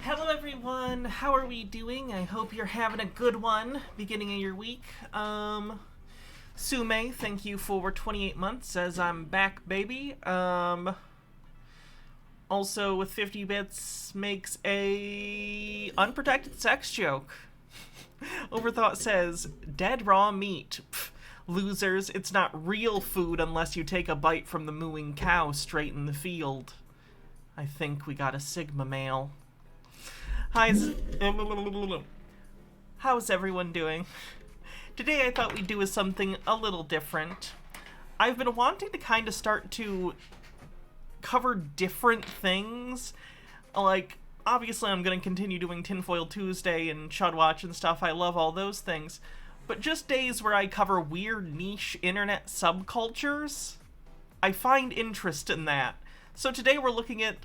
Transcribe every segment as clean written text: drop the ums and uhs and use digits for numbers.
Hello everyone, how are we doing? I hope you're having a good one, beginning of your week. Sume, thank you for 28 months, says I'm back, baby. Also with 50 bits, makes a unprotected sex joke. Overthought says, dead raw meat. Pff, Losers, it's not real food unless you take a bite from the mooing cow straight in the field. I think we got a Sigma male. Hi, how's everyone doing? Today I thought we'd do something a little different. I've been wanting to kind of start to cover different things. Like, obviously I'm going to continue doing Tinfoil Tuesday and Chud Watch and stuff. I love all those things. But just days where I cover weird niche internet subcultures, I find interest in that. So today we're looking at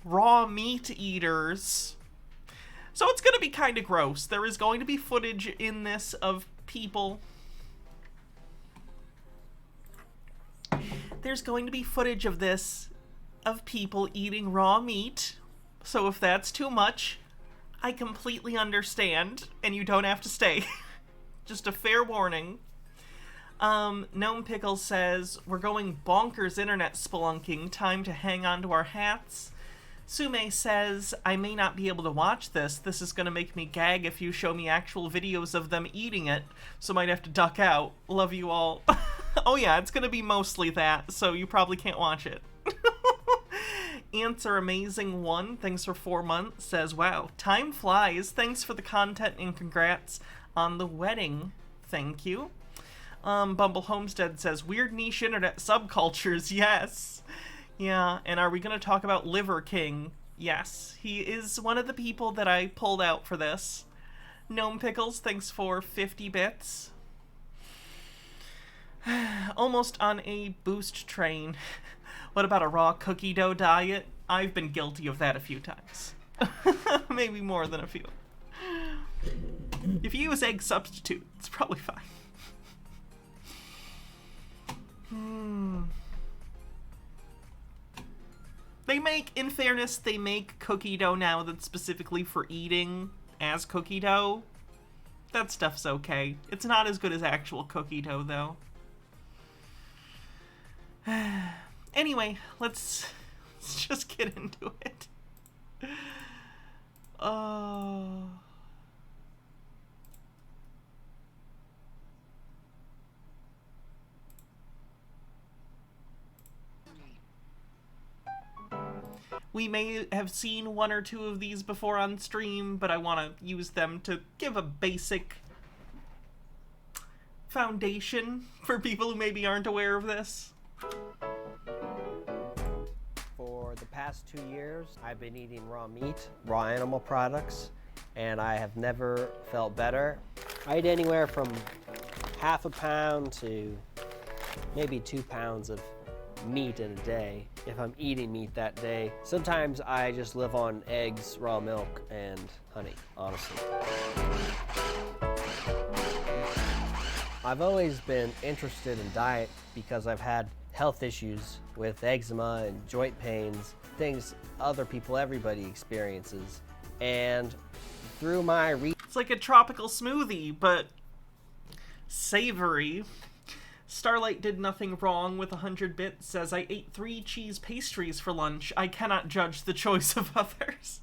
raw meat eaters. So it's going to be kind of gross. There is going to be footage in this of people. There's going to be footage of this, of people eating raw meat. So if that's too much, I completely understand, and you don't have to stay. Just a fair warning. Gnome Pickle says, we're going bonkers internet spelunking. Time to hang on to our hats. Sume says, I may not be able to watch this. This is going to make me gag if you show me actual videos of them eating it, so might have to duck out. Love you all. Oh yeah, it's going to be mostly that, so you probably can't watch it. Answer Amazing One, thanks for 4 months, says, wow, time flies. Thanks for the content and congrats on the wedding. Thank you. Bumble Homestead says, weird niche internet subcultures. Yes. Yeah, and are we going to talk about Liver King? Yes. He is one of the people that I pulled out for this. Gnome Pickles, thanks for 50 bits. Almost on a boost train. What about a raw cookie dough diet? I've been guilty of that a few times. Maybe more than a few. If you use egg substitute, it's probably fine. They make, in fairness, they make cookie dough now that's specifically for eating as cookie dough. That stuff's okay. It's not as good as actual cookie dough, though. Anyway, let's just get into it. We may have seen one or two of these before on stream, but I want to use them to give a basic foundation for people who maybe aren't aware of this. For the past 2 years, I've been eating raw meat, raw animal products, and I have never felt better. I eat anywhere from half a pound to maybe 2 pounds of meat in a day if I'm eating meat that day. Sometimes I just live on eggs, raw milk, and honey, honestly. I've always been interested in diet because I've had health issues with eczema and joint pains, things everybody experiences. And through my it's like a tropical smoothie, but savory. Starlight did nothing wrong with 100 bits, says, I ate 3 cheese pastries for lunch. I cannot judge the choice of others.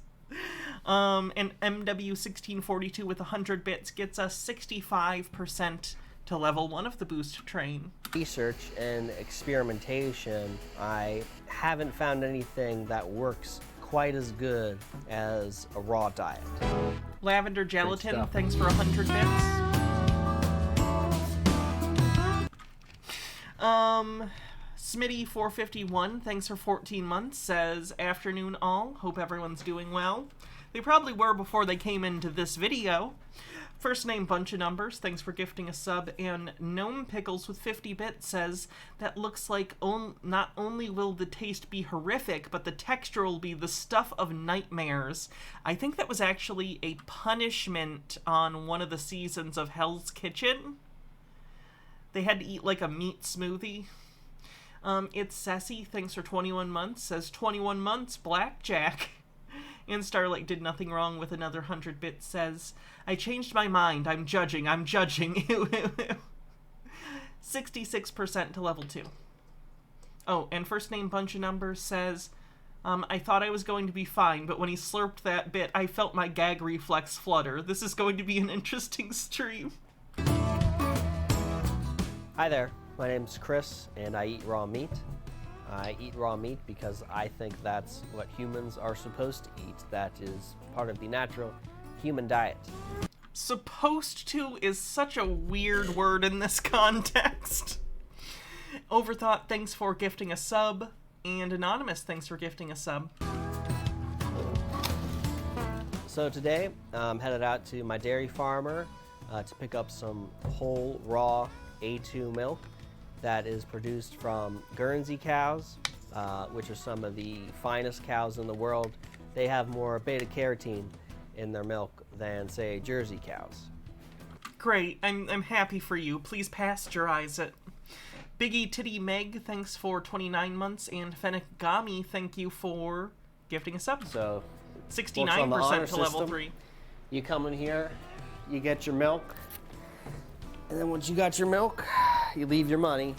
And MW1642 with 100 bits gets us 65% to level 1 of the boost train. Research and experimentation, I haven't found anything that works quite as good as a raw diet. Lavender Gelatin, thanks for 100 bits. Smitty451, thanks for 14 months, says, afternoon all, hope everyone's doing well. They probably were before they came into this video. First name Bunch of Numbers, thanks for gifting a sub, and Gnome Pickles with 50 bits says, that looks like not only will the taste be horrific, but the texture will be the stuff of nightmares. I think that was actually a punishment on one of the seasons of Hell's Kitchen. They had to eat like a meat smoothie. It's Sassy, thanks for 21 months, says 21 months, blackjack. And Starlight did nothing wrong with another 100 bits, says, I changed my mind, I'm judging. 66% to level 2. Oh, and first name Bunch of Numbers says, I thought I was going to be fine, but when he slurped that bit, I felt my gag reflex flutter. This is going to be an interesting stream. Hi there, my name's Chris and I eat raw meat. I eat raw meat because I think that's what humans are supposed to eat. That is part of the natural human diet. Supposed to is such a weird word in this context. Overthought, thanks for gifting a sub. And Anonymous, thanks for gifting a sub. So today, I'm headed out to my dairy farmer to pick up some whole raw A2 milk that is produced from Guernsey cows, which are some of the finest cows in the world. They have more beta-carotene in their milk than, say, Jersey cows. Great, I'm happy for you. Please pasteurize it. Biggie Titty Meg, thanks for 29 months, and Fennec Gami, thank you for gifting a sub. So, 69% to level 3. You come in here, you get your milk, and then once you got your milk, you leave your money.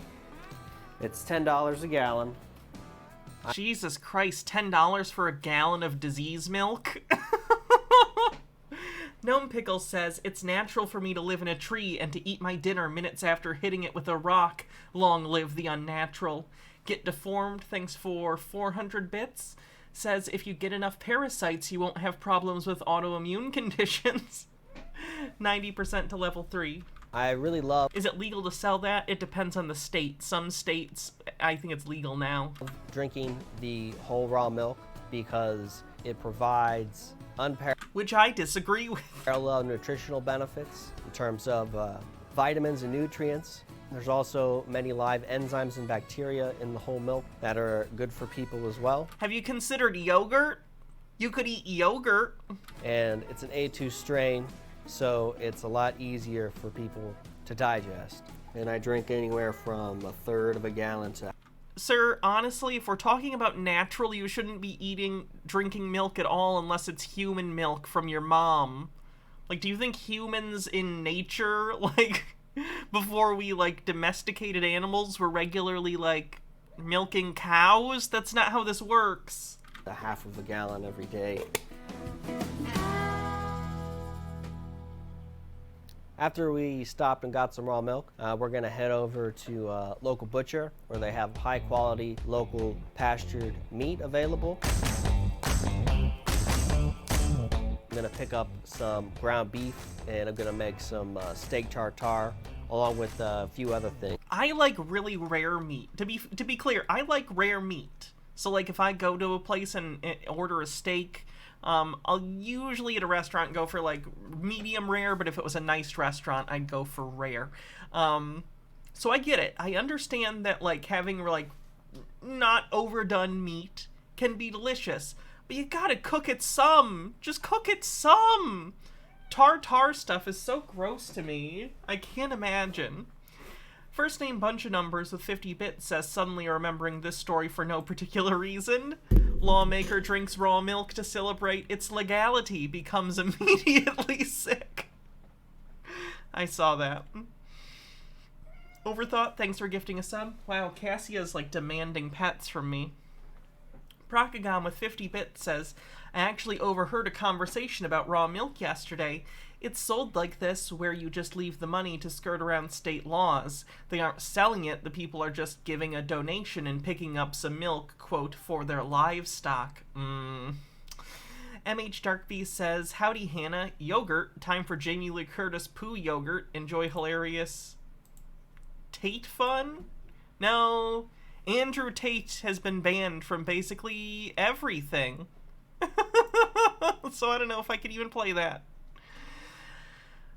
It's $10 a gallon. Jesus Christ, $10 for a gallon of disease milk? Gnome Pickle says, it's natural for me to live in a tree and to eat my dinner minutes after hitting it with a rock. Long live the unnatural. Get Deformed, thanks for 400 bits. Says, if you get enough parasites, you won't have problems with autoimmune conditions. 90% to level 3. I really love... Is it legal to sell that? It depends on the state. Some states, I think it's legal now. drinking the whole raw milk because it provides Which I disagree with. unparalleled nutritional benefits in terms of vitamins and nutrients. There's also many live enzymes and bacteria in the whole milk that are good for people as well. Have you considered yogurt? You could eat yogurt. And it's an A2 strain, so it's a lot easier for people to digest. And I drink anywhere from a third of a gallon to... Sir, honestly, if we're talking about natural, you shouldn't be drinking milk at all unless it's human milk from your mom. Like, do you think humans in nature, like, before we, like, domesticated animals were regularly, like, milking cows? That's not how this works. A half of a gallon every day. After we stopped and got some raw milk, we're gonna head over to a local butcher where they have high quality, local pastured meat available. I'm gonna pick up some ground beef and I'm gonna make some steak tartare along with a few other things. I like really rare meat. To be clear, I like rare meat. So like if I go to a place and order a steak, I'll usually at a restaurant go for like medium rare, but if it was a nice restaurant, I'd go for rare. So I get it. I understand that like having like not overdone meat can be delicious, but you gotta cook it some. Just cook it some. Tartare stuff is so gross to me. I can't imagine. First name Bunch of Numbers with 50 bits says, suddenly remembering this story for no particular reason. Lawmaker drinks raw milk to celebrate its legality, becomes immediately sick. I saw that. Overthought, thanks for gifting a sub. Wow, Cassia's like demanding pets from me. Procagon with 50 bits says, I actually overheard a conversation about raw milk yesterday. It's sold like this, where you just leave the money to skirt around state laws. They aren't selling it, the people are just giving a donation and picking up some milk, quote, for their livestock. MH Darkbeast says, howdy Hannah, yogurt, time for Jamie Lee Curtis poo yogurt, enjoy hilarious Tate fun? No, Andrew Tate has been banned from basically everything. So I don't know if I could even play that.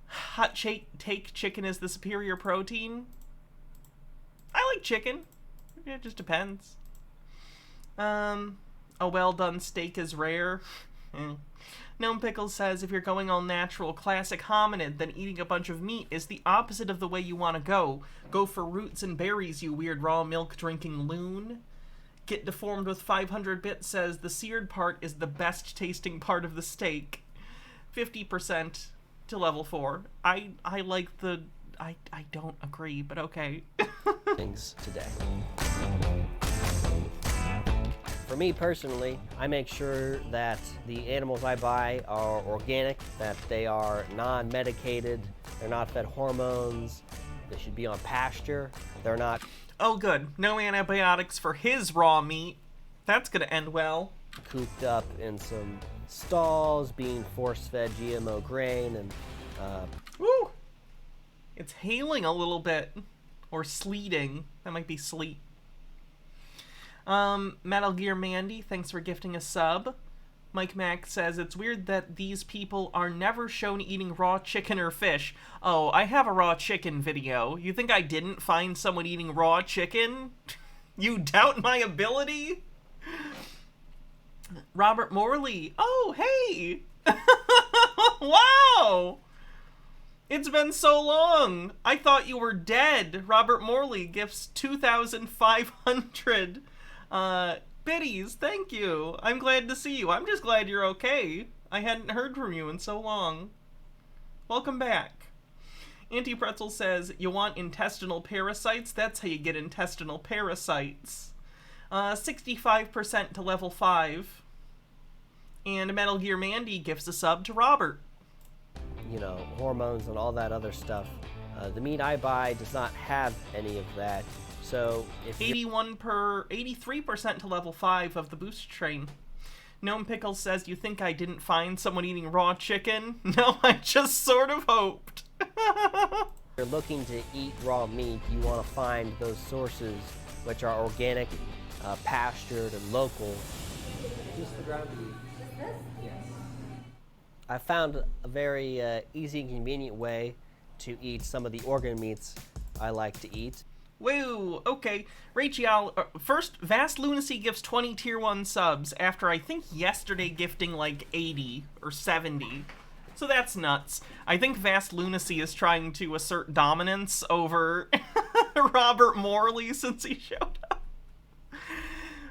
Hot take chicken is the superior protein. I like chicken. It just depends. A well done steak is rare. Gnome Pickles says, if you're going all natural, classic hominid, then eating a bunch of meat is the opposite of the way you want to go. Go for roots and berries, you weird raw milk drinking loon. Get Deformed with 500 bits says, the seared part is the best tasting part of the steak. 50% to level 4. I like the... I don't agree, but okay. Things today. For me personally, I make sure that the animals I buy are organic, that they are non-medicated, they're not fed hormones, They should be on pasture. They're not Oh, good. No antibiotics for his raw meat. That's gonna end well. cooped up in some stalls, being force-fed GMO grain, and Woo! It's hailing a little bit. Or sleeting. That might be sleet. Metal Gear Mandy, thanks for gifting a sub. Mike Mack says, it's weird that these people are never shown eating raw chicken or fish. Oh, I have a raw chicken video. You think I didn't find someone eating raw chicken? You doubt my ability? Robert Morley. Oh, hey! Wow! It's been so long. I thought you were dead. Robert Morley gifts 2,500 biddies. Thank you. I'm glad to see you. I'm just glad you're okay. I hadn't heard from you in so long. Welcome back. Auntie Pretzel says, you want intestinal parasites? That's how you get intestinal parasites. 65% to level 5. And Metal Gear Mandy gives a sub to Robert. you know, hormones and all that other stuff. The meat I buy does not have any of that. So if 83% to level 5 of the boost train. Gnome Pickles says, you think I didn't find someone eating raw chicken? No, I just sort of hoped. you're looking to eat raw meat, you want to find those sources which are organic, pastured, and local. Just the ground beef. Yes. I found a very easy and convenient way to eat some of the organ meats I like to eat. Woo, okay. Rachel, first, Vast Lunacy gives 20 tier 1 subs after I think yesterday gifting like 80 or 70. So that's nuts. I think Vast Lunacy is trying to assert dominance over Robert Morley since he showed up.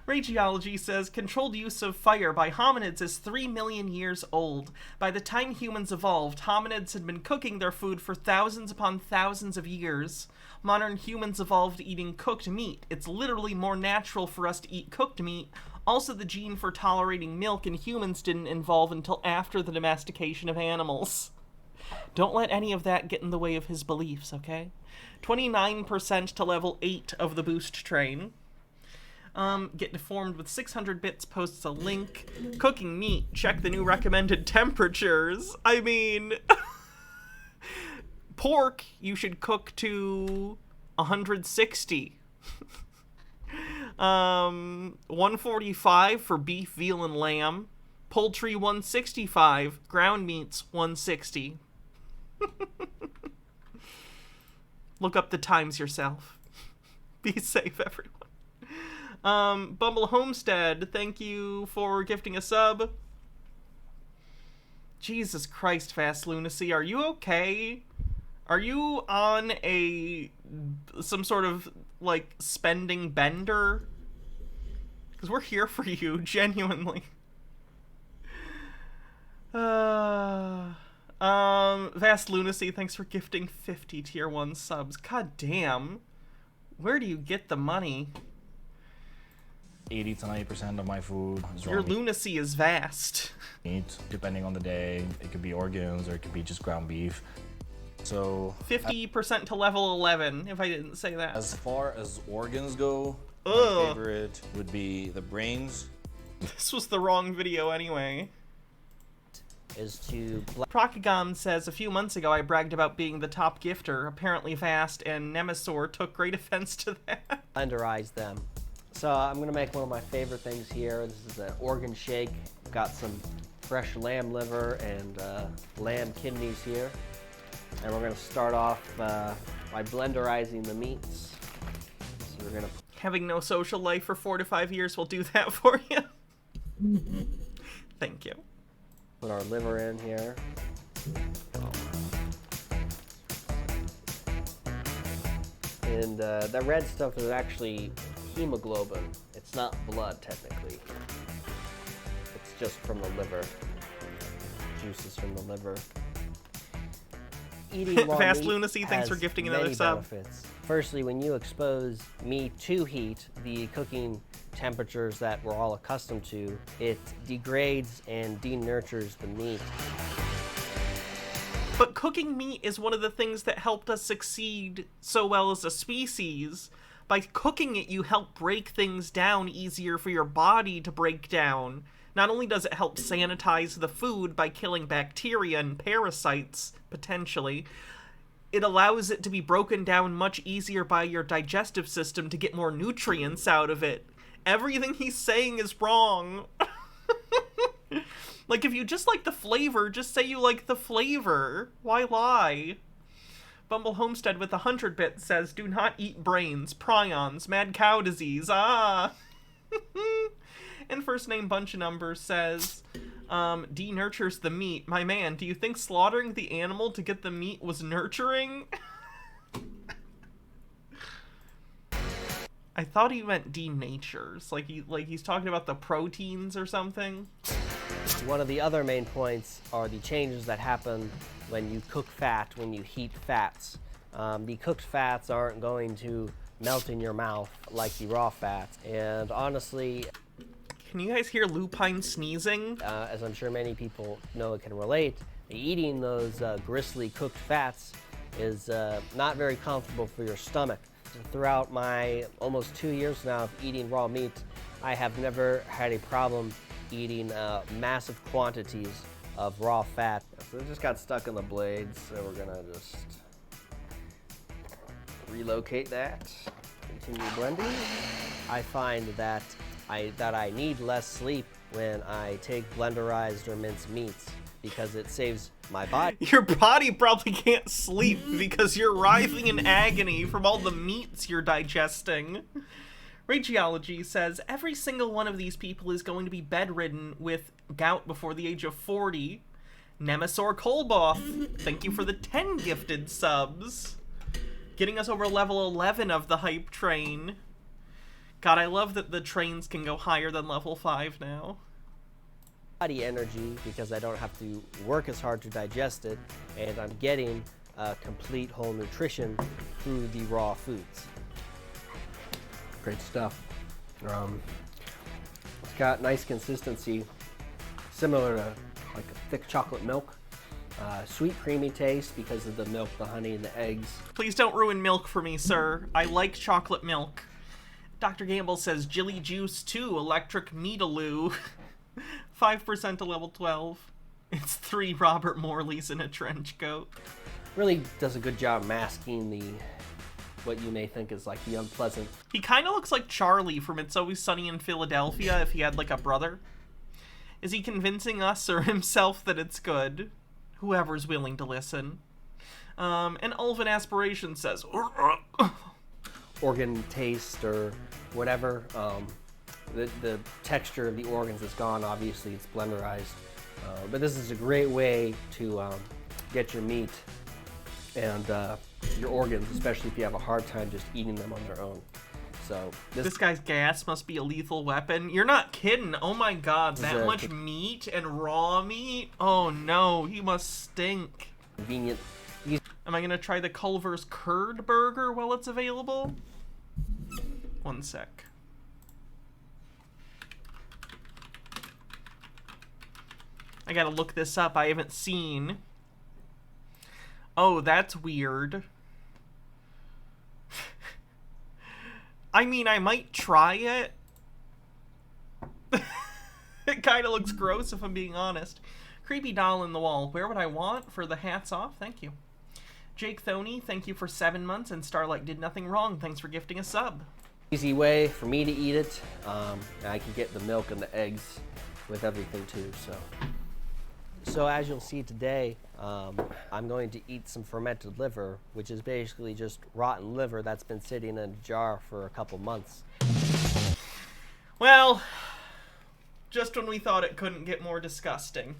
Rageology says, controlled use of fire by hominids is 3 million years old. By the time humans evolved, hominids had been cooking their food for thousands upon thousands of years. Modern humans evolved eating cooked meat. It's literally more natural for us to eat cooked meat. Also, the gene for tolerating milk in humans didn't evolve until after the domestication of animals. Don't let any of that get in the way of his beliefs, okay? 29% to level 8 of the boost train. Get Deformed with 600 bits posts a link. Cooking meat, check the new recommended temperatures. I mean, pork, you should cook to 160. 145 for beef, veal, and lamb. Poultry, 165. Ground meats, 160. Look up the times yourself. Be safe, everyone. Bumble Homestead, thank you for gifting a sub. Jesus Christ, Fast Lunacy, are you okay? Are you on some sort of, like, spending bender? Because we're here for you, genuinely. Vast Lunacy, thanks for gifting 50 tier 1 subs. God damn. Where do you get the money? 80 to 90% of my food is raw Your lunacy is vast. meat. Depending on the day, it could be organs or it could be just ground beef. So 50% to level 11, if I didn't say that. as far as organs go, Ugh. my favorite would be the brains. This was the wrong video anyway. Is to Procagam says, a few months ago I bragged about being the top gifter. Apparently Vast and Nemesaur took great offense to that. blenderize them. So I'm gonna make one of my favorite things here. This is an organ shake. Got some fresh lamb liver and lamb kidneys here. And we're gonna start off by blenderizing the meats. So we're gonna Having no social life for 4 to 5 years will do that for you. Thank you. put our liver in here. And that red stuff is actually hemoglobin. It's not blood, technically. It's just from the liver. Juices from the liver. Eating raw Fast meat Lunacy, thanks for has gifting many another sub. benefits. Firstly, when you expose meat to heat, the cooking temperatures that we're all accustomed to, it degrades and denurtures the meat. But cooking meat is one of the things that helped us succeed so well as a species. By cooking it, you help break things down easier for your body to break down. Not only does it help sanitize the food by killing bacteria and parasites, potentially, it allows it to be broken down much easier by your digestive system to get more nutrients out of it. Everything he's saying is wrong. Like, if you just like the flavor, just say you like the flavor. Why lie? Bumble Homestead with 100 bits says, do not eat brains, prions, mad cow disease, ah! And first name Bunch of Numbers says, de-nurtures the meat. My man, do you think slaughtering the animal to get the meat was nurturing? I thought he meant denatures, like he's talking about the proteins or something. One of the other main points are the changes that happen when you cook fat, when you heat fats. The cooked fats aren't going to melt in your mouth like the raw fats. And honestly, can you guys hear Lupine sneezing? As I'm sure many people know and can relate, eating those gristly cooked fats is not very comfortable for your stomach. Throughout my almost 2 years now of eating raw meat, I have never had a problem eating massive quantities of raw fat. So it just got stuck in the blades, so we're gonna just relocate that, continue blending. I find that I need less sleep when I take blenderized or minced meats because it saves my body. Your body probably can't sleep because you're writhing in agony from all the meats you're digesting. Rageology says, every single one of these people is going to be bedridden with gout before the age of 40. Nemesor Kolboth, thank you for the 10 gifted subs. Getting us over level 11 of the hype train. God, I love that the trains can go higher than level 5 now. Body energy because I don't have to work as hard to digest it, and I'm getting complete whole nutrition through the raw foods. Great stuff. It's got nice consistency, similar to like a thick chocolate milk. Sweet, creamy taste because of the milk, the honey, and the eggs. Please don't ruin milk for me, sir. I like chocolate milk. Dr. Gamble says, Jilly Juice 2, Electric Meadaloo. 5% to level 12. It's 3 Robert Morleys in a trench coat. Really does a good job masking what you may think is like the unpleasant. He kind of looks like Charlie from It's Always Sunny in Philadelphia if he had like a brother. Is he convincing us or himself that it's good? Whoever's willing to listen. And Ulven Aspiration says, organ taste or whatever. The texture of the organs is gone. Obviously, it's blenderized. But this is a great way to get your meat and your organs, especially if you have a hard time just eating them on their own. So this guy's gas must be a lethal weapon. You're not kidding. Oh my god, that much meat and raw meat? Oh no, he must stink. Convenient. Am I gonna try the Culver's curd burger while it's available? One sec. I gotta look this up. I haven't seen. Oh, that's weird. I mean, I might try it. It kind of looks gross if I'm being honest. Creepy doll in the wall. Where would I want for the hats off? Thank you. Jake Thoney, thank you for 7 months. And Starlight did nothing wrong. Thanks for gifting a sub. Easy way for me to eat it. I can get the milk and the eggs with everything too. So as you'll see today, I'm going to eat some fermented liver, which is basically just rotten liver that's been sitting in a jar for a couple months. Well, just when we thought it couldn't get more disgusting.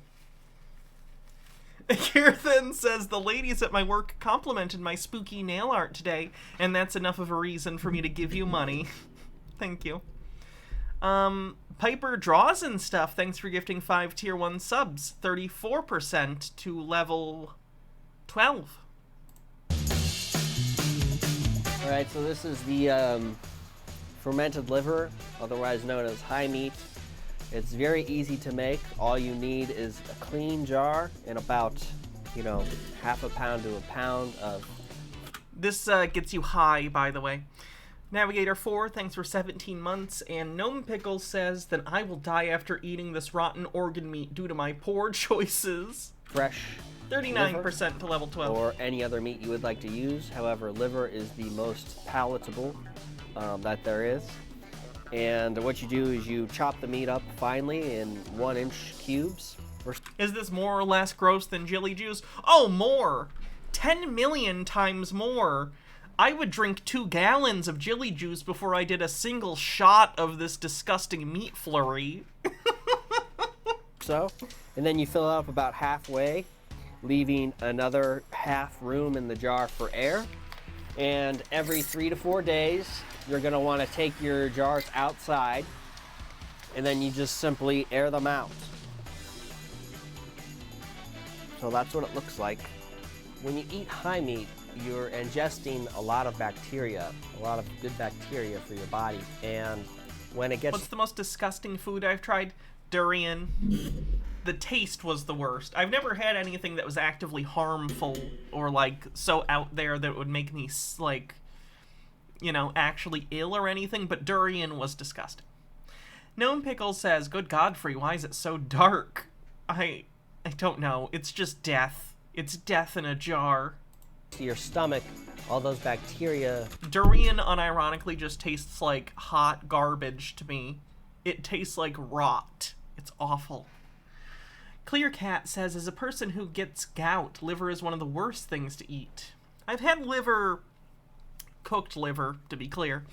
Kirthan says, the ladies at my work complimented my spooky nail art today, and that's enough of a reason for me to give you money. Thank you. Piper Draws and Stuff, thanks for gifting 5 tier 1 subs, 34% to level 12. Alright, so this is the fermented liver, otherwise known as high meat. It's very easy to make. All you need is a clean jar and about you know, half a pound to a pound of... This gets you high, by the way. Navigator 4, thanks for 17 months. And Gnome Pickle says that I will die after eating this rotten organ meat due to my poor choices. fresh 39% to level 12. or any other meat you would like to use. However, liver is the most palatable that there is. And what you do is you chop the meat up finely in 1-inch cubes. Is this more or less gross than chili juice? Oh, more! 10 million times more! I would drink 2 gallons of chili juice before I did a single shot of this disgusting meat flurry. And then you fill it up about halfway, leaving another half room in the jar for air. And every 3 to 4 days, you're gonna wanna take your jars outside, and then you just simply air them out. So that's what it looks like. When you eat high meat, you're ingesting a lot of bacteria, a lot of good bacteria for your body. And when it gets... What's the most disgusting food I've tried? Durian. The taste was the worst. I've never had anything that was actively harmful or, like, so out there that it would make me, like, you know, actually ill or anything, but durian was disgusting. Gnome Pickle says, good Godfrey, why is it so dark? I don't know. It's just death. It's death in a jar. To your stomach, all those bacteria... Durian unironically just tastes like hot garbage to me. It tastes like rot. It's awful. Clear Cat says, as a person who gets gout, liver is one of the worst things to eat. I've had liver, cooked liver, to be clear.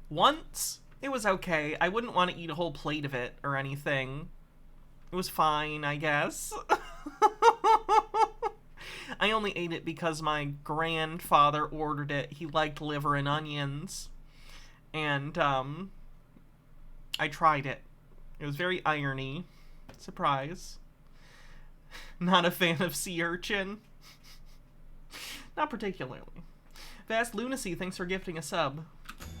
Once, it was okay. I wouldn't want to eat a whole plate of it or anything. It was fine, I guess. I only ate it because my grandfather ordered it. He liked liver and onions. And, I tried it. It was very irony. Surprise. Not a fan of sea urchin. Not particularly. Vast Lunacy, thanks for gifting a sub.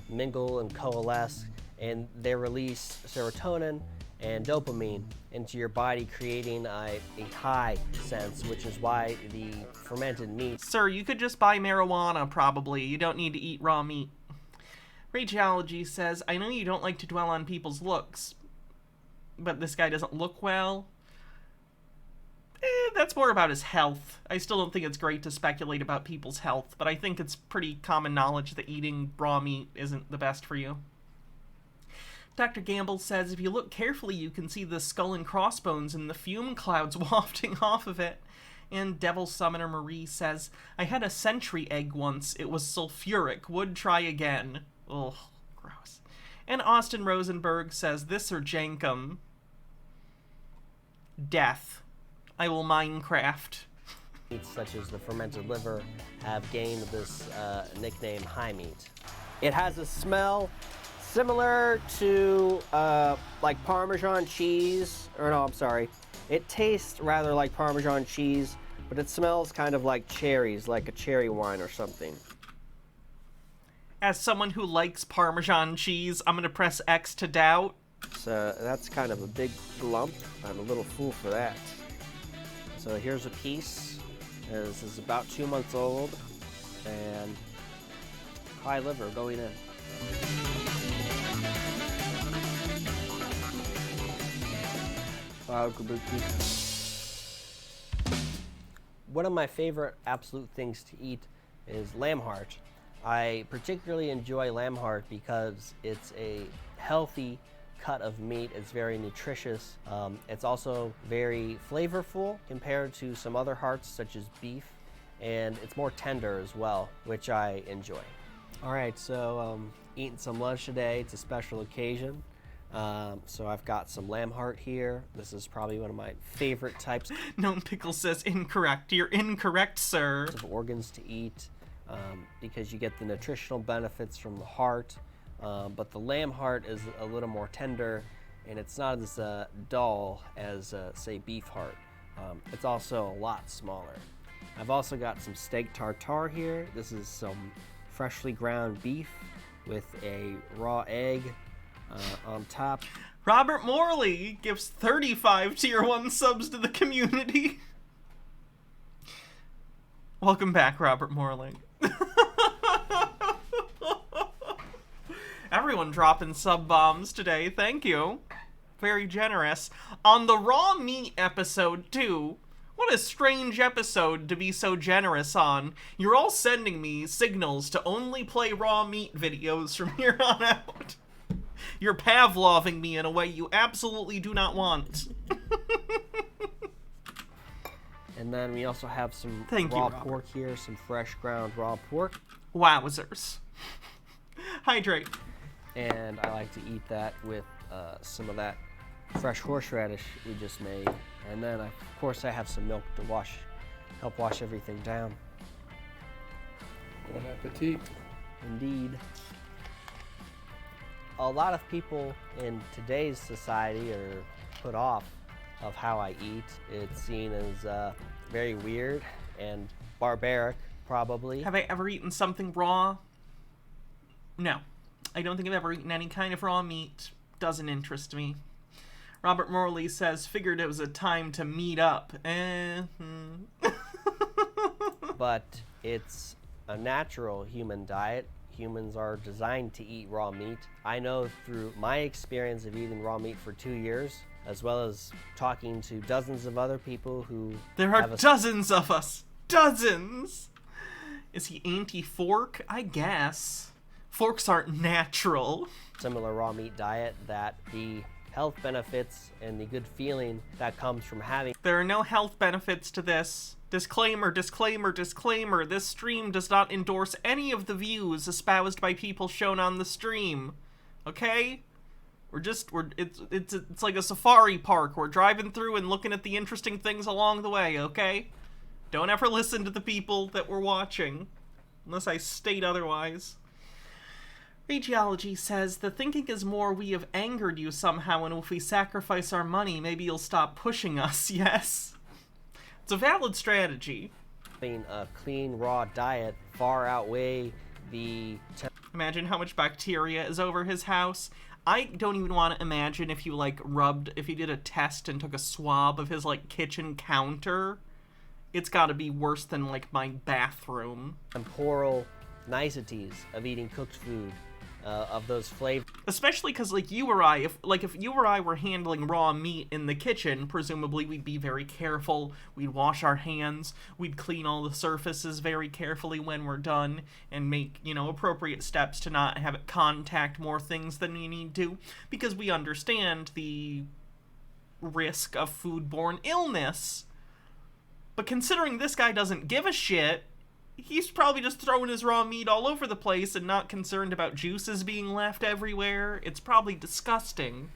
Mingle and coalesce, and they release serotonin and dopamine into your body, creating a high sense, which is why the fermented meat... Sir, you could just buy marijuana, probably. You don't need to eat raw meat. Rageology says, I know you don't like to dwell on people's looks, but this guy doesn't look well. That's more about his health. I still don't think it's great to speculate about people's health, but I think it's pretty common knowledge that eating raw meat isn't the best for you. Dr. Gamble says, if you look carefully, you can see the skull and crossbones and the fume clouds wafting off of it. And Devil Summoner Marie says, I had a sentry egg once. It was sulfuric. Would try again. Ugh, gross. And Austin Rosenberg says, this or Jankum. Death. I will Minecraft. Meats such as the fermented liver have gained this nickname high meat. It has a smell similar to like Parmesan cheese, or no, I'm sorry. It tastes rather like Parmesan cheese, but it smells kind of like cherries, like a cherry wine or something. As someone who likes Parmesan cheese, I'm gonna press X to doubt. So that's kind of a big lump. I'm a little fool for that. So here's a piece. This is about 2 months old, and high liver going in. One of my favorite absolute things to eat is lamb heart. I particularly enjoy lamb heart because it's a healthy cut of meat. It's very nutritious. It's also very flavorful compared to some other hearts such as beef, and it's more tender as well, which I enjoy. All right, so eating some lunch today. It's a special occasion. So I've got some lamb heart here. This is probably one of my favorite types. Gnome Pickle says incorrect. You're incorrect, sir. Of organs to eat because you get the nutritional benefits from the heart. But the lamb heart is a little more tender, and it's not as dull as, say, beef heart. It's also a lot smaller. I've also got some steak tartare here. This is some freshly ground beef with a raw egg on top. Robert Morley gives 35 tier 1 subs to the community. Welcome back, Robert Morling. Everyone dropping sub bombs today. Thank you. Very generous. On the raw meat episode, too. What a strange episode to be so generous on. You're all sending me signals to only play raw meat videos from here on out. You're Pavloving me in a way you absolutely do not want. And then we also have some Thank you, raw Robert. pork here, some fresh ground raw pork. Wowzers. Hydrate. And I like to eat that with some of that fresh horseradish we just made. And then, of course, I have some milk to help wash everything down. Bon appetit. Indeed. A lot of people in today's society are put off of how I eat. It's seen as very weird and barbaric, probably. Have I ever eaten something raw? No. I don't think I've ever eaten any kind of raw meat. Doesn't interest me. Robert Morley says, figured it was a time to meet up. But it's a natural human diet. Humans are designed to eat raw meat. I know through my experience of eating raw meat for 2 years, as well as talking to dozens of other people who There are dozens of us. Dozens! Is he anti-fork? I guess. Forks aren't natural. Similar raw meat diet, that the health benefits and the good feeling that comes from having There are no health benefits to this. Disclaimer, disclaimer, disclaimer. This stream does not endorse any of the views espoused by people shown on the stream. Okay? It's like a safari park. We're driving through and looking at the interesting things along the way, okay? Don't ever listen to the people that we're watching. Unless I state otherwise. Rageology says, the thinking is more we have angered you somehow, and if we sacrifice our money, maybe you'll stop pushing us. Yes. It's a valid strategy. having a clean, raw diet far outweigh the Imagine how much bacteria is over his house. I don't even want to imagine if you, if you did a test and took a swab of his, kitchen counter. It's gotta be worse than, my bathroom. temporal niceties of eating cooked food, of those flavors. Especially because, you or I, if you or I were handling raw meat in the kitchen, presumably we'd be very careful. We'd wash our hands. We'd clean all the surfaces very carefully when we're done and make, appropriate steps to not have it contact more things than you need to, because we understand the risk of foodborne illness. But considering this guy doesn't give a shit, he's probably just throwing his raw meat all over the place and not concerned about juices being left everywhere. It's probably disgusting.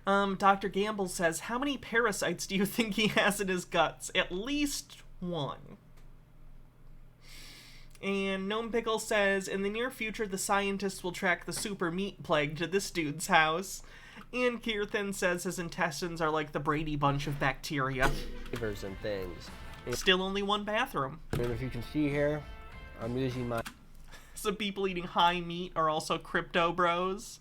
Dr. Gamble says, how many parasites do you think he has in his guts? At least one. And Gnome Pickle says, in the near future, the scientists will track the super meat plague to this dude's house. And Kirthan says his intestines are like the Brady Bunch of bacteria. Flavors and things. Still only one bathroom. And if you can see here, I'm using my Some people eating high meat are also crypto bros.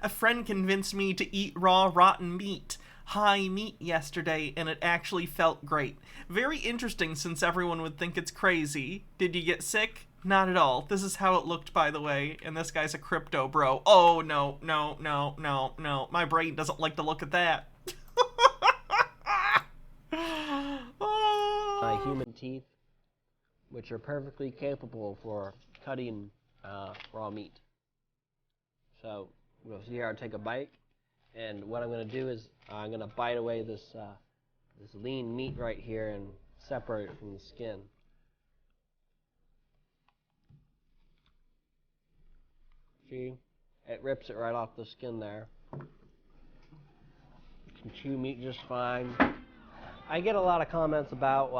A friend convinced me to eat raw rotten meat, high meat yesterday, and it actually felt great. Very interesting, since everyone would think it's crazy. Did you get sick? Not at all. This is how it looked, by the way, and this guy's a crypto bro. Oh, no. My brain doesn't like the look at that. my human teeth, which are perfectly capable for cutting raw meat. So you'll see here, I'll take a bite, and what I'm going to do is I'm going to bite away this lean meat right here and separate it from the skin. See, it rips it right off the skin there. You can chew meat just fine. I get a lot of comments about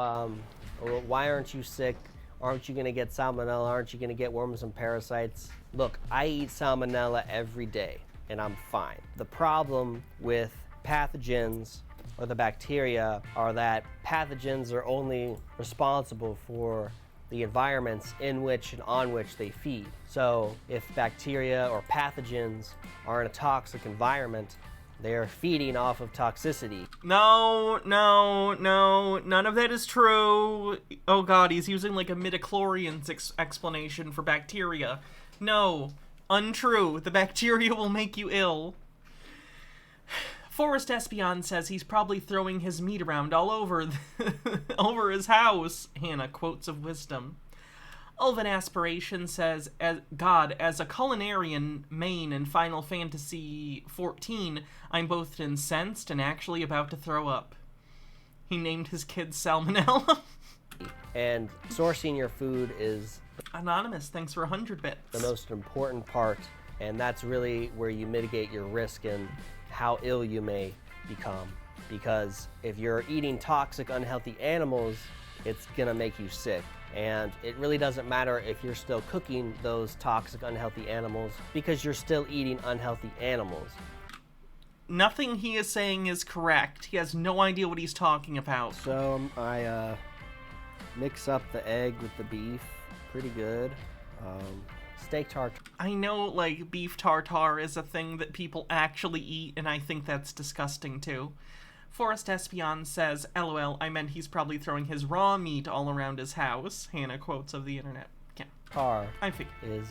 why aren't you sick? Aren't you going to get salmonella? Aren't you going to get worms and parasites? Look, I eat salmonella every day, and I'm fine. The problem with pathogens or the bacteria are that pathogens are only responsible for the environments in which and on which they feed. So if bacteria or pathogens are in a toxic environment, They are feeding off of toxicity. No, none of that is true. Oh god, he's using like a midichlorians explanation for bacteria. No, untrue. The bacteria will make you ill. Forrest Espion says he's probably throwing his meat around all over over his house. Hannah, quotes of wisdom. Ulven Aspiration says, as a culinarian main in Final Fantasy XIV, I'm both incensed and actually about to throw up. He named his kid Salmonella. And sourcing your food is Anonymous, thanks for 100 bits. the most important part, and that's really where you mitigate your risk and how ill you may become. Because if you're eating toxic, unhealthy animals, it's gonna make you sick. And it really doesn't matter if you're still cooking those toxic, unhealthy animals because you're still eating unhealthy animals. Nothing he is saying is correct. He has no idea what he's talking about. So I mix up the egg with the beef pretty good. Steak tartare. I know, like, beef tartare is a thing that people actually eat, and I think that's disgusting, too. Forrest Espion says, LOL, I meant he's probably throwing his raw meat all around his house. Hannah, quotes of the internet. Yeah. Tartare I figured. is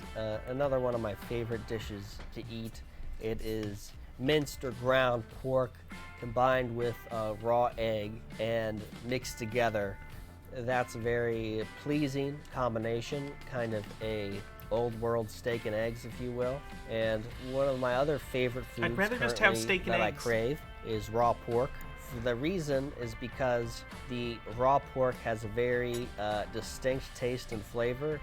another one of my favorite dishes to eat. It is minced or ground pork combined with raw egg and mixed together. That's a very pleasing combination, kind of a old world steak and eggs, if you will. And one of my other favorite foods I'd rather just have steak and that eggs. I crave is raw pork. The reason is because the raw pork has a very distinct taste and flavor.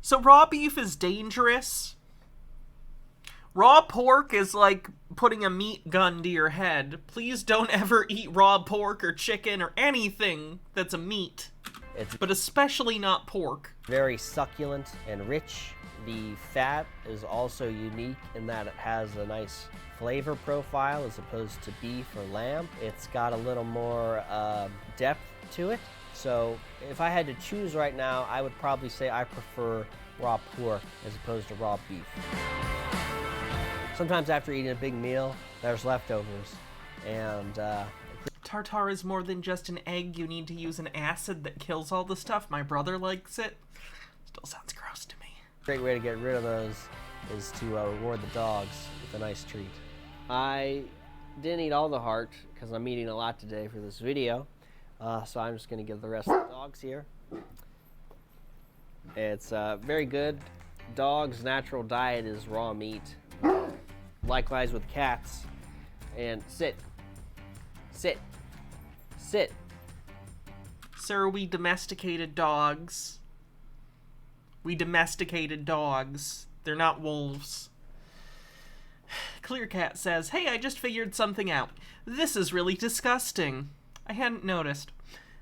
So raw beef is dangerous? Raw pork is like putting a meat gun to your head. Please don't ever eat raw pork or chicken or anything that's a meat. But especially not pork. Very succulent and rich. The fat is also unique in that it has a nice flavor profile as opposed to beef or lamb. It's got a little more depth to it. So if I had to choose right now, I would probably say I prefer raw pork as opposed to raw beef. Sometimes after eating a big meal, there's leftovers. And Tartare is more than just an egg. You need to use an acid that kills all the stuff. My brother likes it. Still sounds gross to me. great way to get rid of those is to reward the dogs with a nice treat. I didn't eat all the heart because I'm eating a lot today for this video, so I'm just going to give the rest of the dogs here. It's very good. Dogs' natural diet is raw meat. Likewise with cats. And sit. Sir, we domesticated dogs. We domesticated dogs. They're not wolves. Clear Cat says, hey, I just figured something out. This is really disgusting. I hadn't noticed.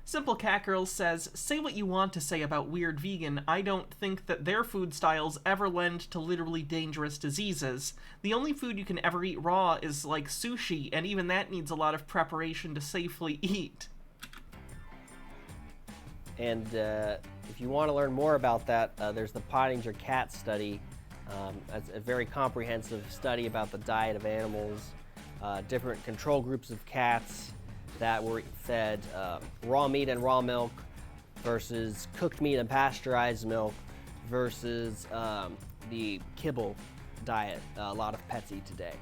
Simple Cat Girl says, say what you want to say about Weird Vegan. I don't think that their food styles ever lend to literally dangerous diseases. The only food you can ever eat raw is like sushi, and even that needs a lot of preparation to safely eat. And if you want to learn more about that, there's the Pottinger Cat study. That's a very comprehensive study about the diet of animals, different control groups of cats that were fed raw meat and raw milk versus cooked meat and pasteurized milk versus the kibble diet a lot of pets eat today.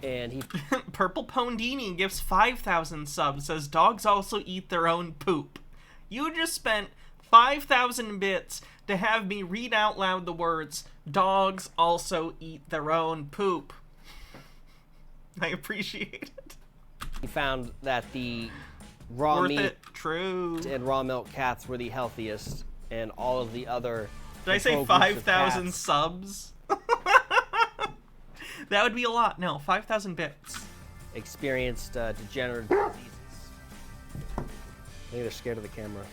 And he Purple Pondini gives 5,000 subs, says dogs also eat their own poop. You just spent 5,000 bits to have me read out loud the words, dogs also eat their own poop. I appreciate it. He found that the raw Worth meat it. True. and raw milk cats were the healthiest, and all of the other Did I say control groups of 5,000 cats subs? That would be a lot. No, 5,000 bits. experienced degenerative diseases. Maybe they're scared of the camera.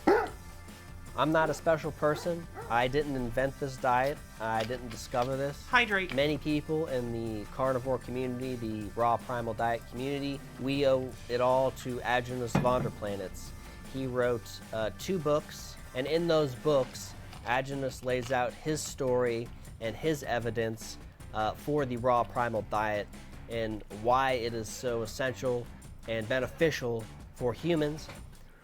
I'm not a special person. I didn't invent this diet. I didn't discover this. Hydrate. Many people in the carnivore community, the raw primal diet community, we owe it all to Adrianus Vonderplanitz. He wrote 2 books, and in those books, Agenus lays out his story and his evidence for the raw primal diet and why it is so essential and beneficial for humans.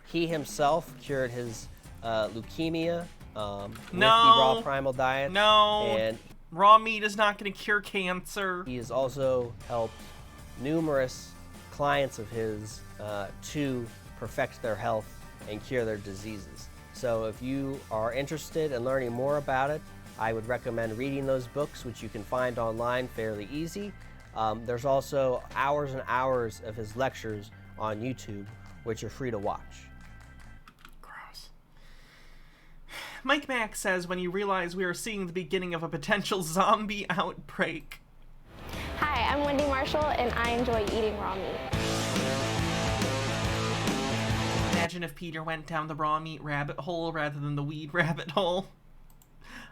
He himself cured his leukemia with the raw primal diet. And raw meat is not going to cure cancer. He has also helped numerous clients of his to perfect their health and cure their diseases. So if you are interested in learning more about it, I would recommend reading those books, which you can find online fairly easy. There's also hours and hours of his lectures on YouTube, which are free to watch. Gross. Mike Mack says, when you realize we are seeing the beginning of a potential zombie outbreak. Hi, I'm Wendy Marshall, and I enjoy eating raw meat. Imagine if Peter went down the raw meat rabbit hole rather than the weed rabbit hole.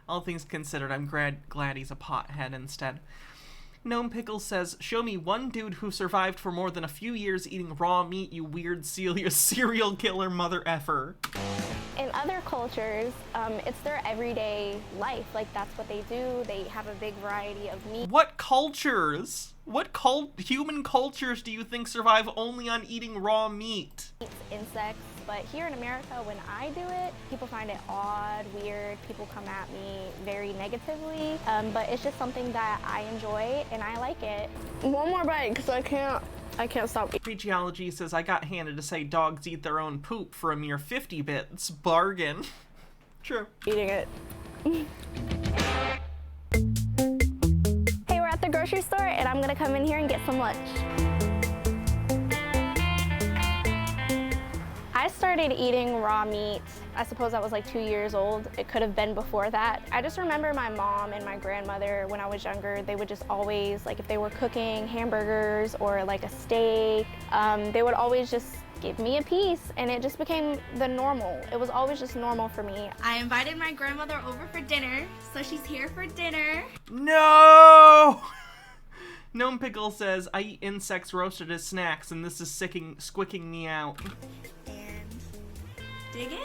All things considered, I'm glad he's a pothead instead. Gnome Pickles says, show me one dude who survived for more than a few years eating raw meat, you weird serial killer mother effer. In other cultures, it's their everyday life. Like, that's what they do. They have a big variety of meat. What cultures? What human cultures do you think survive only on eating raw meat? Insects. But here in America, when I do it, people find it odd, weird. People come at me very negatively. But it's just something that I enjoy and I like it. One more bite, because I can't stop. Physiology says, I got handed to say dogs eat their own poop for a mere 50 bits. Bargain. True. Eating it. Hey, we're at the grocery store and I'm gonna come in here and get some lunch. I started eating raw meat, I suppose I was like 2 years old. It could have been before that. I just remember my mom and my grandmother when I was younger, they would just always, like if they were cooking hamburgers or like a steak, they would always just give me a piece and it just became the normal. It was always just normal for me. I invited my grandmother over for dinner, so she's here for dinner. No! Gnome Pickle says, I eat insects roasted as snacks and this is squicking me out. Dig in.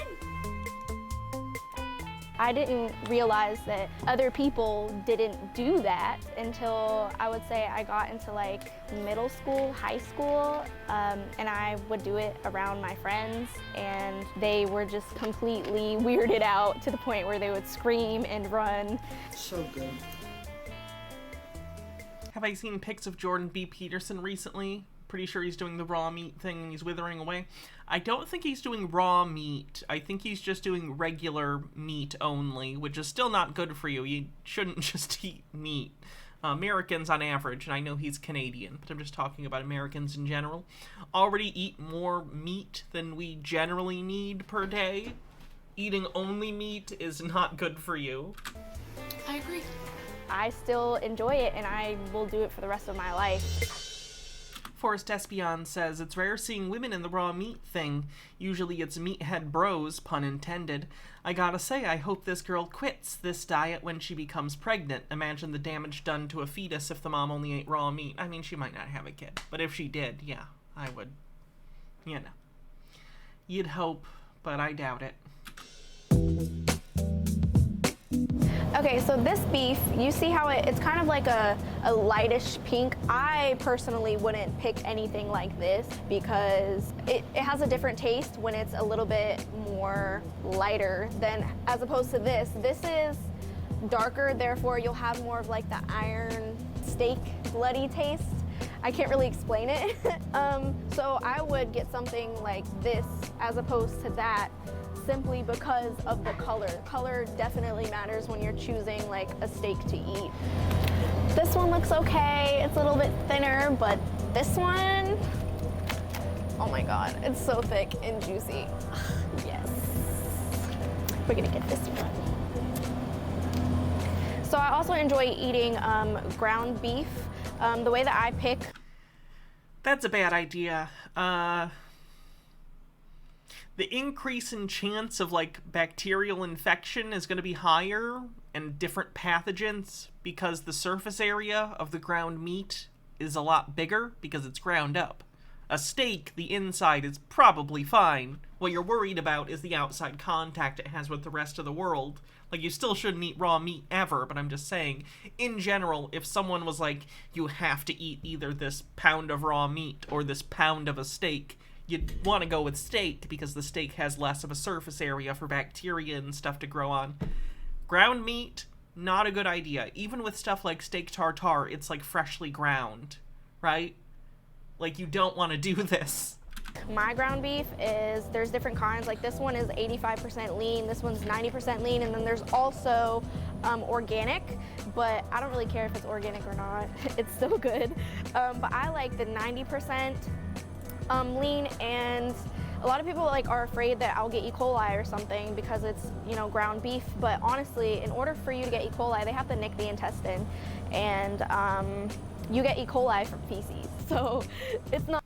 I didn't realize that other people didn't do that until I would say I got into like middle school, high school, and I would do it around my friends and they were just completely weirded out to the point where they would scream and run. So good. Have I seen pics of Jordan B. Peterson recently? Pretty sure he's doing the raw meat thing and he's withering away. I don't think he's doing raw meat. I think he's just doing regular meat only, which is still not good for you. You shouldn't just eat meat. Americans on average, and I know he's Canadian, but I'm just talking about Americans in general, already eat more meat than we generally need per day. Eating only meat is not good for you. I agree. I still enjoy it and I will do it for the rest of my life. Forrest Espion says, it's rare seeing women in the raw meat thing. Usually it's meathead bros, pun intended. I gotta say, I hope this girl quits this diet when she becomes pregnant. Imagine the damage done to a fetus if the mom only ate raw meat. I mean, she might not have a kid, but if she did, yeah, I would, you know. You'd hope, but I doubt it. Okay, so this beef, you see how it's kind of like a lightish pink. I personally wouldn't pick anything like this because it has a different taste when it's a little bit more lighter than as opposed to this. This is darker, therefore you'll have more of like the iron steak bloody taste. I can't really explain it. So I would get something like this as opposed to that, simply because of the color. Color definitely matters when you're choosing like a steak to eat. This one looks okay. It's a little bit thinner, but this one, oh my God, it's so thick and juicy. Yes. We're gonna get this one. So I also enjoy eating ground beef. The way that I pick. That's a bad idea. The increase in chance of like bacterial infection is going to be higher and different pathogens because the surface area of the ground meat is a lot bigger because it's ground up. A steak, the inside is probably fine. What you're worried about is the outside contact it has with the rest of the world. Like, you still shouldn't eat raw meat ever, but I'm just saying, in general, if someone was like, you have to eat either this pound of raw meat or this pound of a steak, you'd want to go with steak because the steak has less of a surface area for bacteria and stuff to grow on. Ground meat, not a good idea. Even with stuff like steak tartare, it's like freshly ground, right? Like, you don't want to do this. My ground beef is, there's different kinds. Like this one is 85% lean, this one's 90% lean, and then there's also organic, but I don't really care if it's organic or not. It's still good. But I like the 90% lean, and a lot of people like are afraid that I'll get E. coli or something because it's, you know, ground beef. But honestly, in order for you to get E. coli, they have to nick the intestine, and you get E. coli from feces. So it's not.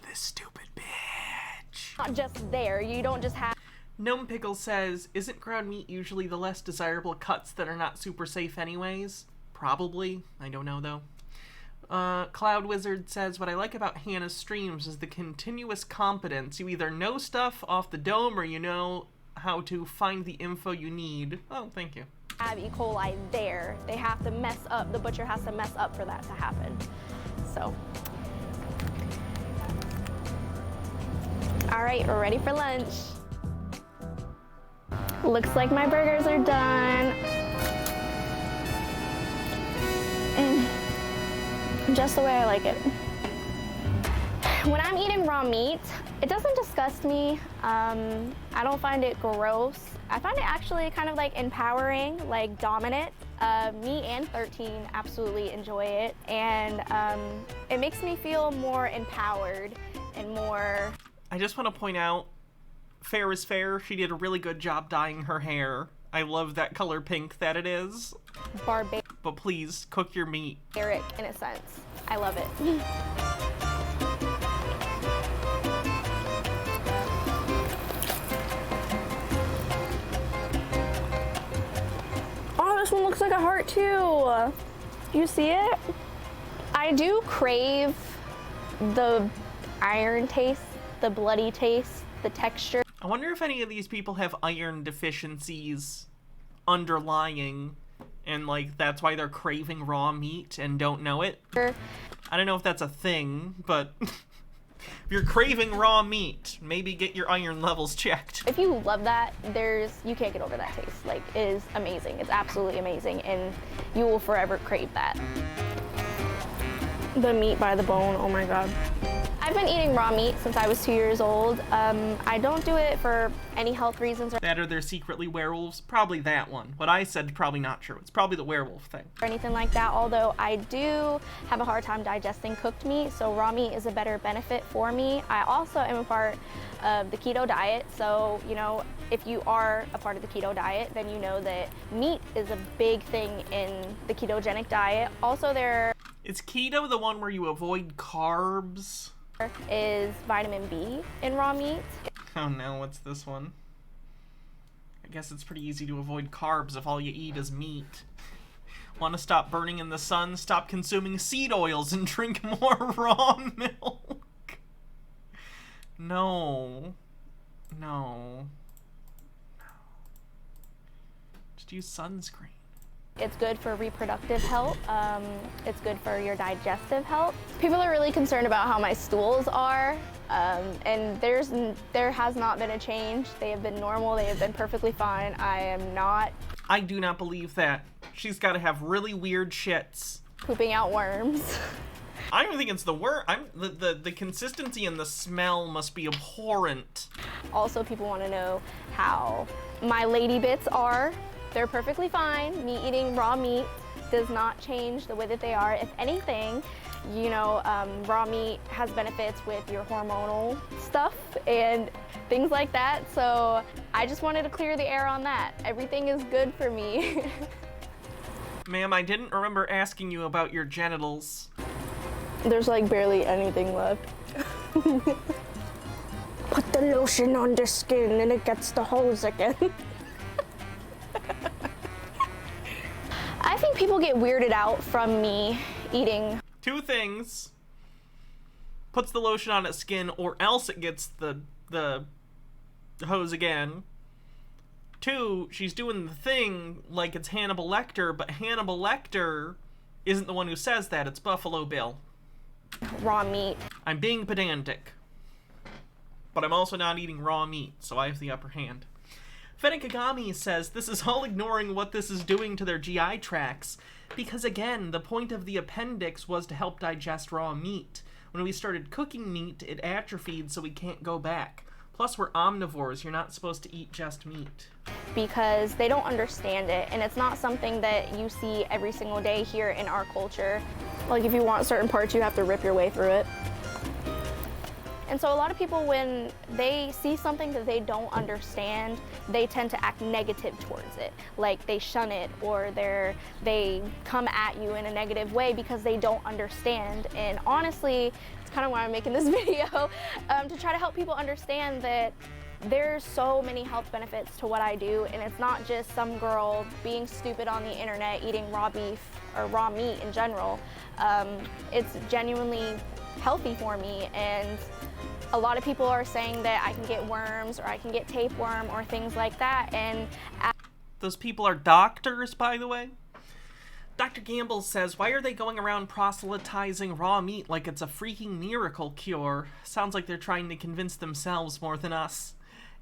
This stupid bitch. Not just there. You don't just have. Gnome Pickle says, isn't ground meat usually the less desirable cuts that are not super safe anyways? Probably. I don't know though. Cloud Wizard says, what I like about Hannah's streams is the continuous competence. You either know stuff off the dome or you know how to find the info you need. Oh, thank you. Have E. coli there. They have to mess up. The butcher has to mess up for that to happen. So. All right, we're ready for lunch. Looks like my burgers are done. Just the way I like it. When I'm eating raw meat, it doesn't disgust me. I don't find it gross. I find it actually kind of like empowering, like dominant. Me and 13 absolutely enjoy it, and it makes me feel more empowered and more. I just want to point out, fair is fair. She did a really good job dyeing her hair. I love that color pink that it is. Barbaric But please, cook your meat. in a sense. I love it. Oh, this one looks like a heart too. You see it? I do crave the iron taste, the bloody taste, the texture. I wonder if any of these people have iron deficiencies underlying, and like that's why they're craving raw meat and don't know it. I don't know if that's a thing, but if you're craving raw meat, maybe get your iron levels checked. If you love that, you can't get over that taste. Like, it is amazing. It's absolutely amazing, and you will forever crave that. The meat by the bone, oh my God. I've been eating raw meat since I was 2 years old. I don't do it for any health reasons That or they're secretly werewolves? Probably that one. What I said is probably not true. It's probably the werewolf thing. or anything like that, although I do have a hard time digesting cooked meat, so raw meat is a better benefit for me. I also am a part of the keto diet, so, you know, if you are a part of the keto diet, then you know that meat is a big thing in the ketogenic diet. Also, there Is keto the one where you avoid carbs? is vitamin B in raw meat. Oh no, what's this one? I guess it's pretty easy to avoid carbs if all you eat is meat. Want to stop burning in the sun? Stop consuming seed oils and drink more raw milk. No. No. Just use sunscreen. It's good for reproductive health. It's good for your digestive health. People are really concerned about how my stools are, and there has not been a change. They have been normal. They have been perfectly fine. I am not I do not believe that. She's got to have really weird shits. pooping out worms. I don't think it's the worm. The consistency and the smell must be abhorrent. Also, people want to know how my lady bits are. They're perfectly fine. Me eating raw meat does not change the way that they are. If anything, you know, raw meat has benefits with your hormonal stuff and things like that. So I just wanted to clear the air on that. Everything is good for me. Ma'am, I didn't remember asking you about your genitals. There's like barely anything left. Put the lotion on the skin and it gets the hose again. I think people get weirded out from me eating. Two things. Puts the lotion on its skin, or else it gets the hose again. Two, she's doing the thing like it's Hannibal Lecter, but Hannibal Lecter isn't the one who says that, it's Buffalo Bill. Raw meat. I'm being pedantic. But I'm also not eating raw meat, so I have the upper hand. Fenekagami says this is all ignoring what this is doing to their GI tracts, because again, the point of the appendix was to help digest raw meat. When we started cooking meat, it atrophied, so we can't go back. Plus, we're omnivores. You're not supposed to eat just meat. Because they don't understand it, and it's not something that you see every single day here in our culture. Like, if you want certain parts, you have to rip your way through it. And so a lot of people, when they see something that they don't understand, they tend to act negative towards it. Like they shun it, or they come at you in a negative way because they don't understand. And honestly, it's kind of why I'm making this video, to try to help people understand that there's so many health benefits to what I do, and it's not just some girl being stupid on the internet eating raw beef or raw meat in general. It's genuinely healthy for me, and a lot of people are saying that I can get worms or I can get tapeworm or things like that, and those people are doctors, by the way. Dr. Gamble says, why are they going around proselytizing raw meat like it's a freaking miracle cure? Sounds like they're trying to convince themselves more than us.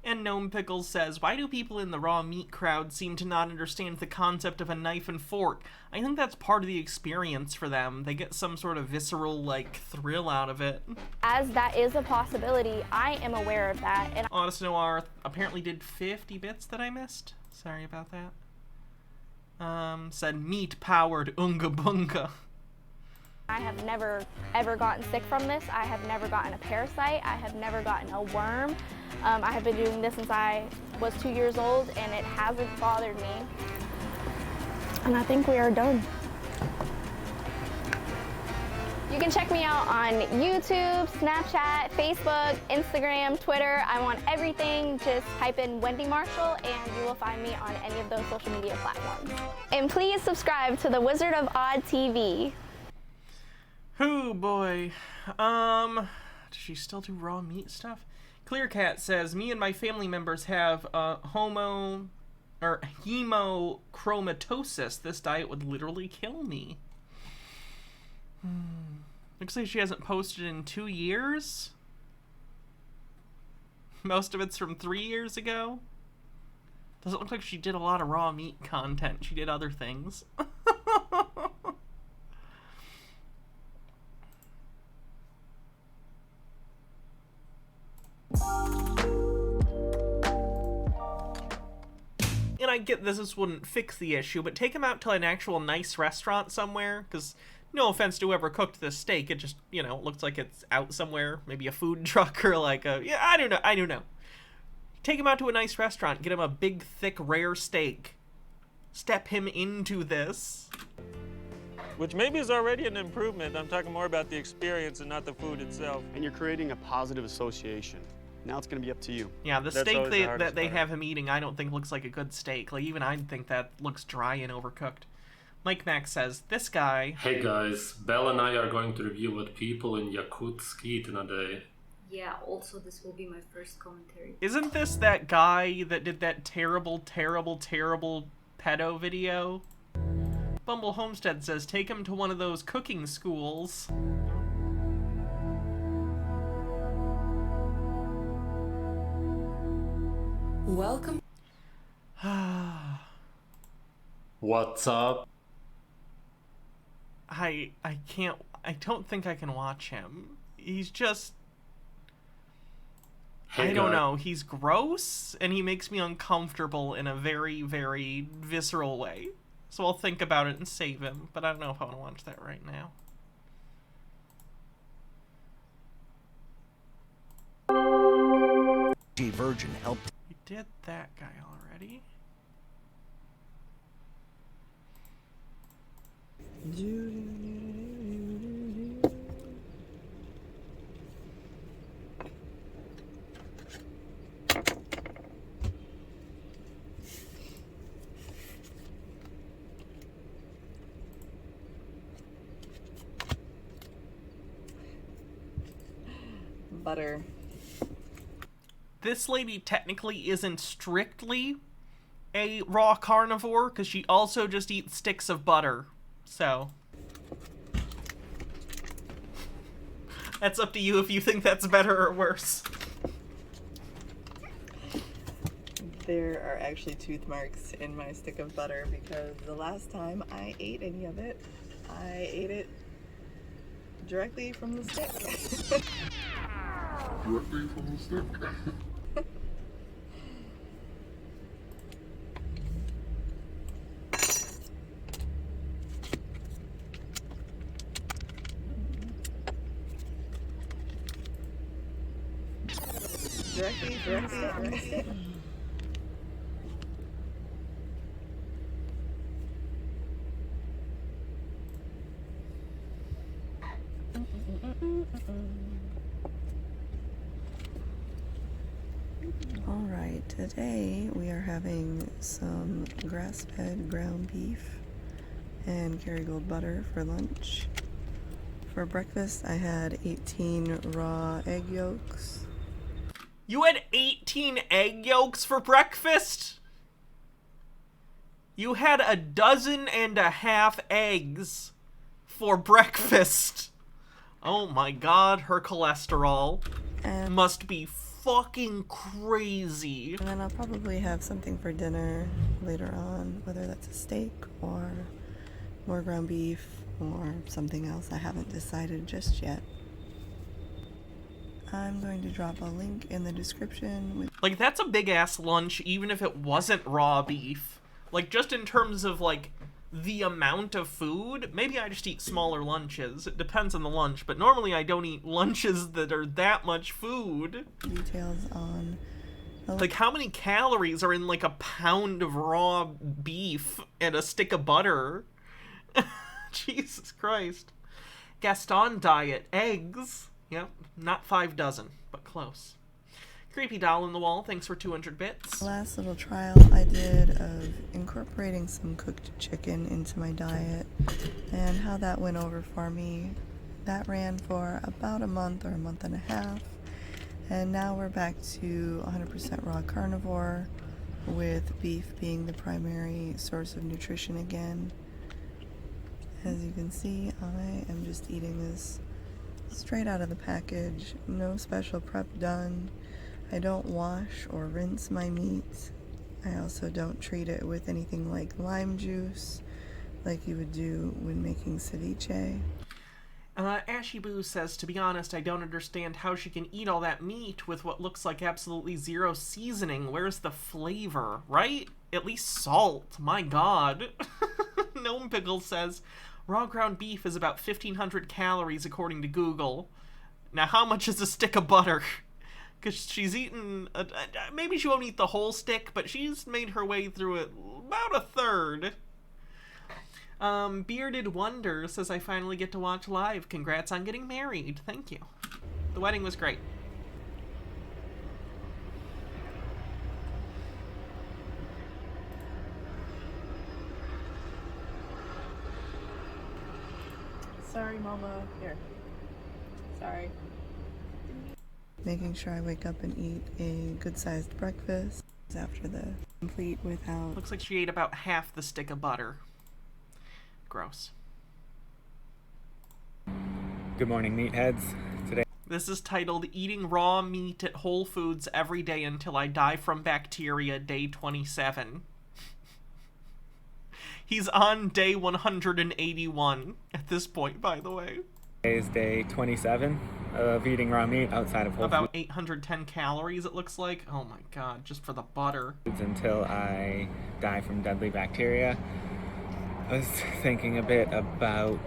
And Gnome Pickles says, why do people in the raw meat crowd seem to not understand the concept of a knife and fork? I think that's part of the experience for them. They get some sort of visceral, like, thrill out of it. as that is a possibility, I am aware of that. And Honest Noir apparently did 50 bits that I missed. Sorry about that. Said meat-powered Unga Bunga. I have never, ever gotten sick from this. I have never gotten a parasite. I have never gotten a worm. I have been doing this since I was 2 years old, and it hasn't bothered me. And I think we are done. You can check me out on YouTube, Snapchat, Facebook, Instagram, Twitter. I'm on everything. Just type in Wendy Marshall and you will find me on any of those social media platforms. And please subscribe to the Wizard of Odd TV. Hoo boy. Does she still do raw meat stuff? Clearcat says, me and my family members have hemochromatosis. This diet would literally kill me. Looks like she hasn't posted in 2 years. Most of it's from 3 years ago. Doesn't look like she did a lot of raw meat content. She did other things. And I get this wouldn't fix the issue, but take him out to an actual nice restaurant somewhere, because no offense to whoever cooked this steak, it just, you know, looks like it's out somewhere, maybe a food truck or like a, yeah, I don't know. Take him out to a nice restaurant, get him a big, thick, rare steak. Step him into this. Which maybe is already an improvement. I'm talking more about the experience and not the food itself. And you're creating a positive association. Now it's going to be up to you. Yeah, the That's steak always the that hardest they part. have him eating, I don't think looks like a good steak. Like, even I'd think that looks dry and overcooked. Mike Max says, this guy... Hey guys, Belle and I are going to review what people in Yakutsk eat in a day. Yeah, also this will be my first commentary. Isn't this that guy that did that terrible, terrible, terrible pedo video? Bumble Homestead says, take him to one of those cooking schools. Welcome. What's up? I don't think I can watch him. He's just... Hey I don't guy. know. He's gross, and he makes me uncomfortable in a very, very visceral way. So I'll think about it and save him, but I don't know if I want to watch that right now. Virgin helped. We did that guy already. butter. This lady technically isn't strictly a raw carnivore because she also just eats sticks of butter. So that's up to you if you think that's better or worse. There are actually tooth marks in my stick of butter because the last time I ate any of it, I ate it directly from the stick. Directly from the stick. Directly from the stick. Alright, today we are having some grass-fed ground beef and Kerrygold butter for lunch. For breakfast I had 18 raw egg yolks. You had 18 egg yolks for breakfast? You had 12.5 eggs for breakfast. Oh my god, her cholesterol must be fucking crazy. And then I'll probably have something for dinner later on, whether that's a steak or more ground beef or something else. I haven't decided just yet. I'm going to drop a link in the description with... Like, that's a big-ass lunch, even if it wasn't raw beef. Like, just in terms of, like, the amount of food, maybe I just eat smaller lunches. It depends on the lunch, but normally I don't eat lunches that are that much food. Details on... Like, how many calories are in, like, a pound of raw beef and a stick of butter? Jesus Christ. Gaston diet. Eggs. Yep, not 5 dozen, but close. Creepy doll in the wall, thanks for 200 bits. The last little trial I did of incorporating some cooked chicken into my diet and how that went over for me. That ran for about a month or a month and a half, and now we're back to 100% raw carnivore with beef being the primary source of nutrition again. As you can see, I am just eating this straight out of the package, no special prep done. I don't wash or rinse my meat. I also don't treat it with anything like lime juice, like you would do when making ceviche. Ashy Boo says, to be honest, I don't understand how she can eat all that meat with what looks like absolutely zero seasoning. Where's the flavor, right? At least salt, my god. Gnome Pickle says, raw ground beef is about 1,500 calories according to Google. Now, how much is a stick of butter? Because she's eaten... maybe she won't eat the whole stick, but she's made her way through it about a third. Bearded Wonder says, I finally get to watch live. Congrats on getting married. Thank you. The wedding was great. Sorry, Mama. Here. Sorry. Making sure I wake up and eat a good-sized breakfast after the complete without... Looks like she ate about half the stick of butter. Gross. Good morning, meatheads. Today This is titled Eating Raw Meat at Whole Foods Every Day Until I Die from Bacteria, Day 27. He's on day 181 at this point, by the way. is day 27 of eating raw meat outside of Whole About 810 calories, it looks like. Oh my god, just for the butter. Foods until I die from deadly bacteria. I was thinking a bit about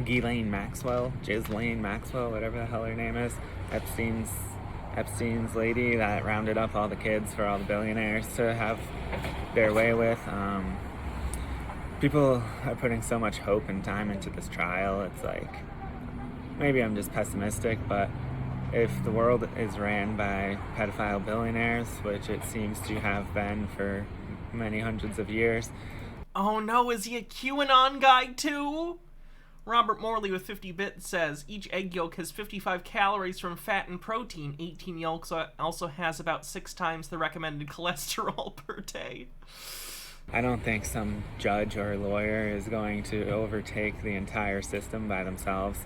Ghislaine Maxwell, whatever the hell her name is. Epstein's lady that rounded up all the kids for all the billionaires to have their way with. People are putting so much hope and time into this trial. It's like, maybe I'm just pessimistic, but if the world is ran by pedophile billionaires, which it seems to have been for many hundreds of years. Oh no, is he a QAnon guy too? Robert Morley with 50 bits says, each egg yolk has 55 calories from fat and protein. 18 yolks also has about 6 times the recommended cholesterol per day. I don't think some judge or lawyer is going to overtake the entire system by themselves.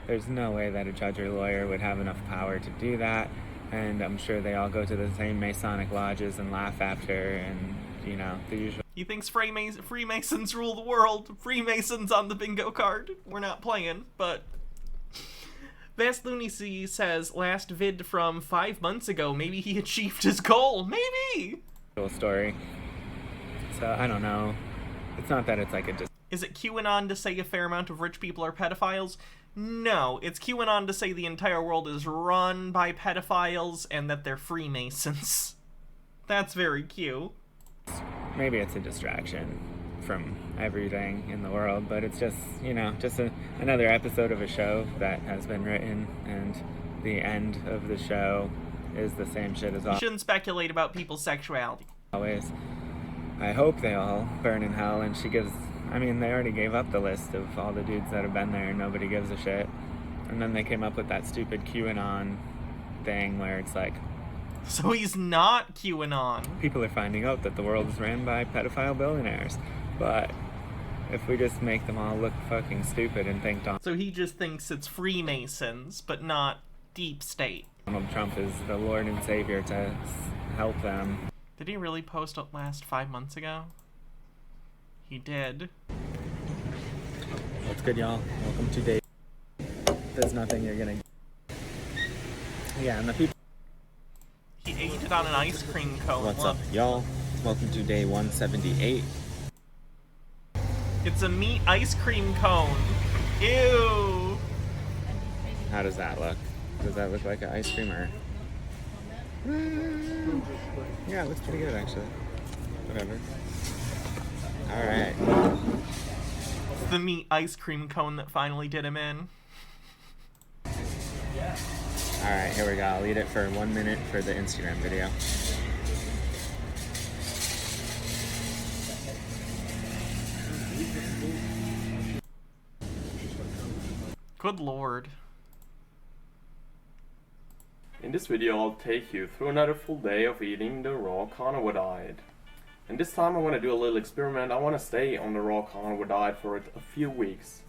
There's no way that a judge or lawyer would have enough power to do that, and I'm sure they all go to the same Masonic lodges and laugh after, and, you know, the usual. He thinks Freemasons rule the world. Freemasons on the bingo card. We're not playing, but... Vast Lunacy says, last vid from 5 months ago, maybe he achieved his goal. Maybe! Story. So, I don't know. It's not that it's like a... Is it QAnon to say a fair amount of rich people are pedophiles? No, it's QAnon to say the entire world is run by pedophiles and that they're Freemasons. That's very cute. Maybe it's a distraction from everything in the world, but it's just, you know, just another episode of a show that has been written, and the end of the show is the same shit as always. You shouldn't speculate about people's sexuality. Always. I hope they all burn in hell, and she gives... I mean, they already gave up the list of all the dudes that have been there, and nobody gives a shit. And then they came up with that stupid QAnon thing where it's like... So he's not QAnon. People are finding out that the world is ran by pedophile billionaires. But if we just make them all look fucking stupid and think... So he just thinks it's Freemasons, but not deep state. Donald Trump is the Lord and Savior to help them. Did he really post up last 5 months ago? He did. What's good, y'all? Welcome to day. There's nothing you're gonna... Yeah, and the people... He ate it on an ice cream cone. What's up, y'all? Welcome to day 178. It's a meat ice cream cone. Ew! How does that look? Does that look like an ice cream or... Yeah, it looks pretty good, actually. Whatever. Alright. It's the meat ice cream cone that finally did him in. Alright, here we go. I'll eat it for 1 minute for the Instagram video. Good lord. In this video I'll take you through another full day of eating the raw carnivore diet. And this time I want to do a little experiment. I want to stay on the raw carnivore diet for a few weeks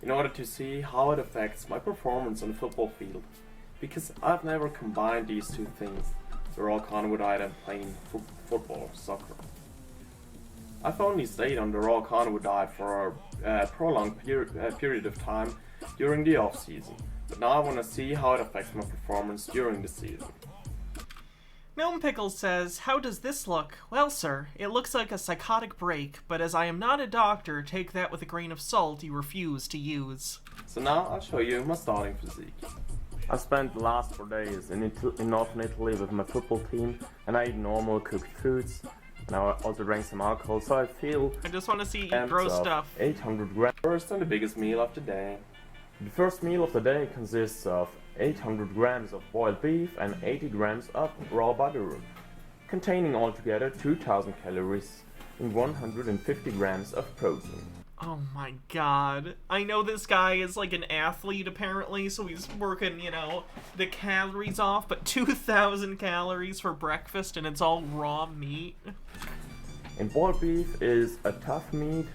in order to see how it affects my performance on the football field. Because I've never combined these two things, the raw carnivore diet and playing football or soccer. I've only stayed on the raw carnivore diet for a prolonged period of time during the off season. But now I want to see how it affects my performance during the season. Gnome Pickles says, how does this look? Well, sir, it looks like a psychotic break, but as I am not a doctor, take that with a grain of salt you refuse to use. So now I'll show you my starting physique. I spent the last 4 days in northern Italy with my football team, and I ate normal cooked foods. And I also drank some alcohol, so I feel... I just want to see you gross stuff. 800 grams. First and the biggest meal of the day. The first meal of the day consists of 800 grams of boiled beef and 80 grams of raw butter, containing altogether 2000 calories and 150 grams of protein. Oh my god. I know this guy is like an athlete apparently, so he's working, you know, the calories off, but 2000 calories for breakfast and it's all raw meat. And boiled beef is a tough meat.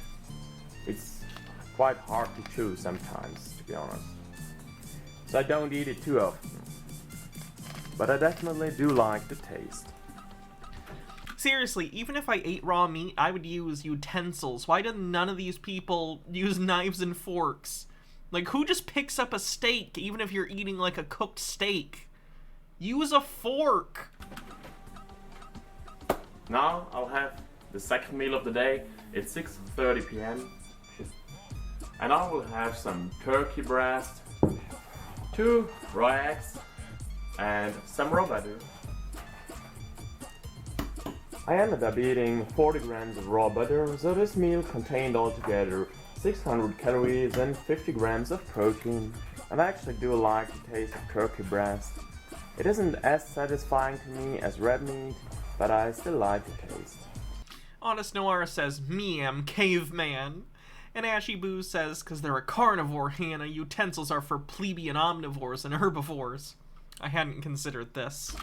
It's quite hard to chew sometimes, to be honest. So I don't eat it too often. But I definitely do like the taste. Seriously, even if I ate raw meat, I would use utensils. Why do none of these people use knives and forks? Like, who just picks up a steak, even if you're eating like a cooked steak? Use a fork! Now I'll have the second meal of the day. It's 6:30 p.m. And I will have some turkey breast, 2 raw eggs, and some raw butter. I ended up eating 40 grams of raw butter, so this meal contained altogether 600 calories and 50 grams of protein. And I actually do like the taste of turkey breast. It isn't as satisfying to me as red meat, but I still like the taste. Honest Noir says, me am caveman. And Ashy Boo says, because they're a carnivore, Hannah, utensils are for plebeian omnivores and herbivores. I hadn't considered this.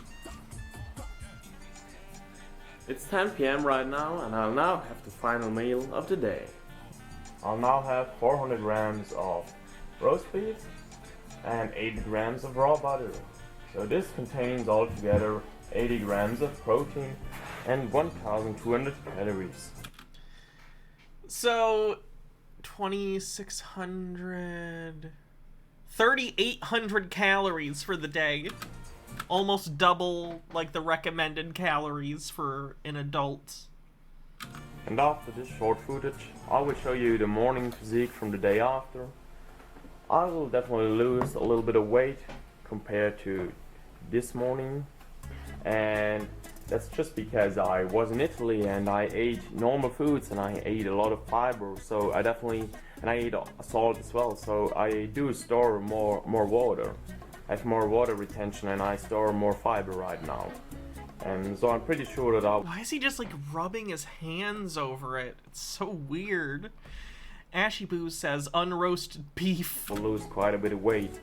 It's 10 p.m. right now, and I'll now have the final meal of the day. I'll now have 400 grams of roast beef and 80 grams of raw butter. So this contains altogether 80 grams of protein and 1,200 calories. So 2,600... 3,800 calories for the day. Almost double, like, the recommended calories for an adult. And after this short footage, I will show you the morning physique from the day after. I will definitely lose a little bit of weight compared to this morning. And that's just because I was in Italy and I ate normal foods and I ate a lot of fiber. So I definitely, and I ate salt as well. So I do store more water. I have more water retention and I store more fiber right now. And so I'm pretty sure that Why is he just, like, rubbing his hands over it? It's so weird. Ashy Boo says unroasted beef. I'll lose quite a bit of weight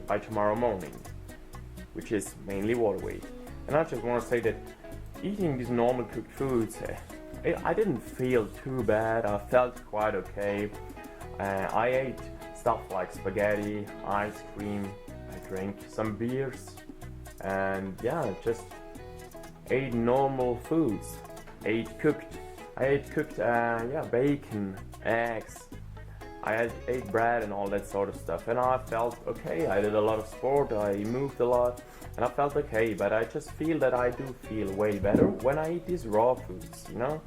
by tomorrow morning, which is mainly water weight. And I just want to say that eating these normal cooked foods, I didn't feel too bad. I felt quite okay. I ate stuff like spaghetti, ice cream, I drank some beers, and yeah, just ate normal foods. I ate cooked bacon, eggs. I ate bread and all that sort of stuff, and I felt okay. I did a lot of sport, I moved a lot, and I felt okay, but I just feel that I do feel way better when I eat these raw foods, you know?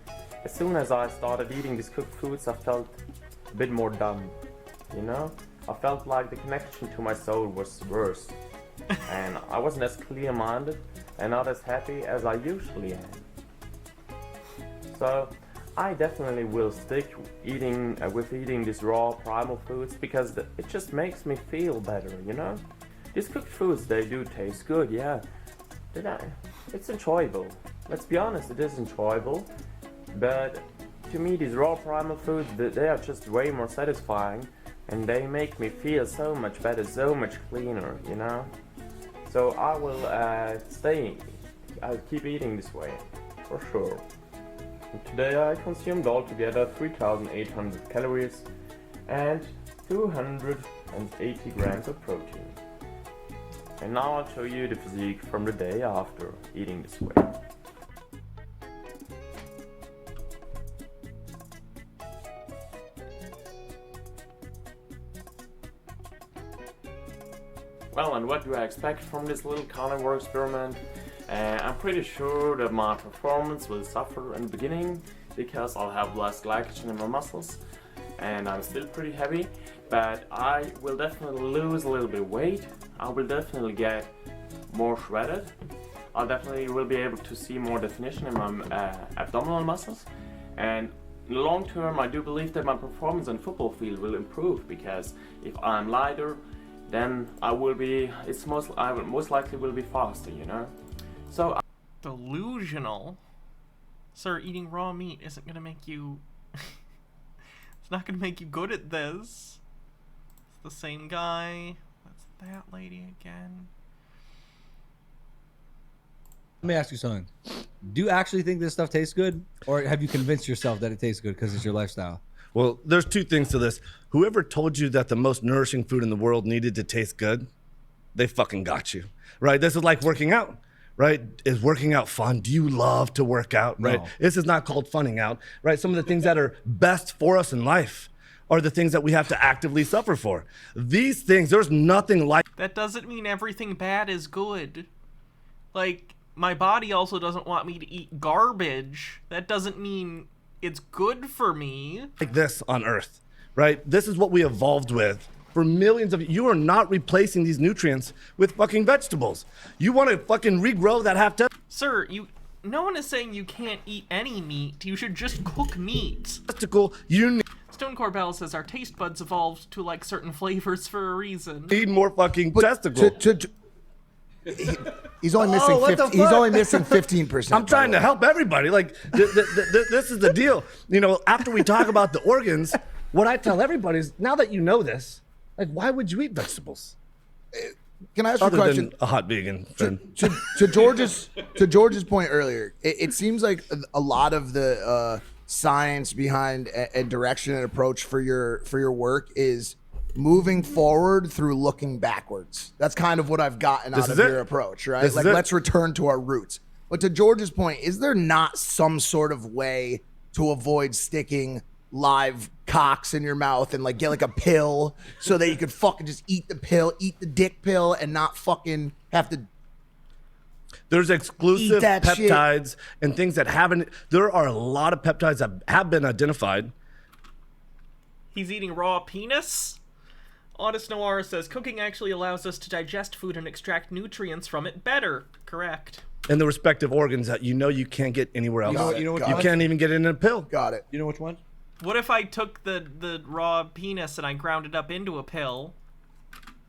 As soon as I started eating these cooked foods, I felt a bit more dumb, you know? I felt like the connection to my soul was worse, and I wasn't as clear-minded and not as happy as I usually am. So I definitely will stick with eating these raw primal foods because it just makes me feel better, you know? These cooked foods, they do taste good, yeah. It's enjoyable. Let's be honest, it is enjoyable. But to me, these raw primal foods, they are just way more satisfying. And they make me feel so much better, so much cleaner, you know? So I will I'll keep eating this way, for sure. And today I consumed altogether 3,800 calories and 280 grams of protein. And now I'll show you the physique from the day after eating this way. Well, and what do I expect from this little carnivore experiment? I'm pretty sure that my performance will suffer in the beginning because I'll have less glycogen in my muscles and I'm still pretty heavy, but I will definitely lose a little bit of weight. I will definitely get more shredded. I definitely will be able to see more definition in my abdominal muscles, and in the long term I do believe that my performance on the football field will improve because if I'm lighter, then I most likely will be faster, you know? So delusional. Sir, eating raw meat isn't gonna make you it's not gonna make you good at this. It's the same guy. That's that lady again. Let me ask you something. Do you actually think this stuff tastes good? Or have you convinced yourself that it tastes good because it's your lifestyle? Well, there's two things to this. Whoever told you that the most nourishing food in the world needed to taste good, they fucking got you, right? This is like working out, right? Is working out fun? Do you love to work out, right? No. This is not called funning out, right? Some of the things that are best for us in life are the things that we have to actively suffer for. These things, there's nothing like... That doesn't mean everything bad is good. Like, my body also doesn't want me to eat garbage. That doesn't mean it's good for me. Like this on Earth, right? This is what we evolved with for millions of years. You are not replacing these nutrients with fucking vegetables. You want to fucking regrow that half. Sir, no one is saying you can't eat any meat. You should just cook meat. Testicle, you Stone Corbell says our taste buds evolved to like certain flavors for a reason. need more fucking testicles. He's only missing. what the He's fuck? only missing 15%. I'm trying to help everybody. Like, this is the deal. You know, after we talk about the organs, what I tell everybody is, now that you know this, like, why would you eat vegetables? Can I ask you a Other question? than a hot vegan friend. To George's point earlier, it seems like a lot of the science behind and direction and approach for your work is moving forward through looking backwards. That's kind of what I've gotten out of your approach, right? Like, let's return to our roots. But to George's point, is there not some sort of way to avoid sticking live cocks in your mouth and like get like a pill so that you could fucking just eat the pill, eat the dick pill, and not fucking have to? There's exclusive that peptides and things that haven't. There are a lot of peptides that have been identified. He's eating raw penis? Honest Noir says, cooking actually allows us to digest food and extract nutrients from it better. Correct. And the respective organs that you can't get anywhere else. You can't even get it in a pill. Got it. You know which one? What if I took the raw penis and I ground it up into a pill?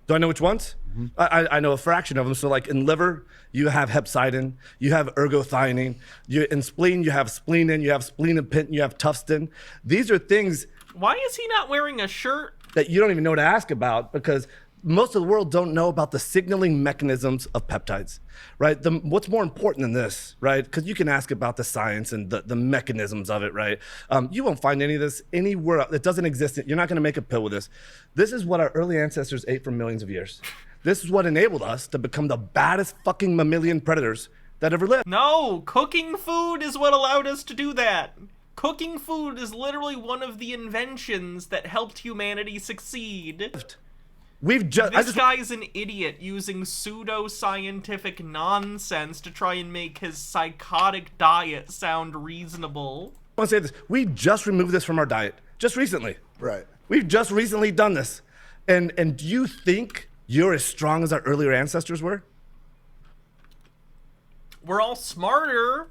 Do I know which ones? I know a fraction of them. So like in liver, you have hepcidin, you have ergothioneine, in spleen, you have spleenin, you have splenopitin, you have tufstin. These are things. Why is he not wearing a shirt? That you don't even know to ask about, because most of the world don't know about the signaling mechanisms of peptides, right? What's more important than this, right? Because you can ask about the science and the mechanisms of it, right? You won't find any of this anywhere. It doesn't exist. You're not going to make a pill with this. This is what our early ancestors ate for millions of years. This is what enabled us to become the baddest fucking mammalian predators that ever lived. No, cooking food is what allowed us to do that. Cooking food is literally one of the inventions that helped humanity succeed. This guy's an idiot using pseudo-scientific nonsense to try and make his psychotic diet sound reasonable. I want to say this. We just removed this from our diet. Just recently. Right. We've just recently done this. And do you think you're as strong as our earlier ancestors were? We're all smarter.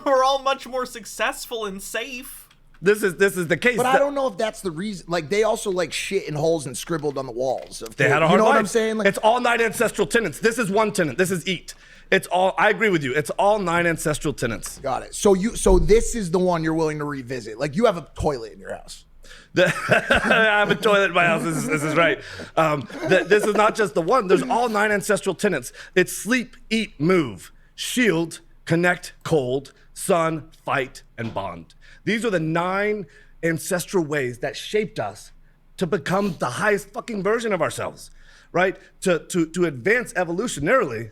We're all much more successful and safe. This is the case. But I don't know if that's the reason. Like, they also like shit in holes and scribbled on the walls. They had a hard You know life. what I'm saying? Like, it's all 9 ancestral tenets. This is one tenet. This is eat. It's all. I agree with you. It's all 9 ancestral tenets. Got it. So this is the one you're willing to revisit. Like, you have a toilet in your house. I have a toilet in my house. This is right. This is not just the one. There's all 9 ancestral tenets. It's sleep, eat, move, shield, connect, cold, sun, fight, and bond. These are the 9 ancestral ways that shaped us to become the highest fucking version of ourselves, right? To advance evolutionarily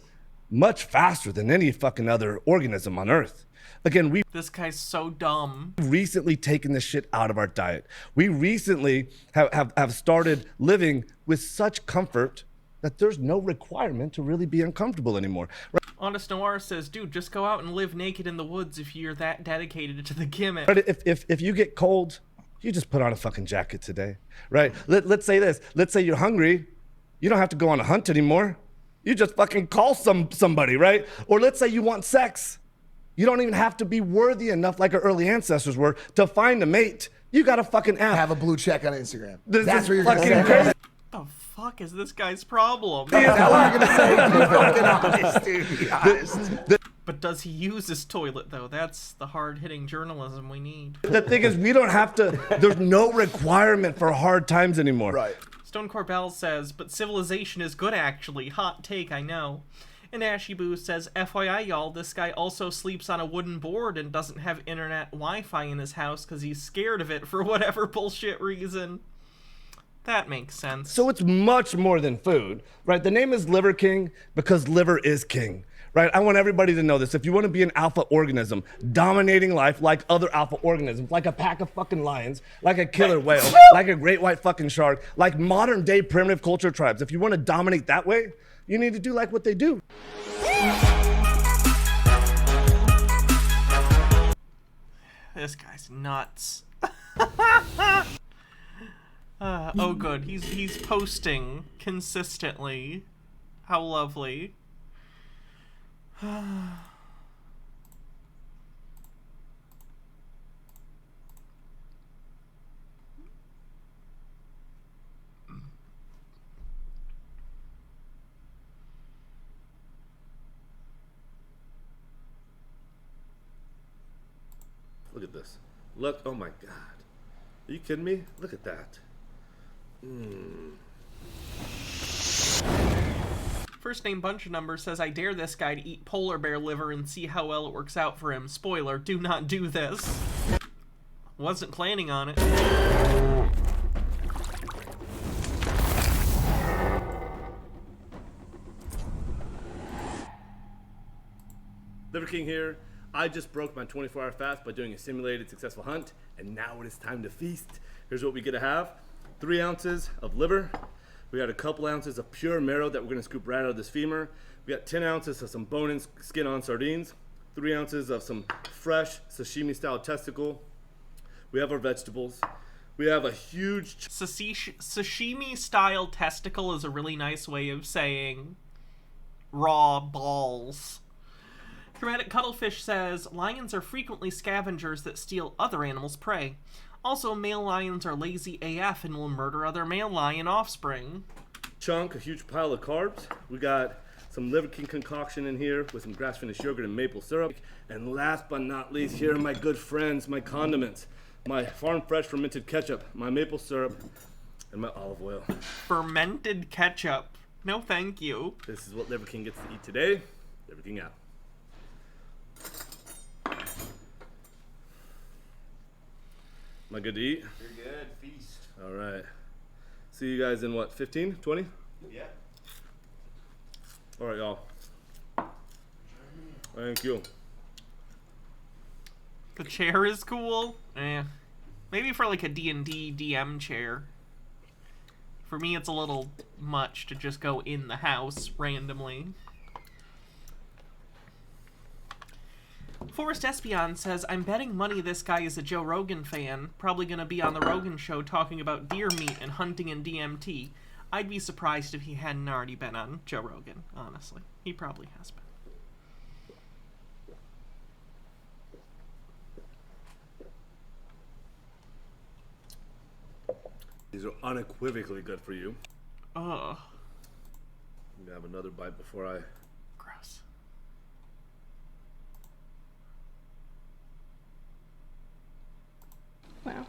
much faster than any fucking other organism on Earth. Again, this guy's so dumb. Recently taken this shit out of our diet. We recently have started living with such comfort that there's no requirement to really be uncomfortable anymore. Right? Honest Noir says, dude, just go out and live naked in the woods if you're that dedicated to the gimmick. Right? If you get cold, you just put on a fucking jacket today, right? Let's say this. Let's say you're hungry. You don't have to go on a hunt anymore. You just fucking call somebody, right? Or let's say you want sex. You don't even have to be worthy enough like our early ancestors were to find a mate. You got a fucking app. Have a blue check on Instagram. That's what you're fucking gonna say. crazy. What the fuck is this guy's problem? That's what I'm gonna say. Be fucking honest, dude. Be honest. But does he use his toilet, though? That's the hard-hitting journalism we need. The thing is, we don't have to, there's no requirement for hard times anymore. Right. Stone Corbell says, but civilization is good, actually. Hot take, I know. And Ashy Boo says, FYI, y'all, this guy also sleeps on a wooden board and doesn't have internet Wi-Fi in his house because he's scared of it for whatever bullshit reason. That makes sense. So it's much more than food, right? The name is Liver King because liver is king, right? I want everybody to know this. If you want to be an alpha organism, dominating life like other alpha organisms, like a pack of fucking lions, like a killer whale, like a great white fucking shark, like modern day primitive culture tribes, if you want to dominate that way, you need to do like what they do. This guy's nuts. Oh good, he's posting consistently. How lovely. Look at this. Look, oh my God. Are you kidding me? Look at that. First name bunch of numbers says, I dare this guy to eat polar bear liver and see how well it works out for him. Spoiler, do not do this. Wasn't planning on it. Liver King here. I just broke my 24-hour fast by doing a simulated successful hunt, and now it is time to feast. Here's what we get to have. 3 ounces of liver. We got a couple ounces of pure marrow that we're gonna scoop right out of this femur. We got 10 ounces of some bone and skin on sardines, 3 ounces of some fresh sashimi style testicle. We have our vegetables. We have a huge sashimi style testicle is a really nice way of saying raw balls. Chromatic Cuttlefish says, lions are frequently scavengers that steal other animals' prey. Also, male lions are lazy AF and will murder other male lion offspring. Chunk, a huge pile of carbs. We got some Liver King concoction in here with some grass-finished yogurt and maple syrup. And last but not least, here are my good friends, my condiments. My farm fresh fermented ketchup, my maple syrup, and my olive oil. Fermented ketchup. No thank you. This is what Liver King gets to eat today. Liver King out. Am I good to eat? You're good. Feast. All right. See you guys in what, 15, 20? Yeah. All right, y'all. Thank you. The chair is cool. Maybe for like a D&D DM chair. For me, it's a little much to just go in the house randomly. Forrest Espion says, I'm betting money this guy is a Joe Rogan fan. Probably gonna be on the Rogan show talking about deer meat and hunting and DMT. I'd be surprised if he hadn't already been on Joe Rogan, honestly. He probably has been. These are unequivocally good for you. Ugh. I'm gonna have another bite before I... Gross. Wow.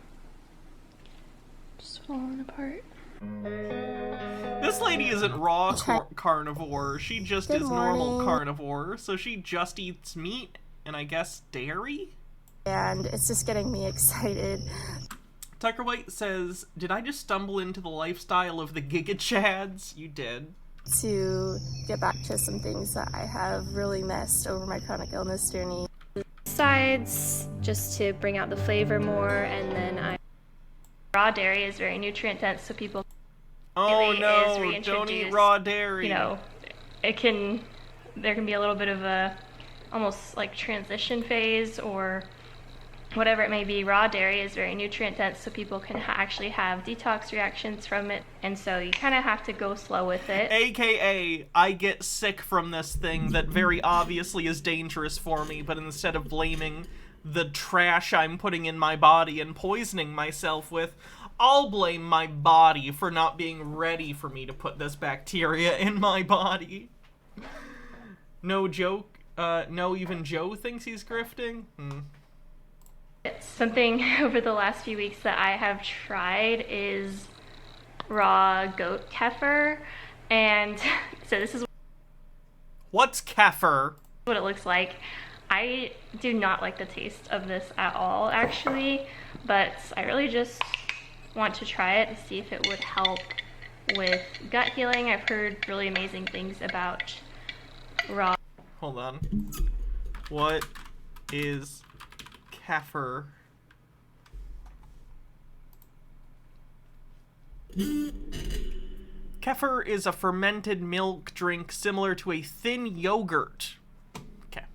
Just falling apart. This lady isn't raw carnivore. She just Good is normal morning. carnivore. So she just eats meat and I guess dairy? And it's just getting me excited. Tucker White says, did I just stumble into the lifestyle of the Giga Chads? You did. To get back to some things that I have really missed over my chronic illness journey. Sides, just to bring out the flavor more, and then raw dairy is very nutrient dense, so people Oh is no, don't reintroduced. eat raw dairy. You know, there can be a little bit of a almost like transition phase or whatever it may be. Raw dairy is very nutrient dense, so people can actually have detox reactions from it, and so you kind of have to go slow with it. AKA, I get sick from this thing that very obviously is dangerous for me, but instead of blaming the trash I'm putting in my body and poisoning myself with, I'll blame my body for not being ready for me to put this bacteria in my body. No joke? No, even Joe thinks he's grifting? It's something over the last few weeks that I have tried is raw goat kefir, and so this is What's kefir? what it looks like. I do not like the taste of this at all, actually, but I really just want to try it to see if it would help with gut healing. I've heard really amazing things about raw. Hold on. What is kefir? Kefir is a fermented milk drink similar to a thin yogurt. Okay.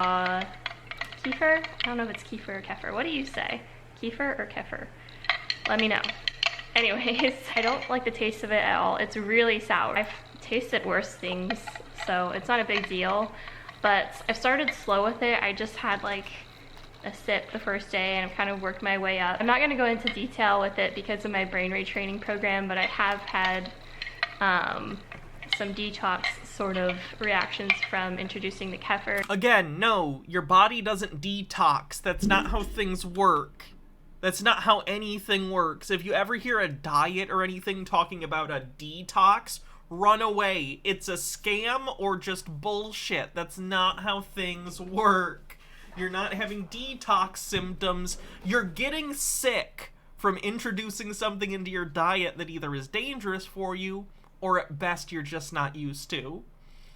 Kefir? I don't know if it's kefir or kefir. What do you say? Kefir or kefir? Let me know. Anyways, I don't like the taste of it at all. It's really sour. I've tasted worse things, so it's not a big deal. But I've started slow with it. I just had like a sip the first day and I've kind of worked my way up. I'm not going to go into detail with it because of my brain retraining program, but I have had some detox sort of reactions from introducing the kefir. Again, no, your body doesn't detox. That's not how things work. That's not how anything works. If you ever hear a diet or anything talking about a detox, run away. It's a scam or just bullshit. That's not how things work. You're not having detox symptoms. You're getting sick from introducing something into your diet that either is dangerous for you or at best you're just not used to.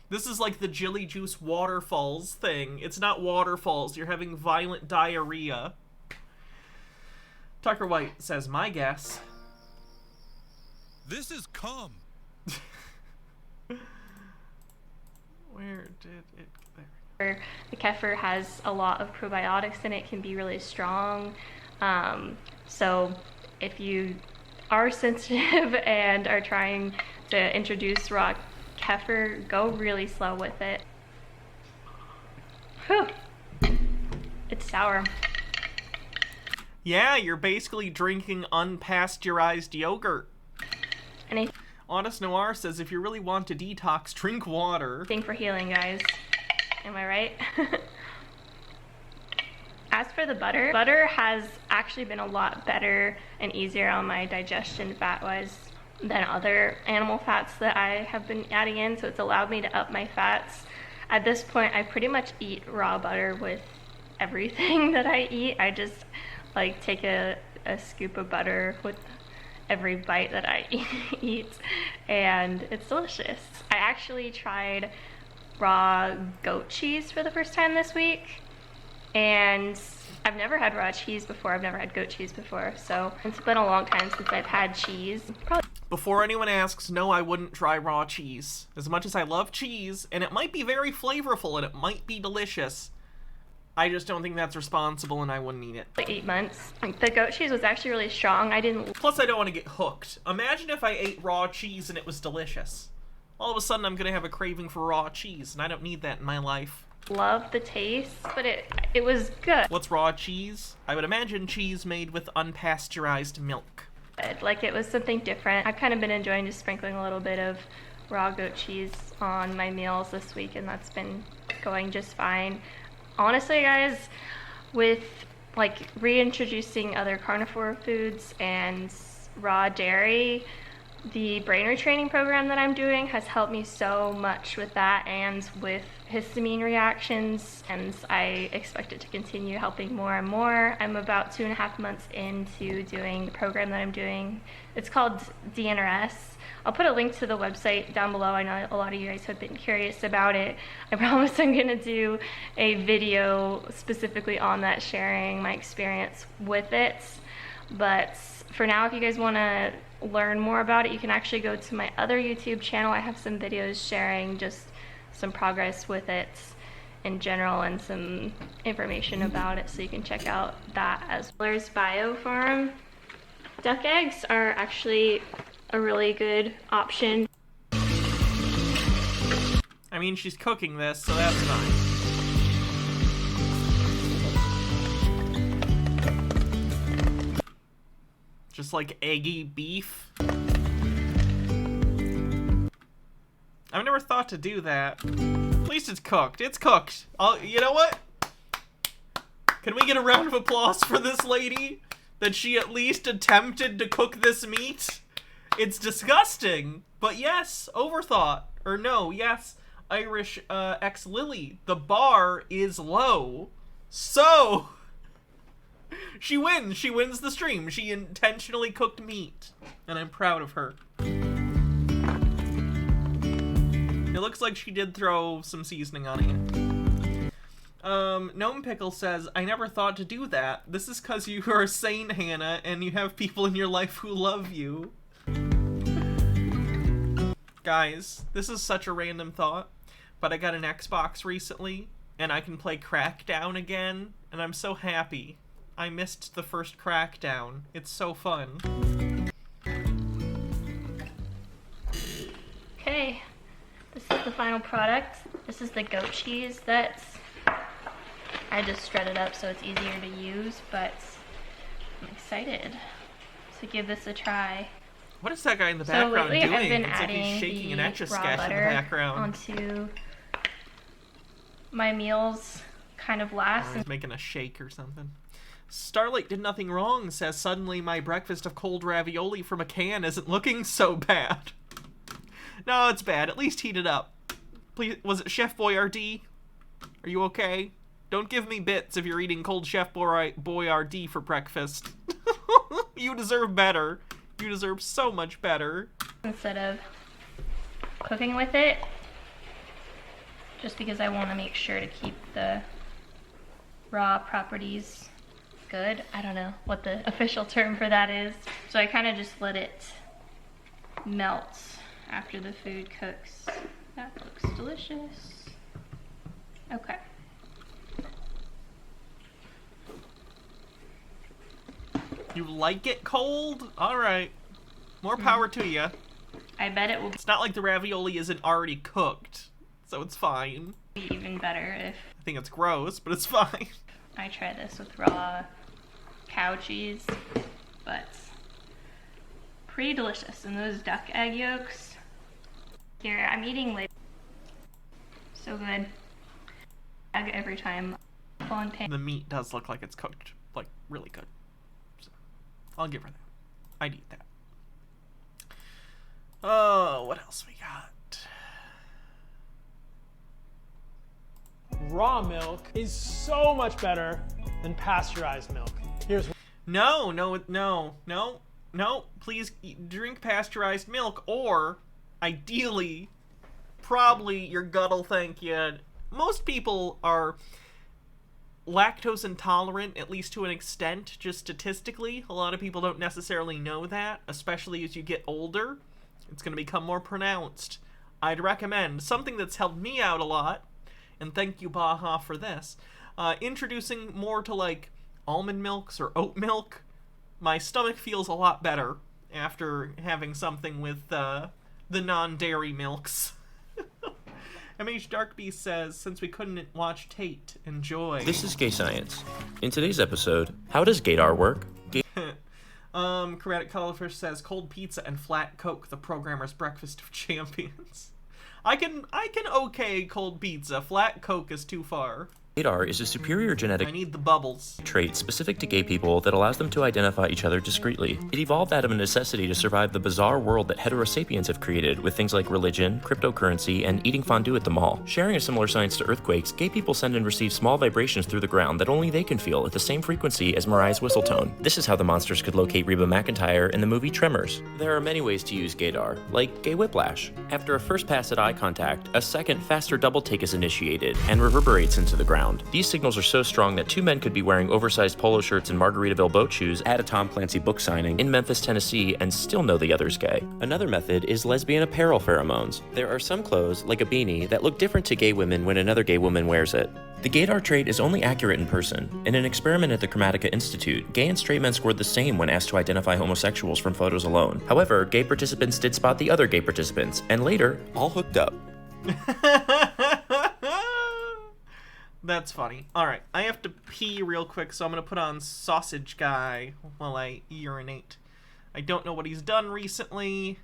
This is like the Jilly Juice waterfalls thing. It's not waterfalls. You're having violent diarrhea. Tucker White says, my guess. This is cum. Where did it... There. The kefir has a lot of probiotics in it, can be really strong. So if you are sensitive and are trying to introduce raw kefir, go really slow with it. Whew. It's sour. Yeah, you're basically drinking unpasteurized yogurt. Honest Noir says if you really want to detox, drink water. Thing for healing, guys. Am I right? As for the butter has actually been a lot better and easier on my digestion fat-wise than other animal fats that I have been adding in, so it's allowed me to up my fats. At this point, I pretty much eat raw butter with everything that I eat. I just like take a scoop of butter with every bite that I eat, and it's delicious. I actually tried raw goat cheese for the first time this week, and I've never had raw cheese before. I've never had goat cheese before, so it's been a long time since I've had cheese. Before anyone asks, no, I wouldn't try raw cheese. As much as I love cheese, and it might be very flavorful and it might be delicious, I just don't think that's responsible and I wouldn't eat it. Like 8 months. The goat cheese was actually really strong. Plus, I don't want to get hooked. Imagine if I ate raw cheese and it was delicious. All of a sudden, I'm going to have a craving for raw cheese, and I don't need that in my life. Love the taste, but it was good. What's raw cheese? I would imagine cheese made with unpasteurized milk. Like, it was something different. I've kind of been enjoying just sprinkling a little bit of raw goat cheese on my meals this week, and that's been going just fine. Honestly, guys, with like reintroducing other carnivore foods and raw dairy, the brain retraining program that I'm doing has helped me so much with that and with histamine reactions, and I expect it to continue helping more and more. I'm about 2.5 months into doing the program that I'm doing. It's called DNRS. I'll put a link to the website down below. I know a lot of you guys have been curious about it. I promise I'm going to do a video specifically on that, sharing my experience with it. But for now, if you guys want to learn more about it, you can actually go to my other YouTube channel. I have some videos sharing just some progress with it in general and some information about it, so you can check out that as well. There's Biofarm. Duck eggs are actually a really good option. I mean, she's cooking this, so that's fine. Just like eggy beef. I've never thought to do that. At least it's cooked. It's cooked. You know what? Can we get a round of applause for this lady? That she at least attempted to cook this meat? It's disgusting. But yes, overthought. Or no, yes, Irish X Lily. The bar is low. So she wins. She wins the stream. She intentionally cooked meat. And I'm proud of her. It looks like she did throw some seasoning on it. Gnome Pickle says, I never thought to do that. This is because you are sane, Hannah, and you have people in your life who love you. Guys, this is such a random thought, but I got an Xbox recently, and I can play Crackdown again, and I'm so happy. I missed the first Crackdown. It's so fun. Okay, this is the final product. This is the goat cheese that's... I just shred it up so it's easier to use, but I'm excited to give this a try. What is that guy in the So background lately doing? I've been It's like adding he's shaking an the Etch-a-Sketch raw in the butter background. onto my meals kind of last. He's making a shake or something. Starlight did nothing wrong, says suddenly my breakfast of cold ravioli from a can isn't looking so bad. No, it's bad. At least heat it up. Please, was it Chef Boyardee? Are you okay? Don't give me bits if you're eating cold Chef Boyardee for breakfast. You deserve better. You deserve so much better. Instead of cooking with it, just because I want to make sure to keep the raw properties good. I don't know what the official term for that is. So I kind of just let it melt after the food cooks. That looks delicious. Okay. You like it cold? Alright. More power to you. I bet it will It's not like the ravioli isn't already cooked, so it's fine. be even better if I think it's gross, but it's fine. I try this with raw cow cheese, but pretty delicious. And those duck egg yolks, here I'm eating like so good. Egg every time. On pan. The meat does look like it's cooked, like, really good. So, I'll give her that. I'd eat that. Oh, what else we got? Raw milk is so much better than pasteurized milk. Here's No. Please drink pasteurized milk, or ideally, probably your gut'll thank you. Most people are lactose intolerant, at least to an extent, just statistically. A lot of people don't necessarily know that, especially as you get older. It's going to become more pronounced. I'd recommend something that's helped me out a lot, and thank you, Baja, for this. Introducing more to, like, almond milks or oat milk. My stomach feels a lot better after having something with the non-dairy milks. MH Darkbeast says, since we couldn't watch Tate, enjoy. This is Gay Science. In today's episode, how does gaydar work? Chromatic Colorfish says, cold pizza and flat Coke, the programmer's breakfast of champions. I can okay cold pizza. Flat Coke is too far. Gaydar is a superior genetic I need the bubbles. trait specific to gay people that allows them to identify each other discreetly. It evolved out of a necessity to survive the bizarre world that heterosapiens have created with things like religion, cryptocurrency, and eating fondue at the mall. Sharing a similar science to earthquakes, gay people send and receive small vibrations through the ground that only they can feel at the same frequency as Mariah's whistle tone. This is how the monsters could locate Reba McEntire in the movie Tremors. There are many ways to use gaydar, like gay whiplash. After a first pass at eye contact, a second, faster double take is initiated and reverberates into the ground. These signals are so strong that two men could be wearing oversized polo shirts and Margaritaville boat shoes at a Tom Clancy book signing in Memphis, Tennessee, and still know the other's gay. Another method is lesbian apparel pheromones. There are some clothes, like a beanie, that look different to gay women when another gay woman wears it. The gaydar trait is only accurate in person. In an experiment at the Chromatica Institute, gay and straight men scored the same when asked to identify homosexuals from photos alone. However, gay participants did spot the other gay participants, and later, all hooked up. That's funny. Alright, I have to pee real quick, so I'm going to put on Sausage Guy while I urinate. I don't know what he's done recently.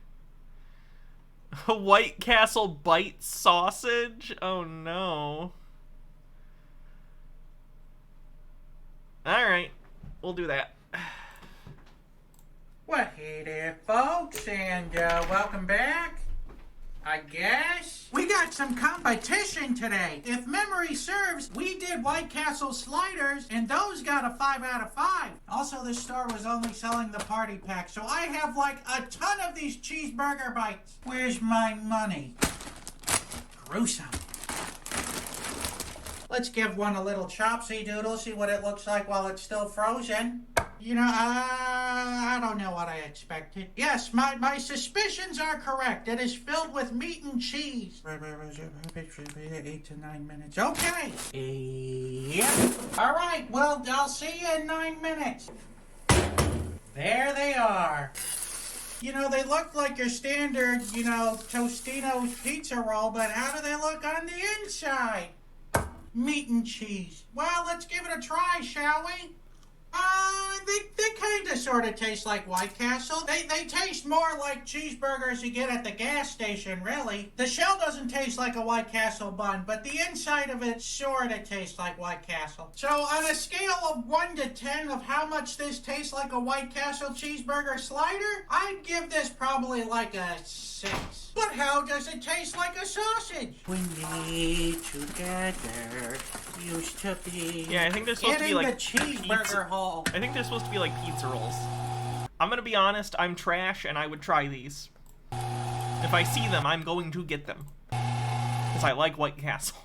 White Castle Bite Sausage? Oh no. Alright, we'll do that. Well, hey there, folks, and welcome back, I guess. We got some competition today. If memory serves, we did White Castle sliders, and those got a 5 out of 5. Also, this store was only selling the party pack, so I have like a ton of these cheeseburger bites. Where's my money? Gruesome. Let's give one a little chopsy doodle, see what it looks like while it's still frozen. You know, I don't know what I expected. Yes, my suspicions are correct. It is filled with meat and cheese. 8 to 9 minutes. Okay. Yep. All right, well, I'll see you in 9 minutes. There they are. You know, they look like your standard, you know, Tostino's pizza roll, but how do they look on the inside? Meat and cheese. Well, let's give it a try, shall we? They kind of sort of taste like White Castle. They taste more like cheeseburgers you get at the gas station, really. The shell doesn't taste like a White Castle bun, but the inside of it sort of tastes like White Castle. So on a scale of 1 to 10 of how much this tastes like a White Castle cheeseburger slider, I'd give this probably like a 6. But how does it taste like a sausage? We need together used to be. Yeah, I think they're supposed to be like the cheeseburger hole. I think they're supposed to be like pizza rolls. I'm gonna be honest, I'm trash and I would try these. If I see them, I'm going to get them. Because I like White Castle.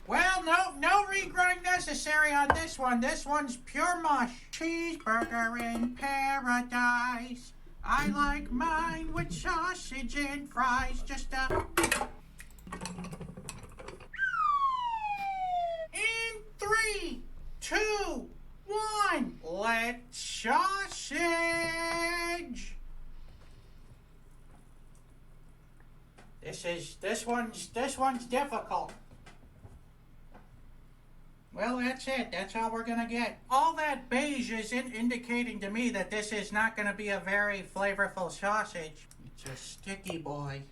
Well, no regrind necessary on this one. This one's pure mush. Cheeseburger in paradise. I like mine with sausage and fries. Just in 3, 2, 1. Let's sausage. This one's difficult. Well, that's it. That's all we're gonna get. All that beige is indicating to me that this is not gonna be a very flavorful sausage. It's a sticky boy.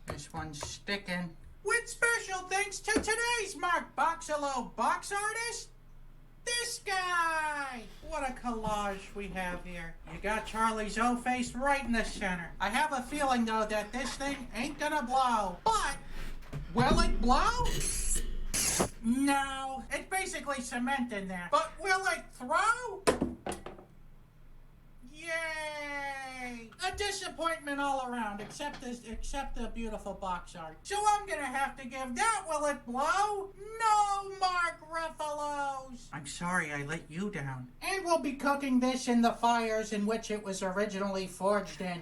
This one's sticking. With special thanks to today's Mark Boxalo box artist, this guy. What a collage we have here. You got Charlie's O face right in the center. I have a feeling though that this thing ain't gonna blow. But will it blow? No, it's basically cement in there. But will it throw? Yay! A disappointment all around, except the beautiful box art. So I'm gonna have to give that will it blow? No, Mark Ruffalo's! I'm sorry I let you down. And we'll be cooking this in the fires in which it was originally forged in.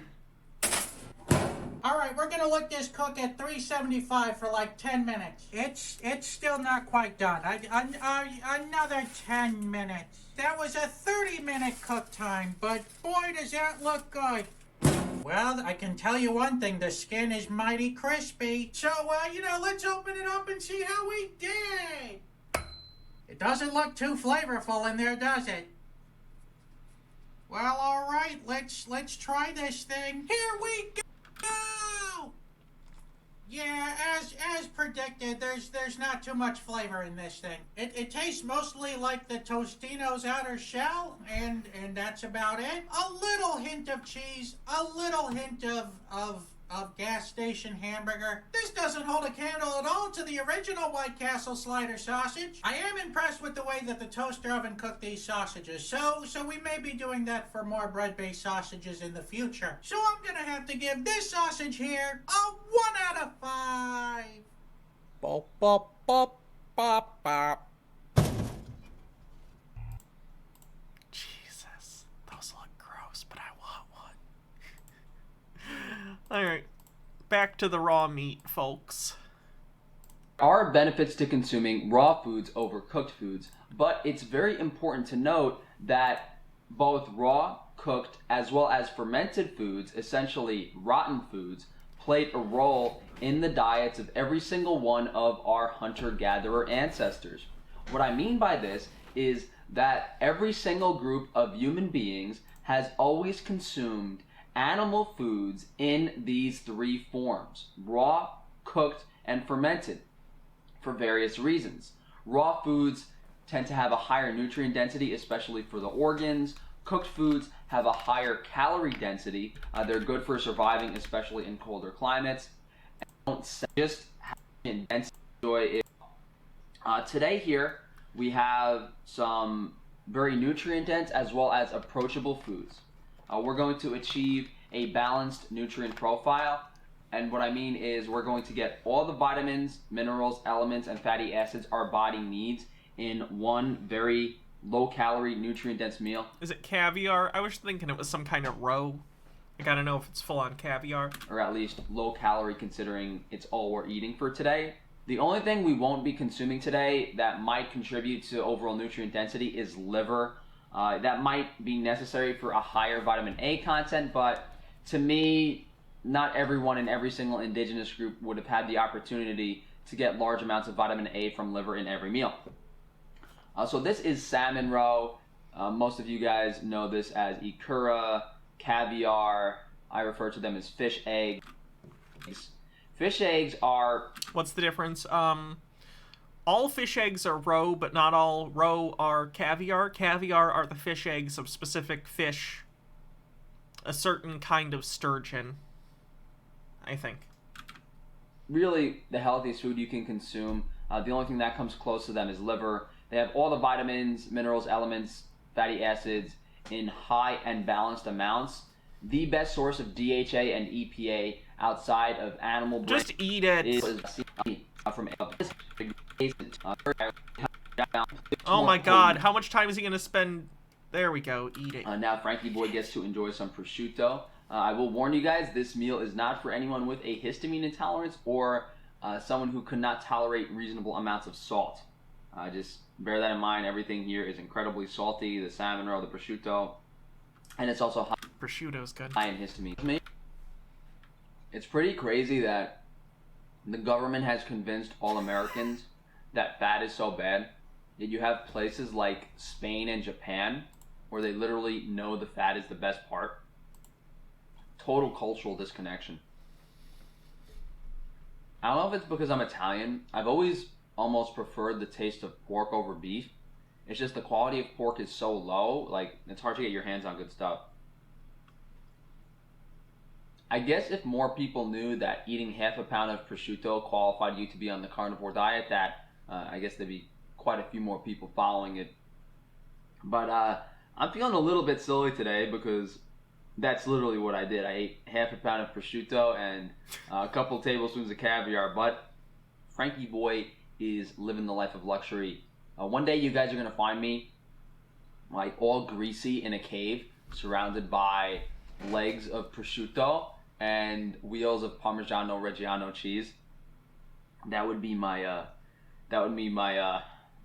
Alright, we're gonna let this cook at 375 for like 10 minutes. It's still not quite done. Another 10 minutes. That was a 30-minute cook time, but boy does that look good. Well, I can tell you one thing, the skin is mighty crispy. So, let's open it up and see how we did. It doesn't look too flavorful in there, does it? Well, alright, let's try this thing. Here we go! Yeah, as predicted, there's not too much flavor in this thing. It tastes mostly like the Tostino's outer shell, and that's about it. A little hint of cheese, a little hint of gas station hamburger. This doesn't hold a candle at all to the original White Castle slider sausage. I am impressed with the way that the toaster oven cooked these sausages, so we may be doing that for more bread-based sausages in the future. So I'm gonna have to give this sausage here a 1 out of 5. Bop, bop, bop, bop, bop. Jesus, those look gross, but I want one. Alright, back to the raw meat, folks. There are benefits to consuming raw foods over cooked foods, but it's very important to note that both raw, cooked, as well as fermented foods, essentially rotten foods, played a role in the diets of every single one of our hunter-gatherer ancestors. What I mean by this is that every single group of human beings has always consumed animal foods in these 3 forms: raw, cooked, and fermented, for various reasons. Raw foods tend to have a higher nutrient density, especially for the organs. Cooked foods have a higher calorie density. They're good for surviving, especially in colder climates. And don't just have density enjoy it. Today here we have some very nutrient dense as well as approachable foods. We're going to achieve a balanced nutrient profile, and what I mean is we're going to get all the vitamins, minerals, elements, and fatty acids our body needs in one very low-calorie, nutrient-dense meal. Is it caviar? I was thinking it was some kind of roe. I gotta know if it's full-on caviar. Or at least low-calorie, considering it's all we're eating for today. The only thing we won't be consuming today that might contribute to overall nutrient density is liver. That might be necessary for a higher vitamin A content, but to me, not everyone in every single indigenous group would have had the opportunity to get large amounts of vitamin A from liver in every meal. So this is salmon roe. Most of you guys know this as ikura, caviar. I refer to them as fish eggs. Fish eggs are... What's the difference? All fish eggs are roe, but not all roe are caviar. Caviar are the fish eggs of specific fish, a certain kind of sturgeon, I think. Really, the healthiest food you can consume. The only thing that comes close to them is liver. They have all the vitamins, minerals, elements, fatty acids in high and balanced amounts. The best source of DHA and EPA outside of animal brain. Just eat it. Is from oh my god, how much time is he going to spend? There we go, eating. Now Frankie Boy gets to enjoy some prosciutto. I will warn you guys, this meal is not for anyone with a histamine intolerance or someone who could not tolerate reasonable amounts of salt. Just bear that in mind. Everything here is incredibly salty. The salmon roe, the prosciutto, and it's also prosciutto's good. High in histamine. It's pretty crazy that the government has convinced all Americans that fat is so bad. Yet you have places like Spain and Japan where they literally know the fat is the best part. Total cultural disconnection. I don't know if it's because I'm Italian. I've always almost preferred the taste of pork over beef. It's just the quality of pork is so low, like it's hard to get your hands on good stuff. I guess if more people knew that eating half a pound of prosciutto qualified you to be on the carnivore diet, that I guess there'd be quite a few more people following it. But I'm feeling a little bit silly today because that's literally what I did. I ate half a pound of prosciutto and a couple tablespoons of caviar, but Frankie Boy is living the life of luxury. One day you guys are going to find me like all greasy in a cave surrounded by legs of prosciutto and wheels of Parmigiano Reggiano cheese. That would be my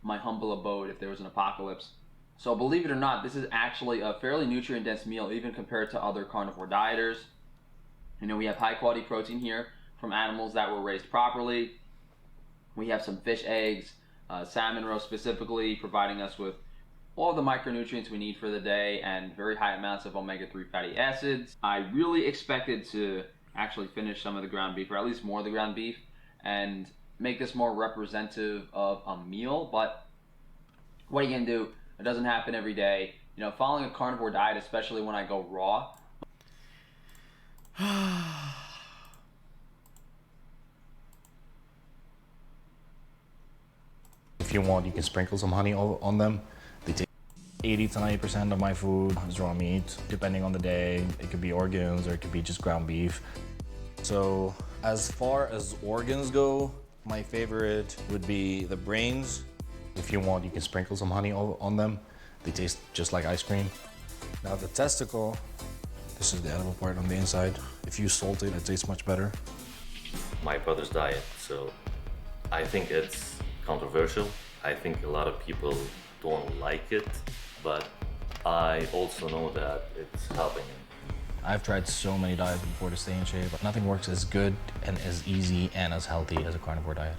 my humble abode if there was an apocalypse. So believe it or not, this is actually a fairly nutrient-dense meal even compared to other carnivore dieters. You know, we have high-quality protein here from animals that were raised properly. We have some fish eggs, salmon roe specifically, providing us with all the micronutrients we need for the day and very high amounts of omega-3 fatty acids. I really expected to actually finish some of the ground beef, or at least more of the ground beef, and make this more representative of a meal, but what are you gonna do? It doesn't happen every day. You know, following a carnivore diet, especially when I go raw. If you want, you can sprinkle some honey on them. They take 80 to 90% of my food is raw meat. Depending on the day, it could be organs or it could be just ground beef. So as far as organs go, my favorite would be the brains. If you want, you can sprinkle some honey on them. They taste just like ice cream. Now the testicle, this is the edible part on the inside. If you salt it, it tastes much better. My brother's diet, so I think it's controversial. I think a lot of people don't like it, but I also know that it's helping him. I've tried so many diets before to stay in shape, but nothing works as good and as easy and as healthy as a carnivore diet.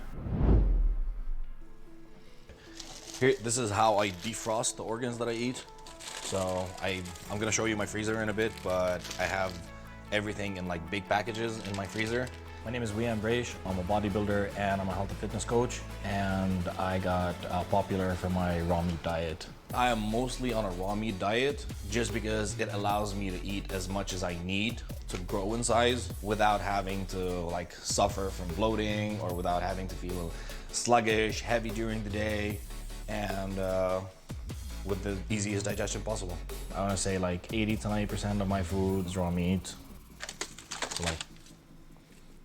Here, this is how I defrost the organs that I eat. So I'm gonna show you my freezer in a bit, but I have everything in like big packages in my freezer. My name is Wian Braish. I'm a bodybuilder and I'm a health and fitness coach, and I got popular for my raw meat diet. I am mostly on a raw meat diet just because it allows me to eat as much as I need to grow in size without having to like suffer from bloating or without having to feel sluggish, heavy during the day, and with the easiest digestion possible. I want to say like 80 to 90% of my food is raw meat. So like,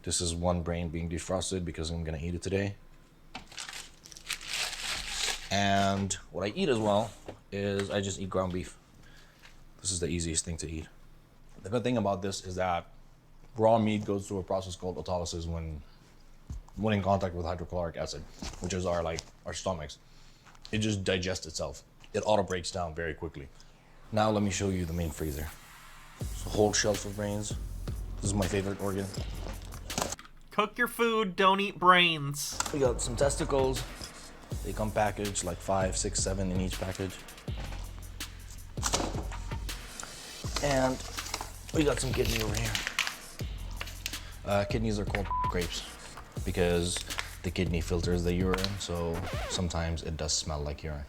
this is one brain being defrosted because I'm gonna eat it today. And what I eat as well is I just eat ground beef. This is the easiest thing to eat. The good thing about this is that raw meat goes through a process called autolysis when in contact with hydrochloric acid, which is our stomachs. It just digests itself. It auto breaks down very quickly. Now let me show you the main freezer. It's a whole shelf of brains. This is my favorite organ. Cook your food, don't eat brains. We got some testicles. They come packaged like 5, 6, 7 in each package. And we got some kidney over here. Kidneys are called grapes because the kidney filters the urine, so sometimes it does smell like urine.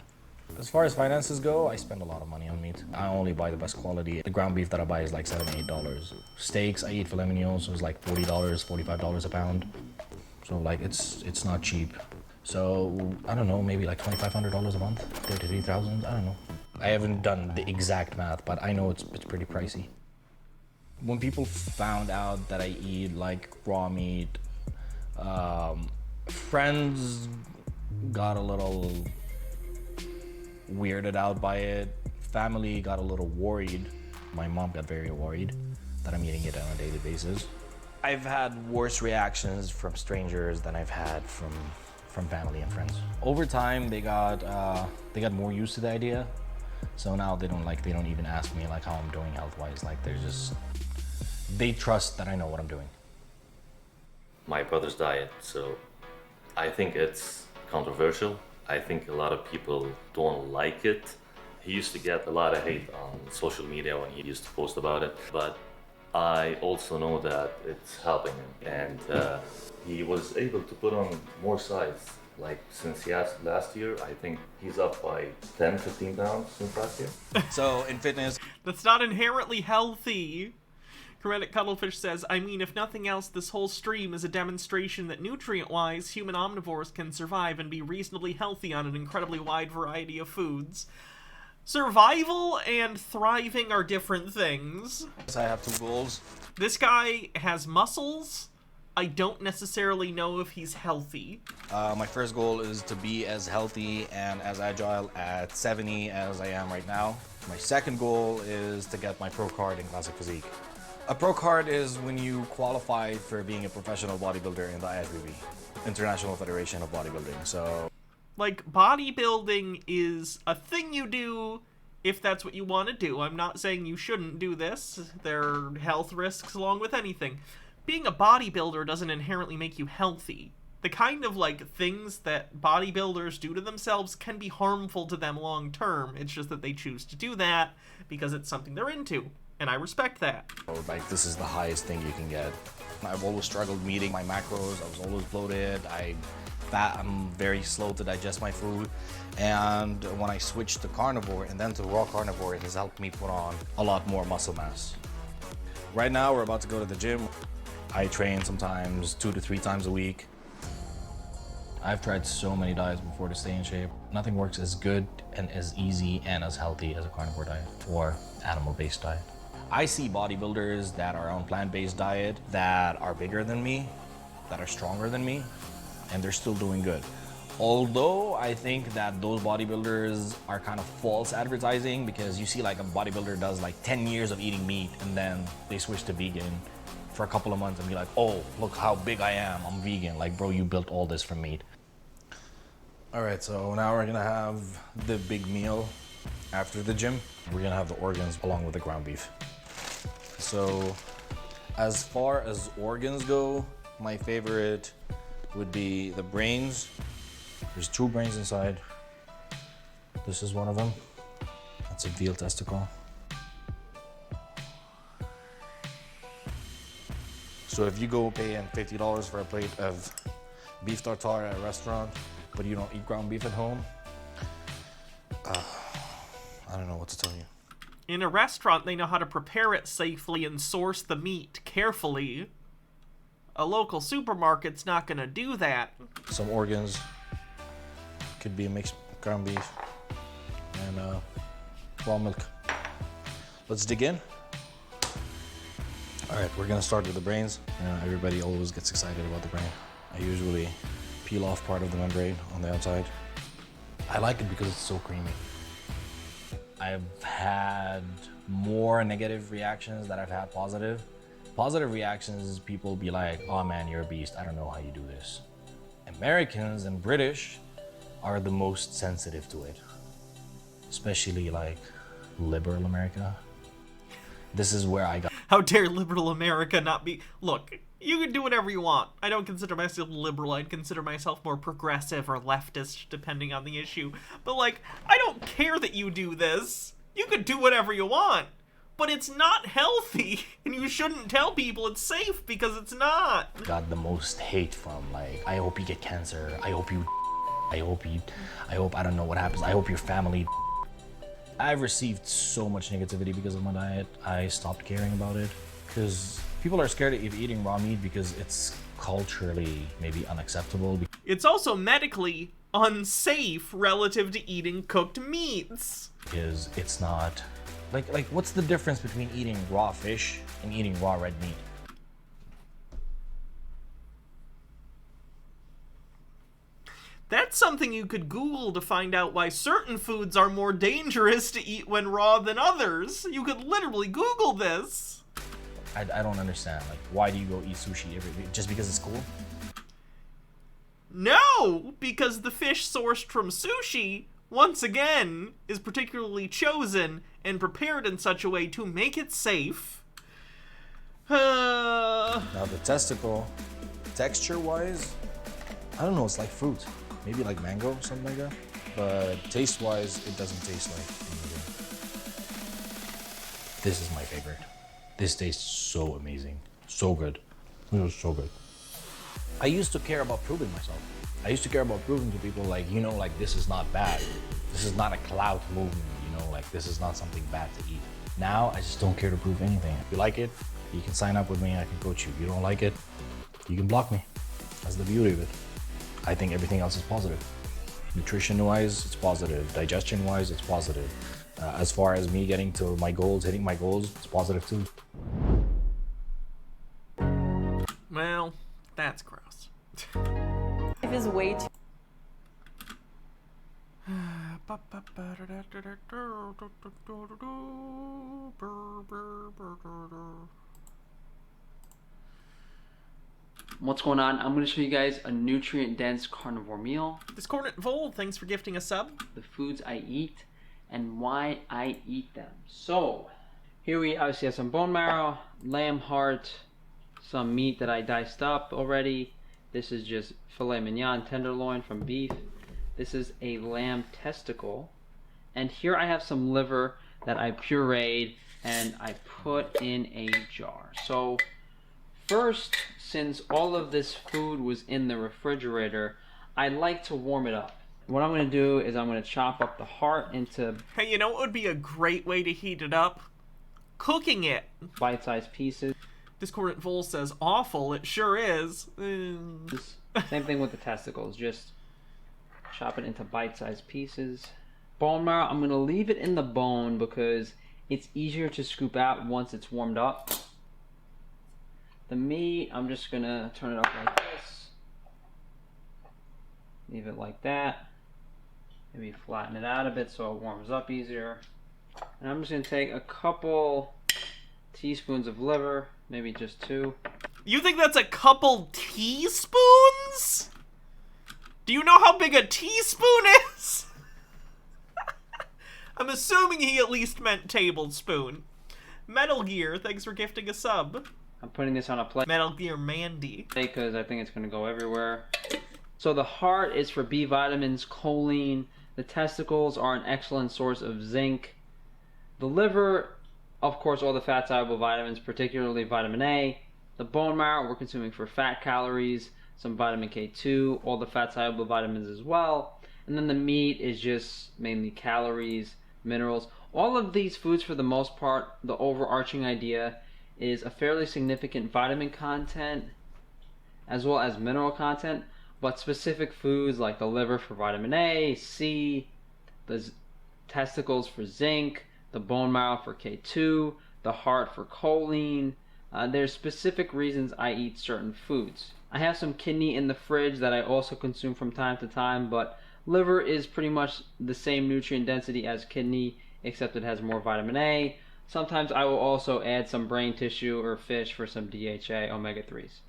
As far as finances go, I spend a lot of money on meat. I only buy the best quality. The ground beef that I buy is like $7, $8. Steaks, I eat filet mignon, so it's like $40, $45 a pound. So like it's not cheap. So I don't know, maybe like $2,500 a month, 33,000. I don't know. I haven't done the exact math, but I know it's pretty pricey. When people found out that I eat like raw meat, friends got a little weirded out by it. Family got a little worried. My mom got very worried that I'm eating it on a daily basis. I've had worse reactions from strangers than I've had from family and friends. Over time, they got more used to the idea. So now they don't even ask me like how I'm doing health-wise. Like they trust that I know what I'm doing. My brother's diet, so I think it's controversial. I think a lot of people don't like it. He used to get a lot of hate on social media when he used to post about it, but I also know that it's helping him, and he was able to put on more size. Like since last year, I think he's up by 10, 15 pounds since last year. So in fitness, that's not inherently healthy. Chromatic Cuttlefish says, I mean, if nothing else, this whole stream is a demonstration that nutrient-wise, human omnivores can survive and be reasonably healthy on an incredibly wide variety of foods. Survival and thriving are different things. I have 2 goals. This guy has muscles. I don't necessarily know if he's healthy. My first goal is to be as healthy and as agile at 70 as I am right now. My second goal is to get my pro card in classic physique. A pro card is when you qualify for being a professional bodybuilder in the IFBB, International Federation of Bodybuilding. So, like, bodybuilding is a thing you do if that's what you want to do. I'm not saying you shouldn't do this. There are health risks along with anything. Being a bodybuilder doesn't inherently make you healthy. The kind of, like, things that bodybuilders do to themselves can be harmful to them long term. It's just that they choose to do that because it's something they're into. And I respect that. Like, this is the highest thing you can get. I've always struggled meeting my macros. I was always bloated. I'm very slow to digest my food. And when I switched to carnivore and then to raw carnivore, it has helped me put on a lot more muscle mass. Right now, we're about to go to the gym. I train sometimes 2 to 3 times a week. I've tried so many diets before to stay in shape. Nothing works as good and as easy and as healthy as a carnivore diet or animal-based diet. I see bodybuilders that are on plant-based diet that are bigger than me, that are stronger than me, and they're still doing good. Although I think that those bodybuilders are kind of false advertising, because you see like a bodybuilder does like 10 years of eating meat and then they switch to vegan for a couple of months and be like, oh, look how big I am, I'm vegan. Like, bro, you built all this from meat. All right, so now we're gonna have the big meal after the gym. We're gonna have the organs along with the ground beef. So as far as organs go, my favorite would be the brains. There's 2 brains inside. This is one of them. That's a veal testicle. So if you go paying $50 for a plate of beef tartare at a restaurant, but you don't eat ground beef at home, I don't know what to tell you. In a restaurant, they know how to prepare it safely and source the meat carefully. A local supermarket's not gonna do that. Some organs. Could be a mixed ground beef and raw milk. Let's dig in. All right, we're gonna start with the brains. Everybody always gets excited about the brain. I usually peel off part of the membrane on the outside. I like it because it's so creamy. I've had more negative reactions than I've had positive. Positive reactions, people be like, oh man, you're a beast. I don't know how you do this. Americans and British are the most sensitive to it. Especially like liberal America. This is where I got... How dare liberal America not be... Look, you can do whatever you want. I don't consider myself liberal. I'd consider myself more progressive or leftist, depending on the issue. But, like, I don't care that you do this. You could do whatever you want. But it's not healthy, and you shouldn't tell people it's safe because it's not. Got the most hate from, like, I hope you get cancer. I hope I don't know what happens. I hope your family. I've received so much negativity because of my diet. I stopped caring about it because people are scared of eating raw meat because it's culturally maybe unacceptable. It's also medically unsafe relative to eating cooked meats. Because it's not, like what's the difference between eating raw fish and eating raw red meat? That's something you could Google to find out why certain foods are more dangerous to eat when raw than others. You could literally Google this. I don't understand. Like, why do you go eat sushi just because it's cool? No, because the fish sourced from sushi, once again, is particularly chosen and prepared in such a way to make it safe. Now the testicle, texture-wise, I don't know, it's like fruit. Maybe like mango or something like that. But taste-wise, it doesn't taste like anything. This is my favorite. This tastes so amazing. So good. It was so good. I used to care about proving myself. I used to care about proving to people like, you know, like this is not bad. This is not a clout movement, you know, like this is not something bad to eat. Now, I just don't care to prove anything. If you like it, you can sign up with me, I can coach you. If you don't like it, you can block me. That's the beauty of it. I think everything else is positive. Nutrition-wise, it's positive. Digestion-wise, it's positive. As far as me getting to my goals, hitting my goals, it's positive too. Well, that's gross. It is way too... What's going on? I'm going to show you guys a nutrient-dense carnivore meal. Discordant Vol, thanks for gifting a sub. The foods I eat and why I eat them. So, here we obviously have some bone marrow, lamb heart, some meat that I diced up already. This is just filet mignon, tenderloin from beef. This is a lamb testicle. And here I have some liver that I pureed and I put in a jar. So, first, since all of this food was in the refrigerator, I like to warm it up. What I'm going to do is I'm going to chop up the heart into... Hey, you know what would be a great way to heat it up? Cooking it. Bite-sized pieces. Discordant Vol says, awful, it sure is. Same thing with the testicles, just chop it into bite-sized pieces. Bone marrow, I'm going to leave it in the bone because it's easier to scoop out once it's warmed up. The meat, I'm just going to turn it up like this. Leave it like that. Maybe flatten it out a bit so it warms up easier. And I'm just going to take a couple teaspoons of liver, maybe just 2. You think that's a couple teaspoons? Do you know how big a teaspoon is? I'm assuming he at least meant tablespoon. Metal Gear, thanks for gifting a sub. I'm putting this on a plate. Metal Gear Mandy. Because I think it's going to go everywhere. So the heart is for B vitamins, choline. The testicles are an excellent source of zinc. The liver, of course, all the fat soluble vitamins, particularly vitamin A. The bone marrow, we're consuming for fat calories, some vitamin K2, all the fat soluble vitamins as well. And then the meat is just mainly calories, minerals. All of these foods, for the most part, the overarching idea is a fairly significant vitamin content as well as mineral content, but specific foods like the liver for vitamin A, C, the testicles for zinc, the bone marrow for K2, the heart for choline. There's specific reasons I eat certain foods. I have some kidney in the fridge that I also consume from time to time, but liver is pretty much the same nutrient density as kidney, except it has more vitamin A. Sometimes I will also add some brain tissue or fish for some DHA, omega-3s.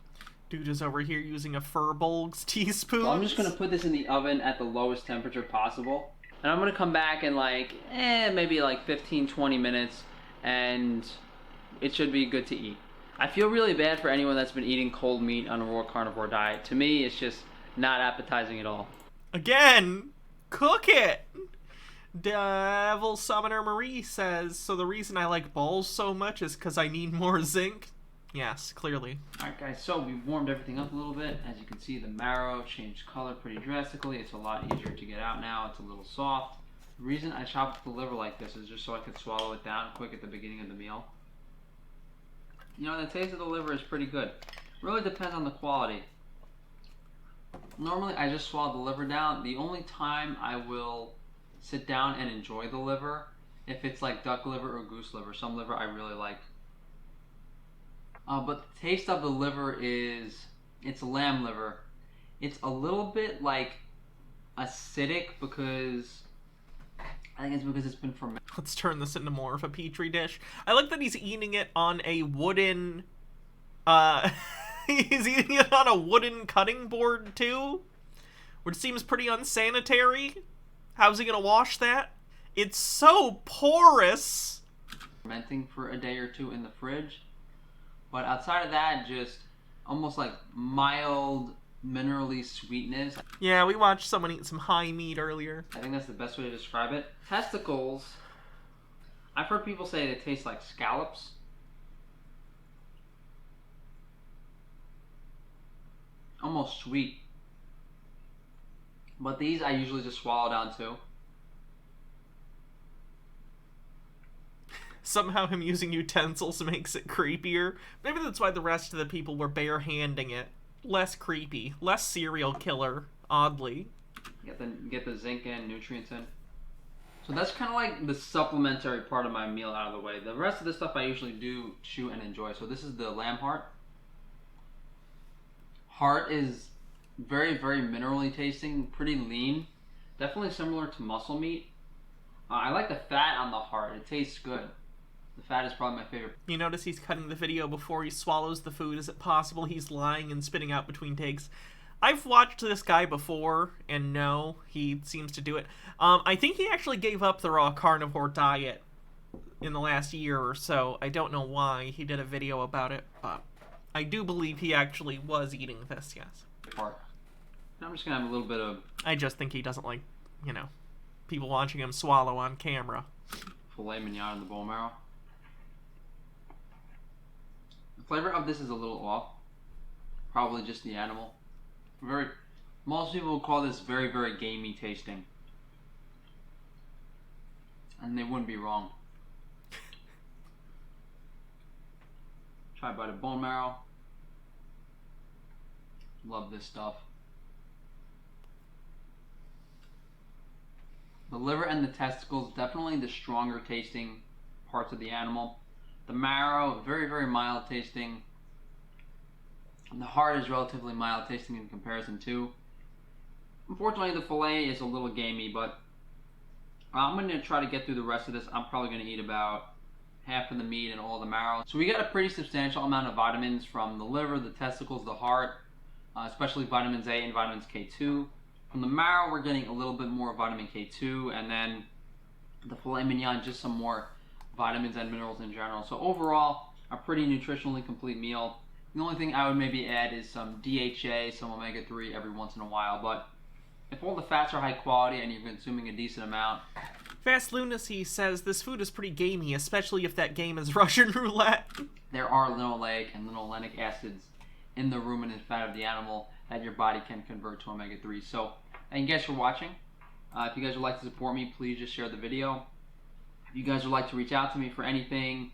Dude is over here using a Furbolg's teaspoon. So I'm just going to put this in the oven at the lowest temperature possible. And I'm going to come back in like, maybe like 15-20 minutes. And it should be good to eat. I feel really bad for anyone that's been eating cold meat on a raw carnivore diet. To me, it's just not appetizing at all. Again, cook it! Devil Summoner Marie says, so the reason I like balls so much is because I need more zinc? Yes, clearly. Alright guys, so we warmed everything up a little bit. As you can see, the marrow changed color pretty drastically. It's a lot easier to get out now. It's a little soft. The reason I chop up the liver like this is just so I could swallow it down quick at the beginning of the meal. You know, the taste of the liver is pretty good. Really depends on the quality. Normally I just swallow the liver down. The only time I will sit down and enjoy the liver, if it's like duck liver or goose liver. Some liver I really like. But the taste of the liver is, it's lamb liver. It's a little bit like acidic because, I think it's because it's been fermented. Let's turn this into more of a petri dish. I like that he's eating it on a wooden, he's eating it on a wooden cutting board too, which seems pretty unsanitary. How's he gonna wash that? It's so porous. Fermenting for a day or two in the fridge. But outside of that, just almost like mild minerally sweetness. Yeah, we watched someone eat some high meat earlier. I think that's the best way to describe it. Testicles, I've heard people say they taste like scallops. Almost sweet. But these I usually just swallow down too. Somehow him using utensils makes it creepier. Maybe that's why the rest of the people were bare-handing it. Less creepy. Less serial killer, oddly. Get the zinc in, nutrients in. So that's kind of like the supplementary part of my meal out of the way. The rest of the stuff I usually do chew and enjoy. So this is the lamb heart. Heart is very, very minerally tasting, pretty lean. Definitely similar to muscle meat. I like the fat on the heart. It tastes good. The fat is probably my favorite. You notice he's cutting the video before he swallows the food. Is it possible he's lying and spitting out between takes? I've watched this guy before, and no, he seems to do it. I think he actually gave up the raw carnivore diet in the last year or so. I don't know why. He did a video about it, but I do believe he actually was eating this, yes. Part. I'm just going to have a little bit of... I just think he doesn't like, you know, people watching him swallow on camera. Filet mignon in the bone marrow. The flavor of this is a little off. Probably just the animal. Most people would call this very, very gamey tasting. And they wouldn't be wrong. Try a bite of bone marrow. Love this stuff. The liver and the testicles, definitely the stronger tasting parts of the animal. The marrow, very, very mild tasting. And the heart is relatively mild tasting in comparison too. Unfortunately, the fillet is a little gamey, but I'm going to try to get through the rest of this. I'm probably going to eat about half of the meat and all the marrow. So we got a pretty substantial amount of vitamins from the liver, the testicles, the heart, especially vitamins A and vitamins K2. From the marrow, we're getting a little bit more vitamin K2, and then the filet mignon, just some more vitamins and minerals in general. So overall, a pretty nutritionally complete meal. The only thing I would maybe add is some DHA, some omega-3 every once in a while, but if all the fats are high quality and you're consuming a decent amount. Fast Lunacy says this food is pretty gamey, especially if that game is Russian roulette. There are linoleic and linolenic acids in the ruminant fat of the animal that your body can convert to omega-3. So, thank you guys for watching. If you guys would like to support me, please just share the video. If you guys would like to reach out to me for anything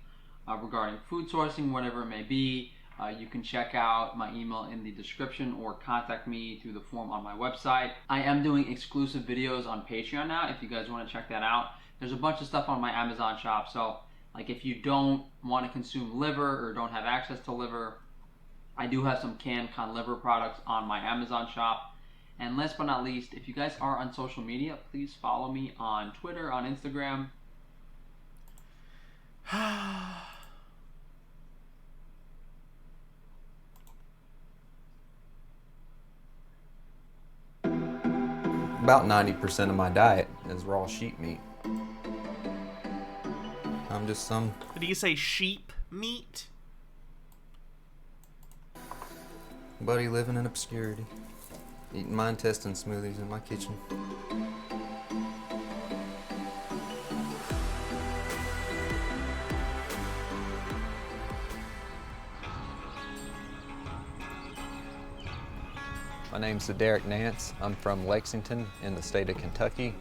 regarding food sourcing, whatever it may be, you can check out my email in the description or contact me through the form on my website. I am doing exclusive videos on Patreon now if you guys want to check that out. There's a bunch of stuff on my Amazon shop, so like if you don't want to consume liver or don't have access to liver, I do have some canned con liver products on my Amazon shop. And last but not least, if you guys are on social media, please follow me on Twitter, on Instagram. About 90% of my diet is raw sheep meat. I'm just some... Did you say sheep? meat. Buddy living in obscurity. Eating my intestine smoothies in my kitchen. My name's Derek Nance. I'm from Lexington in the state of Kentucky.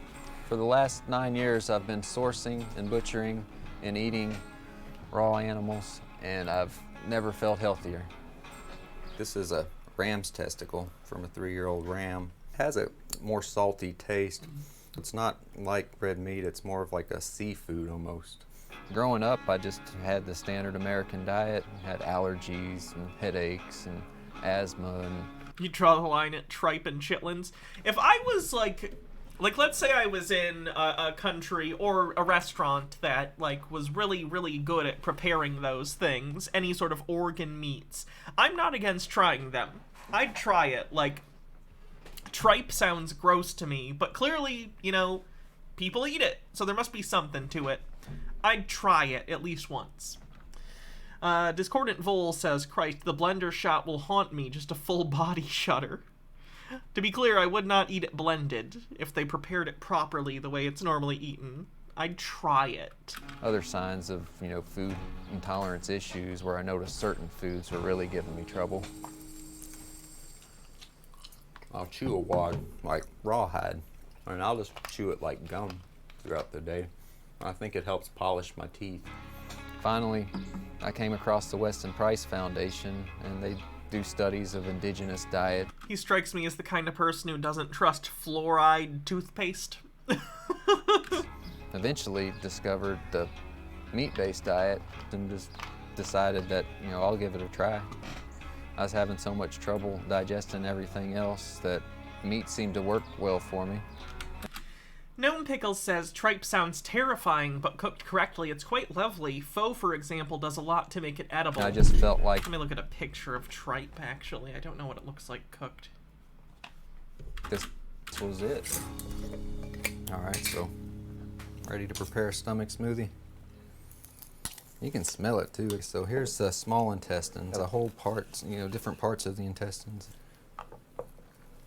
For the last 9 years, I've been sourcing and butchering and eating raw animals, and I've never felt healthier. This is a ram's testicle from a 3-year-old ram. It has a more salty taste. It's not like red meat, it's more of like a seafood almost. Growing up, I just had the standard American diet, had allergies and headaches and asthma. And you draw the line at tripe and chitlins. If I was like let's say I was in a country or a restaurant that like was really, really good at preparing those things, any sort of organ meats, I'm not against trying them. I'd try it. Like, tripe sounds gross to me, but clearly, you know, people eat it, so there must be something to it. I'd try it at least once. Discordant Vole says, Christ, the blender shot will haunt me, just a full body shudder. To be clear, I would not eat it blended if they prepared it properly the way it's normally eaten. I'd try it. Other signs of, you know, food intolerance issues where I noticed certain foods were really giving me trouble. I'll chew a wad like rawhide, and I'll just chew it like gum throughout the day. I think it helps polish my teeth. Finally, I came across the Weston Price Foundation, and they do studies of indigenous diet. He strikes me as the kind of person who doesn't trust fluoride toothpaste. Eventually discovered the meat-based diet and just decided that, you know, I'll give it a try. I was having so much trouble digesting everything else that meat seemed to work well for me. Gnome Pickles says, tripe sounds terrifying, but cooked correctly, it's quite lovely. Pho, for example, does a lot to make it edible. I just felt like... Let me look at a picture of tripe, actually. I don't know what it looks like cooked. This was it. All right, so ready to prepare a stomach smoothie. You can smell it too. So here's the small intestines, the whole parts, you know, different parts of the intestines.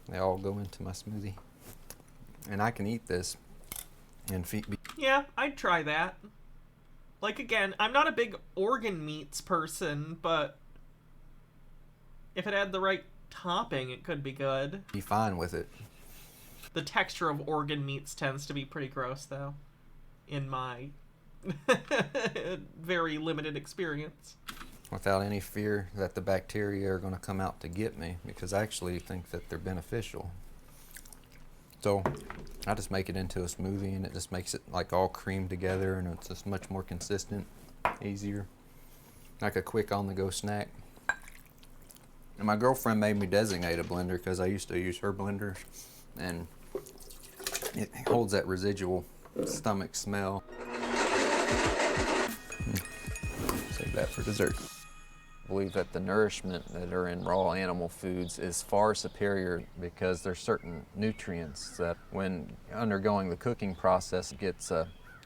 They all go into my smoothie. And I can eat this and feed me. Yeah, I'd try that. Like, again, I'm not a big organ meats person, but if it had the right topping, it could be good. Be fine with it. The texture of organ meats tends to be pretty gross, though, in my very limited experience. Without any fear that the bacteria are going to come out to get me, because I actually think that they're beneficial. So I just make it into a smoothie, and it just makes it like all creamed together, and it's just much more consistent, easier, like a quick on-the-go snack. And my girlfriend made me designate a blender because I used to use her blenders, and it holds that residual stomach smell. Save that for dessert. I believe that the nourishment that are in raw animal foods is far superior because there's certain nutrients that when undergoing the cooking process gets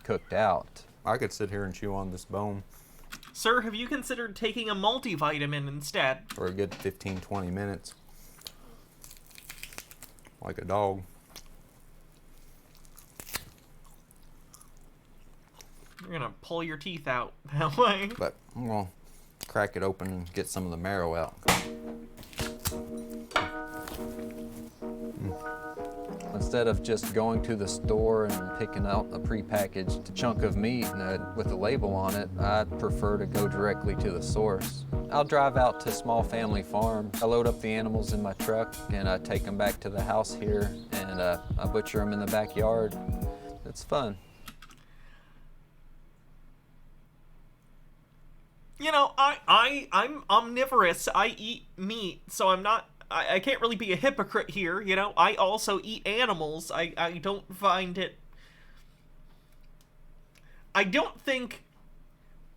cooked out. I could sit here and chew on this bone. Sir, have you considered taking a multivitamin instead? For a good 15-20 minutes. Like a dog. You're gonna pull your teeth out that way. But I'm gonna crack it open and get some of the marrow out. Instead of just going to the store and picking out a prepackaged chunk of meat with a label on it, I prefer to go directly to the source. I'll drive out to small family farms. I load up the animals in my truck and I take them back to the house here, and I butcher them in the backyard. It's fun. You know, I'm omnivorous. I eat meat, so I can't really be a hypocrite here, you know? I also eat animals. I don't find it... I don't think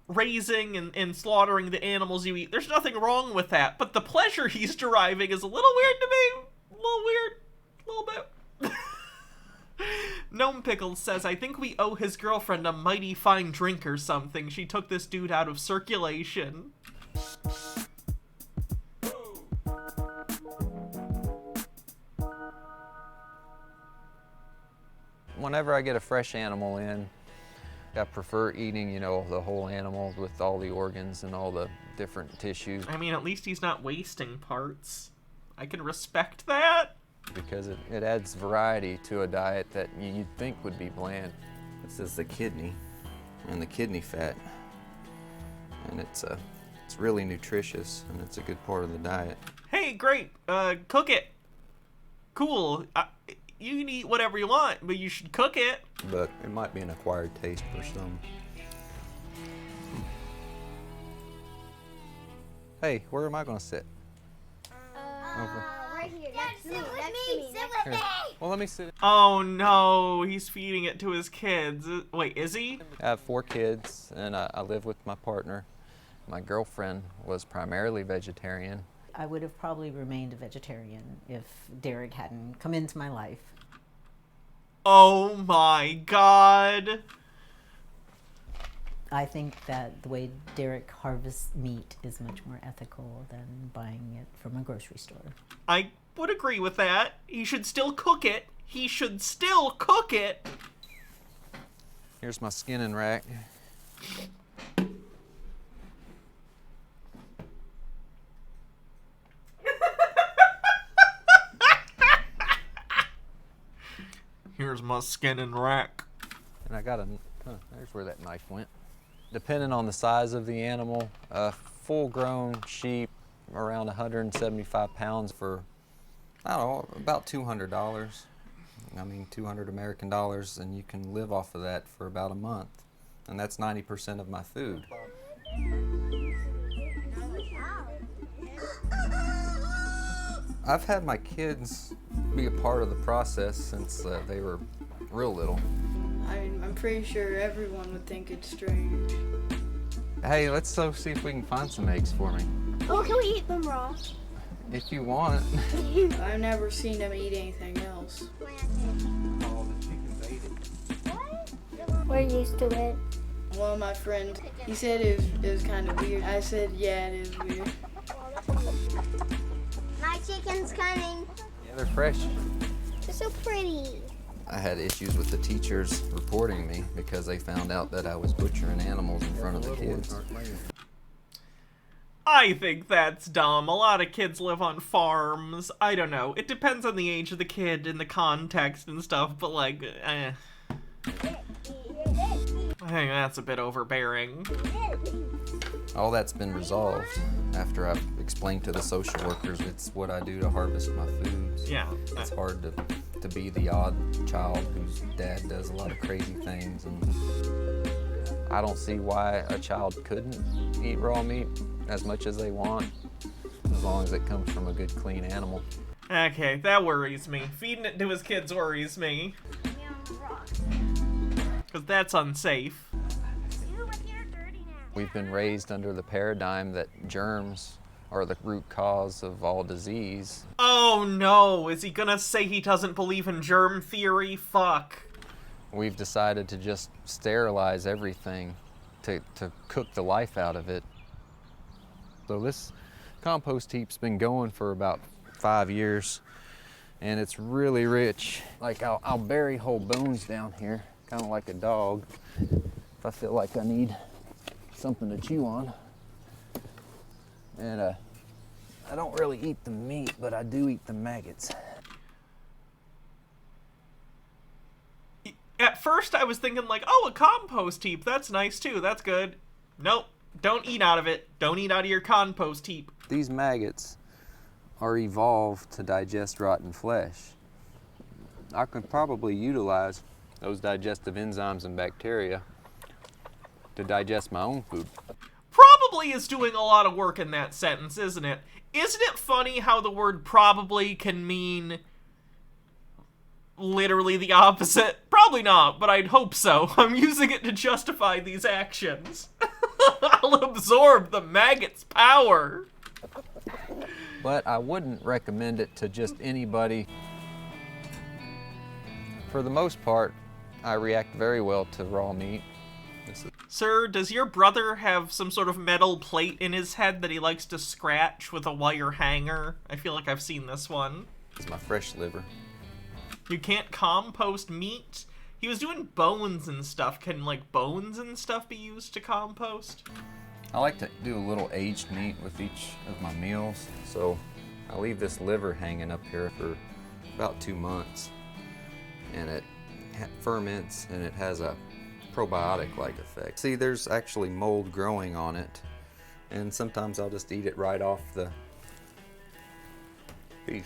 raising and slaughtering the animals you eat, there's nothing wrong with that, but the pleasure he's deriving is a little weird to me. A little weird. A little bit. Gnome Pickles says, I think we owe his girlfriend a mighty fine drink or something. She took this dude out of circulation. Whenever I get a fresh animal in, I prefer eating, you know, the whole animal with all the organs and all the different tissues. I mean, at least he's not wasting parts. I can respect that. Because it adds variety to a diet that you'd think would be bland. This is the kidney and the kidney fat. And it's really nutritious and it's a good part of the diet. Hey, great. Cook it. Cool. You can eat whatever you want, but you should cook it. But it might be an acquired taste for some. Hey, where am I going to sit? Over. Right here, next to me, sit with me. Well, let me sit. Oh no, he's feeding it to his kids. Wait, is he? I have 4 kids, and I live with my partner. My girlfriend was primarily vegetarian. I would have probably remained a vegetarian if Derek hadn't come into my life. Oh my god. I think that the way Derek harvests meat is much more ethical than buying it from a grocery store. I would agree with that. He should still cook it. He should still cook it. Here's my skinning rack. Here's my skinning rack. And I got there's where that knife went. Depending on the size of the animal, a full-grown sheep around 175 pounds for, I don't know, about $200. I mean, 200 American dollars, and you can live off of that for about a month. And that's 90% of my food. I've had my kids be a part of the process since they were real little. I'm pretty sure everyone would think it's strange. Hey, let's see if we can find some eggs for me. Oh, can we eat them raw? If you want. I've never seen them eat anything else. We're used to it. One of my friends, he said it was kind of weird. I said, yeah, it is weird. My chicken's coming. Yeah, they're fresh. They're so pretty. I had issues with the teachers reporting me because they found out that I was butchering animals in front of the kids. I think that's dumb. A lot of kids live on farms. I don't know. It depends on the age of the kid and the context and stuff, but like, I think that's a bit overbearing. All that's been resolved after I've explained to the social workers it's what I do to harvest my foods. Yeah. It's hard to be the odd child whose dad does a lot of crazy things, and I don't see why a child couldn't eat raw meat as much as they want, as long as it comes from a good, clean animal. Okay, that worries me. Feeding it to his kids worries me. Because that's unsafe. We've been raised under the paradigm that germs are the root cause of all disease. Oh no, is he gonna say he doesn't believe in germ theory? Fuck. We've decided to just sterilize everything to cook the life out of it. So this compost heap's been going for about 5 years, and it's really rich. Like I'll bury whole bones down here, kind of like a dog, if I feel like I need something to chew on. And I don't really eat the meat, but I do eat the maggots. At first I was thinking like, oh, a compost heap, that's nice too, that's good. Nope, don't eat out of it. Don't eat out of your compost heap. These maggots are evolved to digest rotten flesh. I could probably utilize those digestive enzymes and bacteria to digest my own food. Probably is doing a lot of work in that sentence, isn't it? Isn't it funny how the word probably can mean literally the opposite? Probably not, but I'd hope so. I'm using it to justify these actions. I'll absorb the maggot's power. But I wouldn't recommend it to just anybody. For the most part, I react very well to raw meat. Sir, does your brother have some sort of metal plate in his head that he likes to scratch with a wire hanger? I feel like I've seen this one. It's my fresh liver. You can't compost meat? He was doing bones and stuff. Can, like, bones and stuff be used to compost? I like to do a little aged meat with each of my meals, so I leave this liver hanging up here for about 2 months, and it ferments, and it has a probiotic-like effect. See, there's actually mold growing on it, and sometimes I'll just eat it right off the beef.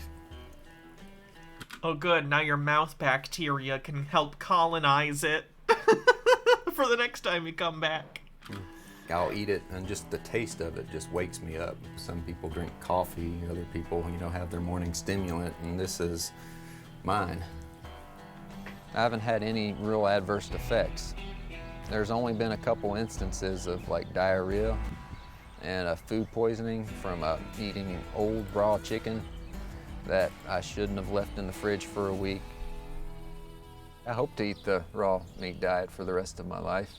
Oh good, now your mouth bacteria can help colonize it for the next time you come back. I'll eat it, and just the taste of it just wakes me up. Some people drink coffee, other people, you know, have their morning stimulant, and this is mine. I haven't had any real adverse effects. There's only been a couple instances of like diarrhea and a food poisoning from eating old raw chicken that I shouldn't have left in the fridge for a week. I hope to eat the raw meat diet for the rest of my life.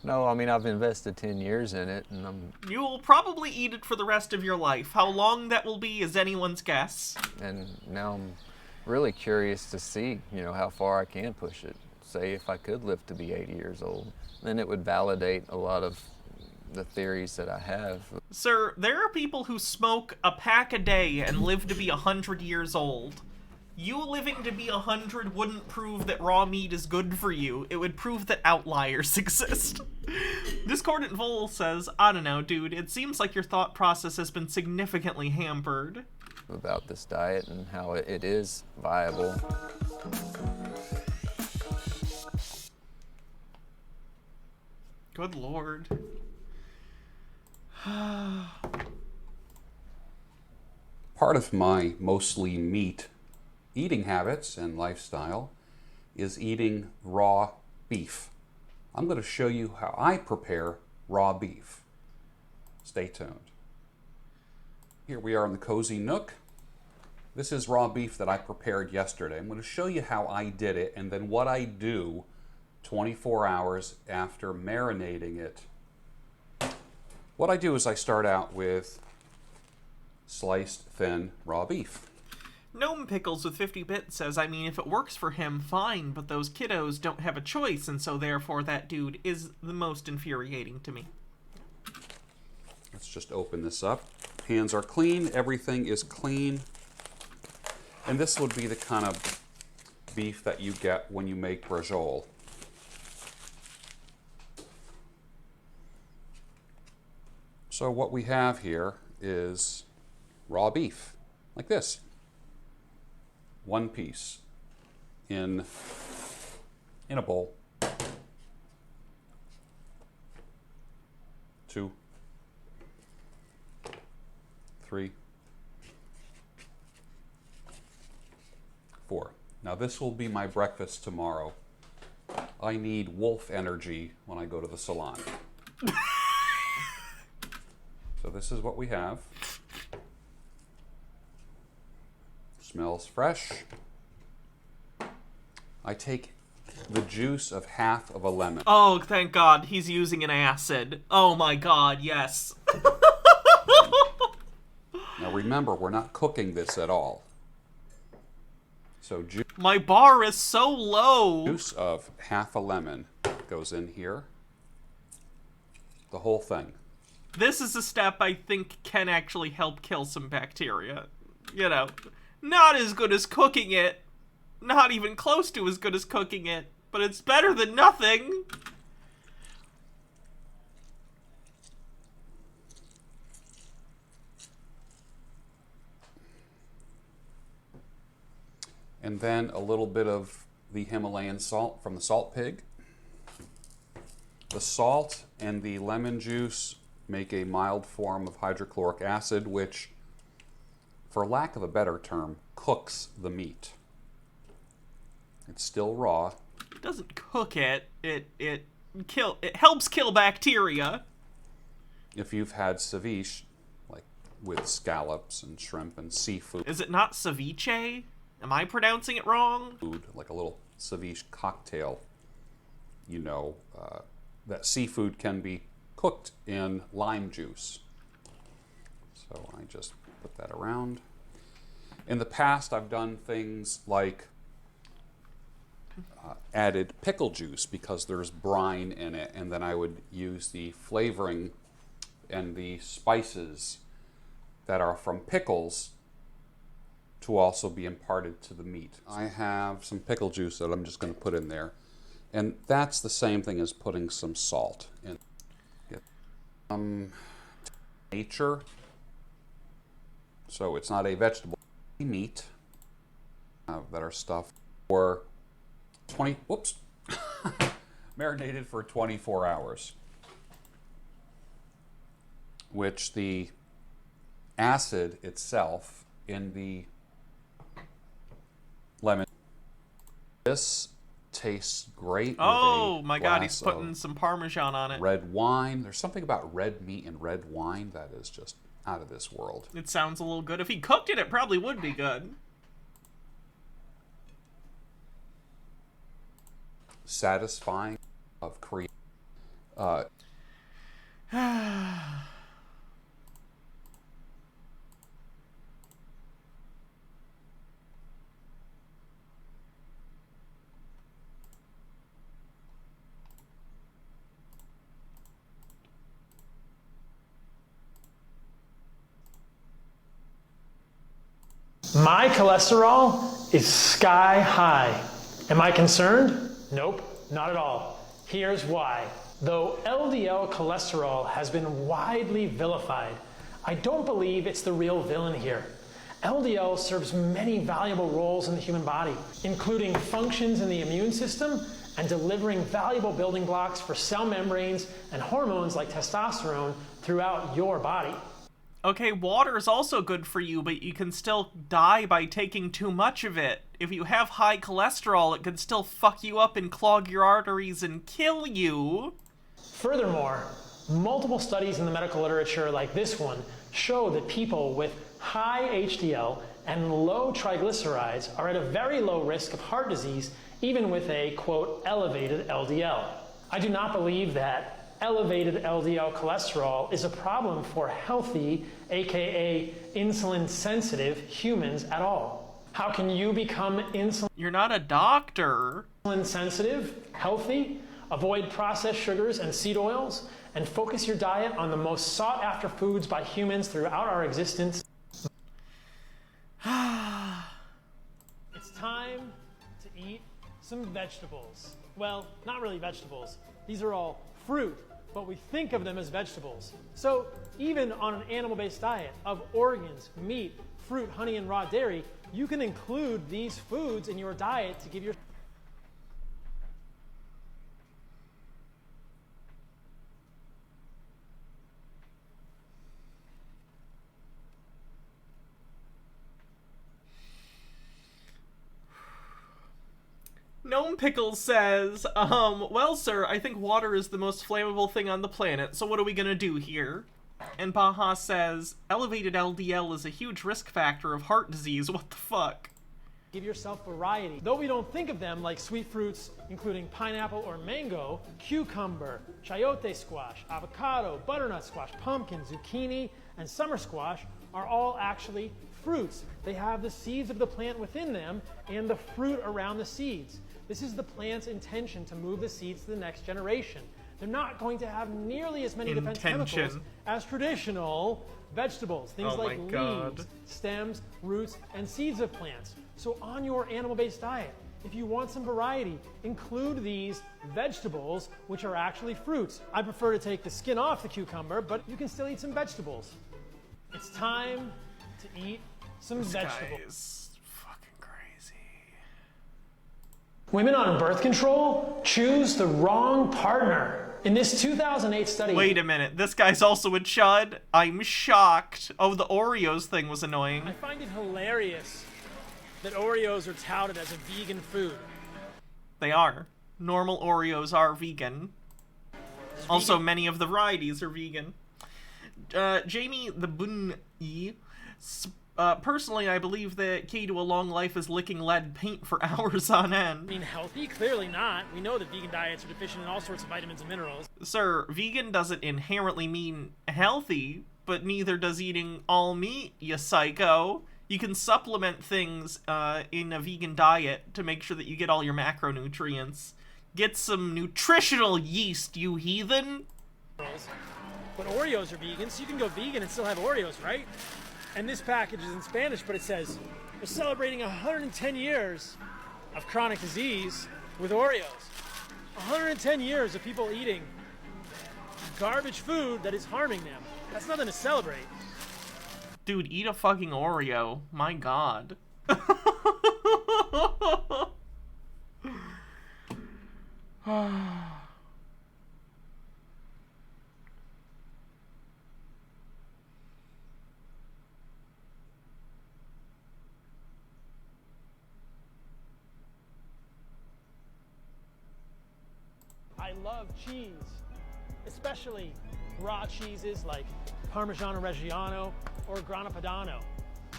No, I mean, I've invested 10 years in it, and You will probably eat it for the rest of your life. How long that will be is anyone's guess. And now I'm really curious to see, you know, how far I can push it. Say if I could live to be 80 years old, then it would validate a lot of the theories that I have. Sir, there are people who smoke a pack a day and live to be 100 years old. You living to be 100 wouldn't prove that raw meat is good for you. It would prove that outliers exist. Discordant Vole says, I don't know, dude, it seems like your thought process has been significantly hampered. About this diet and how it is viable. Good Lord. Part of my mostly meat eating habits and lifestyle is eating raw beef. I'm going to show you how I prepare raw beef. Stay tuned. Here we are in the cozy nook. This is raw beef that I prepared yesterday. I'm going to show you how I did it and then what I do 24 hours after marinating it. What I do is I start out with sliced thin raw beef. Gnome Pickles with 50 bits says, I mean, if it works for him, fine, but those kiddos don't have a choice, and so therefore that dude is the most infuriating to me. Let's just open this up. Hands are clean, everything is clean. And this would be the kind of beef that you get when you make brajol. So what we have here is raw beef, like this. One piece in a bowl. 2, 3, 4. Now this will be my breakfast tomorrow. I need wolf energy when I go to the salon. So this is what we have. Smells fresh. I take the juice of half of a lemon. Oh, thank God, he's using an acid. Oh my God, yes. Now remember, we're not cooking this at all. So my bar is so low. Juice of half a lemon goes in here. The whole thing. This is a step I think can actually help kill some bacteria. You know, not as good as cooking it. Not even close to as good as cooking it. But it's better than nothing. And then a little bit of the Himalayan salt from the salt pig. The salt and the lemon juice make a mild form of hydrochloric acid, which, for lack of a better term, cooks the meat. It's still raw. It doesn't cook it. It helps kill bacteria. If you've had ceviche, like with scallops and shrimp and seafood. Is it not ceviche? Am I pronouncing it wrong? Food, like a little ceviche cocktail, you know, that seafood can be cooked in lime juice. So I just put that around. In the past, I've done things like added pickle juice because there's brine in it, and then I would use the flavoring and the spices that are from pickles to also be imparted to the meat. I have some pickle juice that I'm just going to put in there, and that's the same thing as putting some salt in. Nature, so it's not a vegetable. Meat that are stuffed for marinated for 24 hours, which the acid itself in the lemon, this tastes great. Oh my God, he's putting some Parmesan on it. Red wine. There's something about red meat and red wine that is just out of this world. It sounds a little good. If he cooked it, it probably would be good. Satisfying of create. My cholesterol is sky high. Am I concerned? Nope, not at all. Here's why. Though LDL cholesterol has been widely vilified, I don't believe it's the real villain here. LDL serves many valuable roles in the human body, including functions in the immune system and delivering valuable building blocks for cell membranes and hormones like testosterone throughout your body. Okay, water is also good for you, but you can still die by taking too much of it. If you have high cholesterol, it can still fuck you up and clog your arteries and kill you. Furthermore, multiple studies in the medical literature like this one show that people with high HDL and low triglycerides are at a very low risk of heart disease, even with a, quote, elevated LDL. I do not believe that elevated LDL cholesterol is a problem for healthy, aka insulin-sensitive humans at all. How can you become insulin? You're not a doctor. Insulin-sensitive, healthy, avoid processed sugars and seed oils, and focus your diet on the most sought-after foods by humans throughout our existence. It's time to eat some vegetables. Well, not really vegetables. These are all fruit, but we think of them as vegetables. So even on an animal-based diet of organs, meat, fruit, honey, and raw dairy, you can include these foods in your diet to give your Gnome Pickles says, well, sir, I think water is the most flammable thing on the planet, so what are we gonna do here? And Baha says, elevated LDL is a huge risk factor of heart disease. What the fuck? Give yourself variety. Though we don't think of them like sweet fruits, including pineapple or mango, cucumber, chayote squash, avocado, butternut squash, pumpkin, zucchini, and summer squash are all actually fruits. They have the seeds of the plant within them and the fruit around the seeds. This is the plant's intention to move the seeds to the next generation. They're not going to have nearly as many defense chemicals as traditional vegetables, things like leaves, stems, roots, and seeds of plants. So on your animal-based diet, if you want some variety, include these vegetables, which are actually fruits. I prefer to take the skin off the cucumber, but you can still eat some vegetables. It's time to eat some vegetables. Women on birth control choose the wrong partner. In this 2008 study... Wait a minute, this guy's also a chud? I'm shocked. Oh, the Oreos thing was annoying. I find it hilarious that Oreos are touted as a vegan food. They are. Normal Oreos are vegan. Also, many of the varieties are vegan. Jamie the Bunyi Personally, I believe the key to a long life is licking lead paint for hours on end. I mean, healthy? Clearly not. We know that vegan diets are deficient in all sorts of vitamins and minerals. Sir, vegan doesn't inherently mean healthy, but neither does eating all meat, you psycho. You can supplement things in a vegan diet to make sure that you get all your macronutrients. Get some nutritional yeast, you heathen! But Oreos are vegan, so you can go vegan and still have Oreos, right? And this package is in Spanish, but it says, we're celebrating 110 years of chronic disease with Oreos. 110 years of people eating garbage food that is harming them. That's nothing to celebrate. Dude, eat a fucking Oreo. My god. I love cheese, especially raw cheeses like Parmigiano Reggiano or Grana Padano.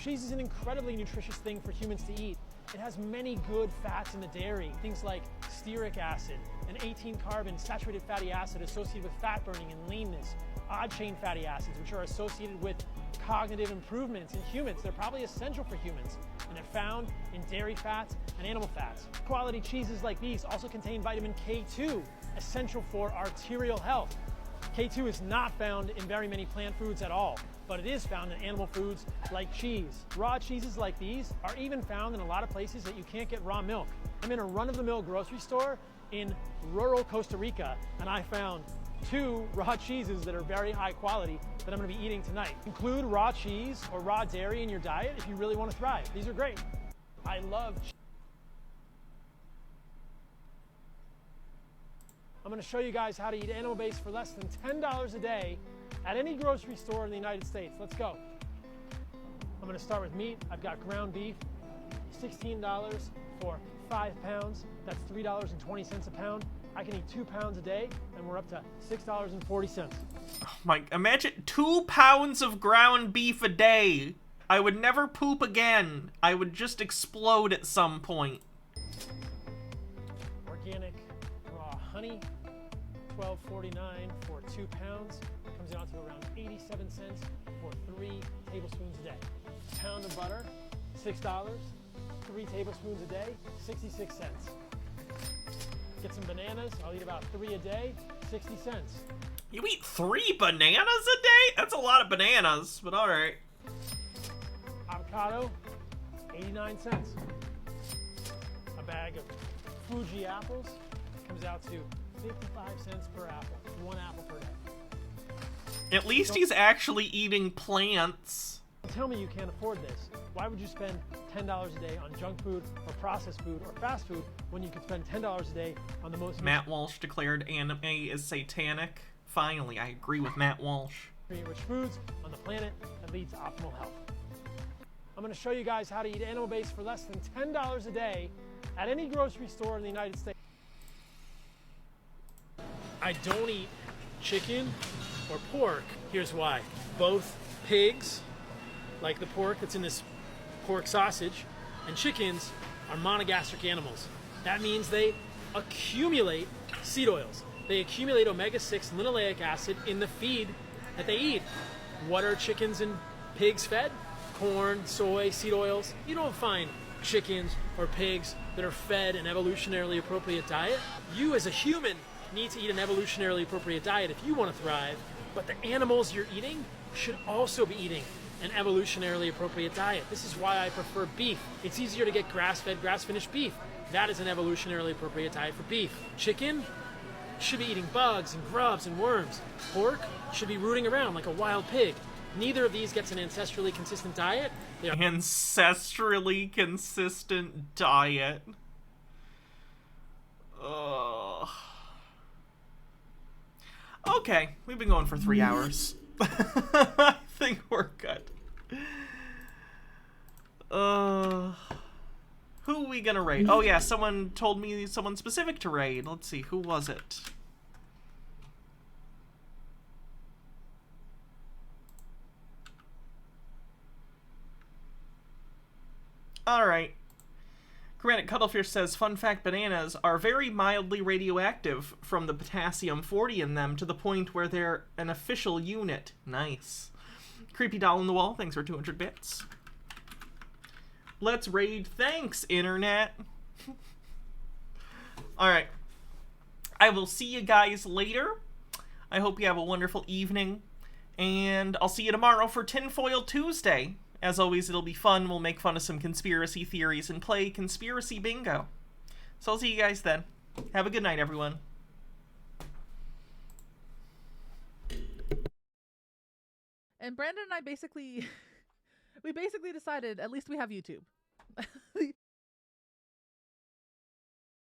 Cheese is an incredibly nutritious thing for humans to eat. It has many good fats in the dairy, things like stearic acid, an 18-carbon saturated fatty acid associated with fat burning and leanness, odd-chain fatty acids, which are associated with cognitive improvements in humans. They're probably essential for humans, and they're found in dairy fats and animal fats. Quality cheeses like these also contain vitamin K2, essential for arterial health. K2 is not found in very many plant foods at all, but it is found in animal foods like cheese. Raw cheeses like these are even found in a lot of places that you can't get raw milk. I'm in a run-of-the-mill grocery store in rural Costa Rica, and I found 2 raw cheeses that are very high quality that I'm gonna be eating tonight. Include raw cheese or raw dairy in your diet if you really want to thrive. These are great. I love cheese. I'm going to show you guys how to eat animal-based for less than $10 a day at any grocery store in the United States. Let's go. I'm going to start with meat. I've got ground beef, $16 for 5 pounds. That's $3.20 a pound. I can eat 2 pounds a day, and we're up to $6.40. Oh my, imagine 2 pounds of ground beef a day. I would never poop again. I would just explode at some point. Organic raw honey, $12.49 for 2 pounds. Comes out to around 87 cents for 3 tablespoons a day. Pound of butter, $6. 3 tablespoons a day, 66 cents. Get some bananas. I'll eat about 3 a day, 60 cents. You eat 3 bananas a day? That's a lot of bananas, but all right. Avocado, 89 cents. A bag of Fuji apples comes out to 55 cents per apple. 1 apple per day. At least he's actually eating plants. Tell me you can't afford this. Why would you spend $10 a day on junk food or processed food or fast food when you could spend $10 a day on the most... Matt Walsh declared anime is satanic. Finally, I agree with Matt Walsh. ...rich foods on the planet that leads to optimal health. I'm going to show you guys how to eat animal-based for less than $10 a day at any grocery store in the United States. I don't eat chicken or pork. Here's why. Both pigs, like the pork that's in this pork sausage, and chickens are monogastric animals. That means they accumulate seed oils. They accumulate omega-6 linoleic acid in the feed that they eat. What are chickens and pigs fed? Corn, soy, seed oils. You don't find chickens or pigs that are fed an evolutionarily appropriate diet. You as a human need to eat an evolutionarily appropriate diet if you want to thrive, but the animals you're eating should also be eating an evolutionarily appropriate diet. This is why I prefer beef. It's easier to get grass-fed, grass-finished beef. That is an evolutionarily appropriate diet for beef. Chicken should be eating bugs and grubs and worms. Pork should be rooting around like a wild pig. Neither of these gets an ancestrally consistent diet. They are ancestrally consistent diet. Ugh. Okay, we've been going for 3 hours. I think we're good. Who are we gonna raid? Oh yeah, someone told me someone specific to raid. Let's see, who was it? All right. Granite Cuttlefish says, fun fact, bananas are very mildly radioactive from the potassium 40 in them to the point where they're an official unit. Nice. Creepy Doll in the Wall, thanks for 200 bits. Let's raid. Thanks, Internet. Alright. I will see you guys later. I hope you have a wonderful evening. And I'll see you tomorrow for Tinfoil Tuesday. As always, it'll be fun. We'll make fun of some conspiracy theories and play Conspiracy Bingo. So I'll see you guys then. Have a good night, everyone. And Brandon and I basically, we basically decided, at least we have YouTube.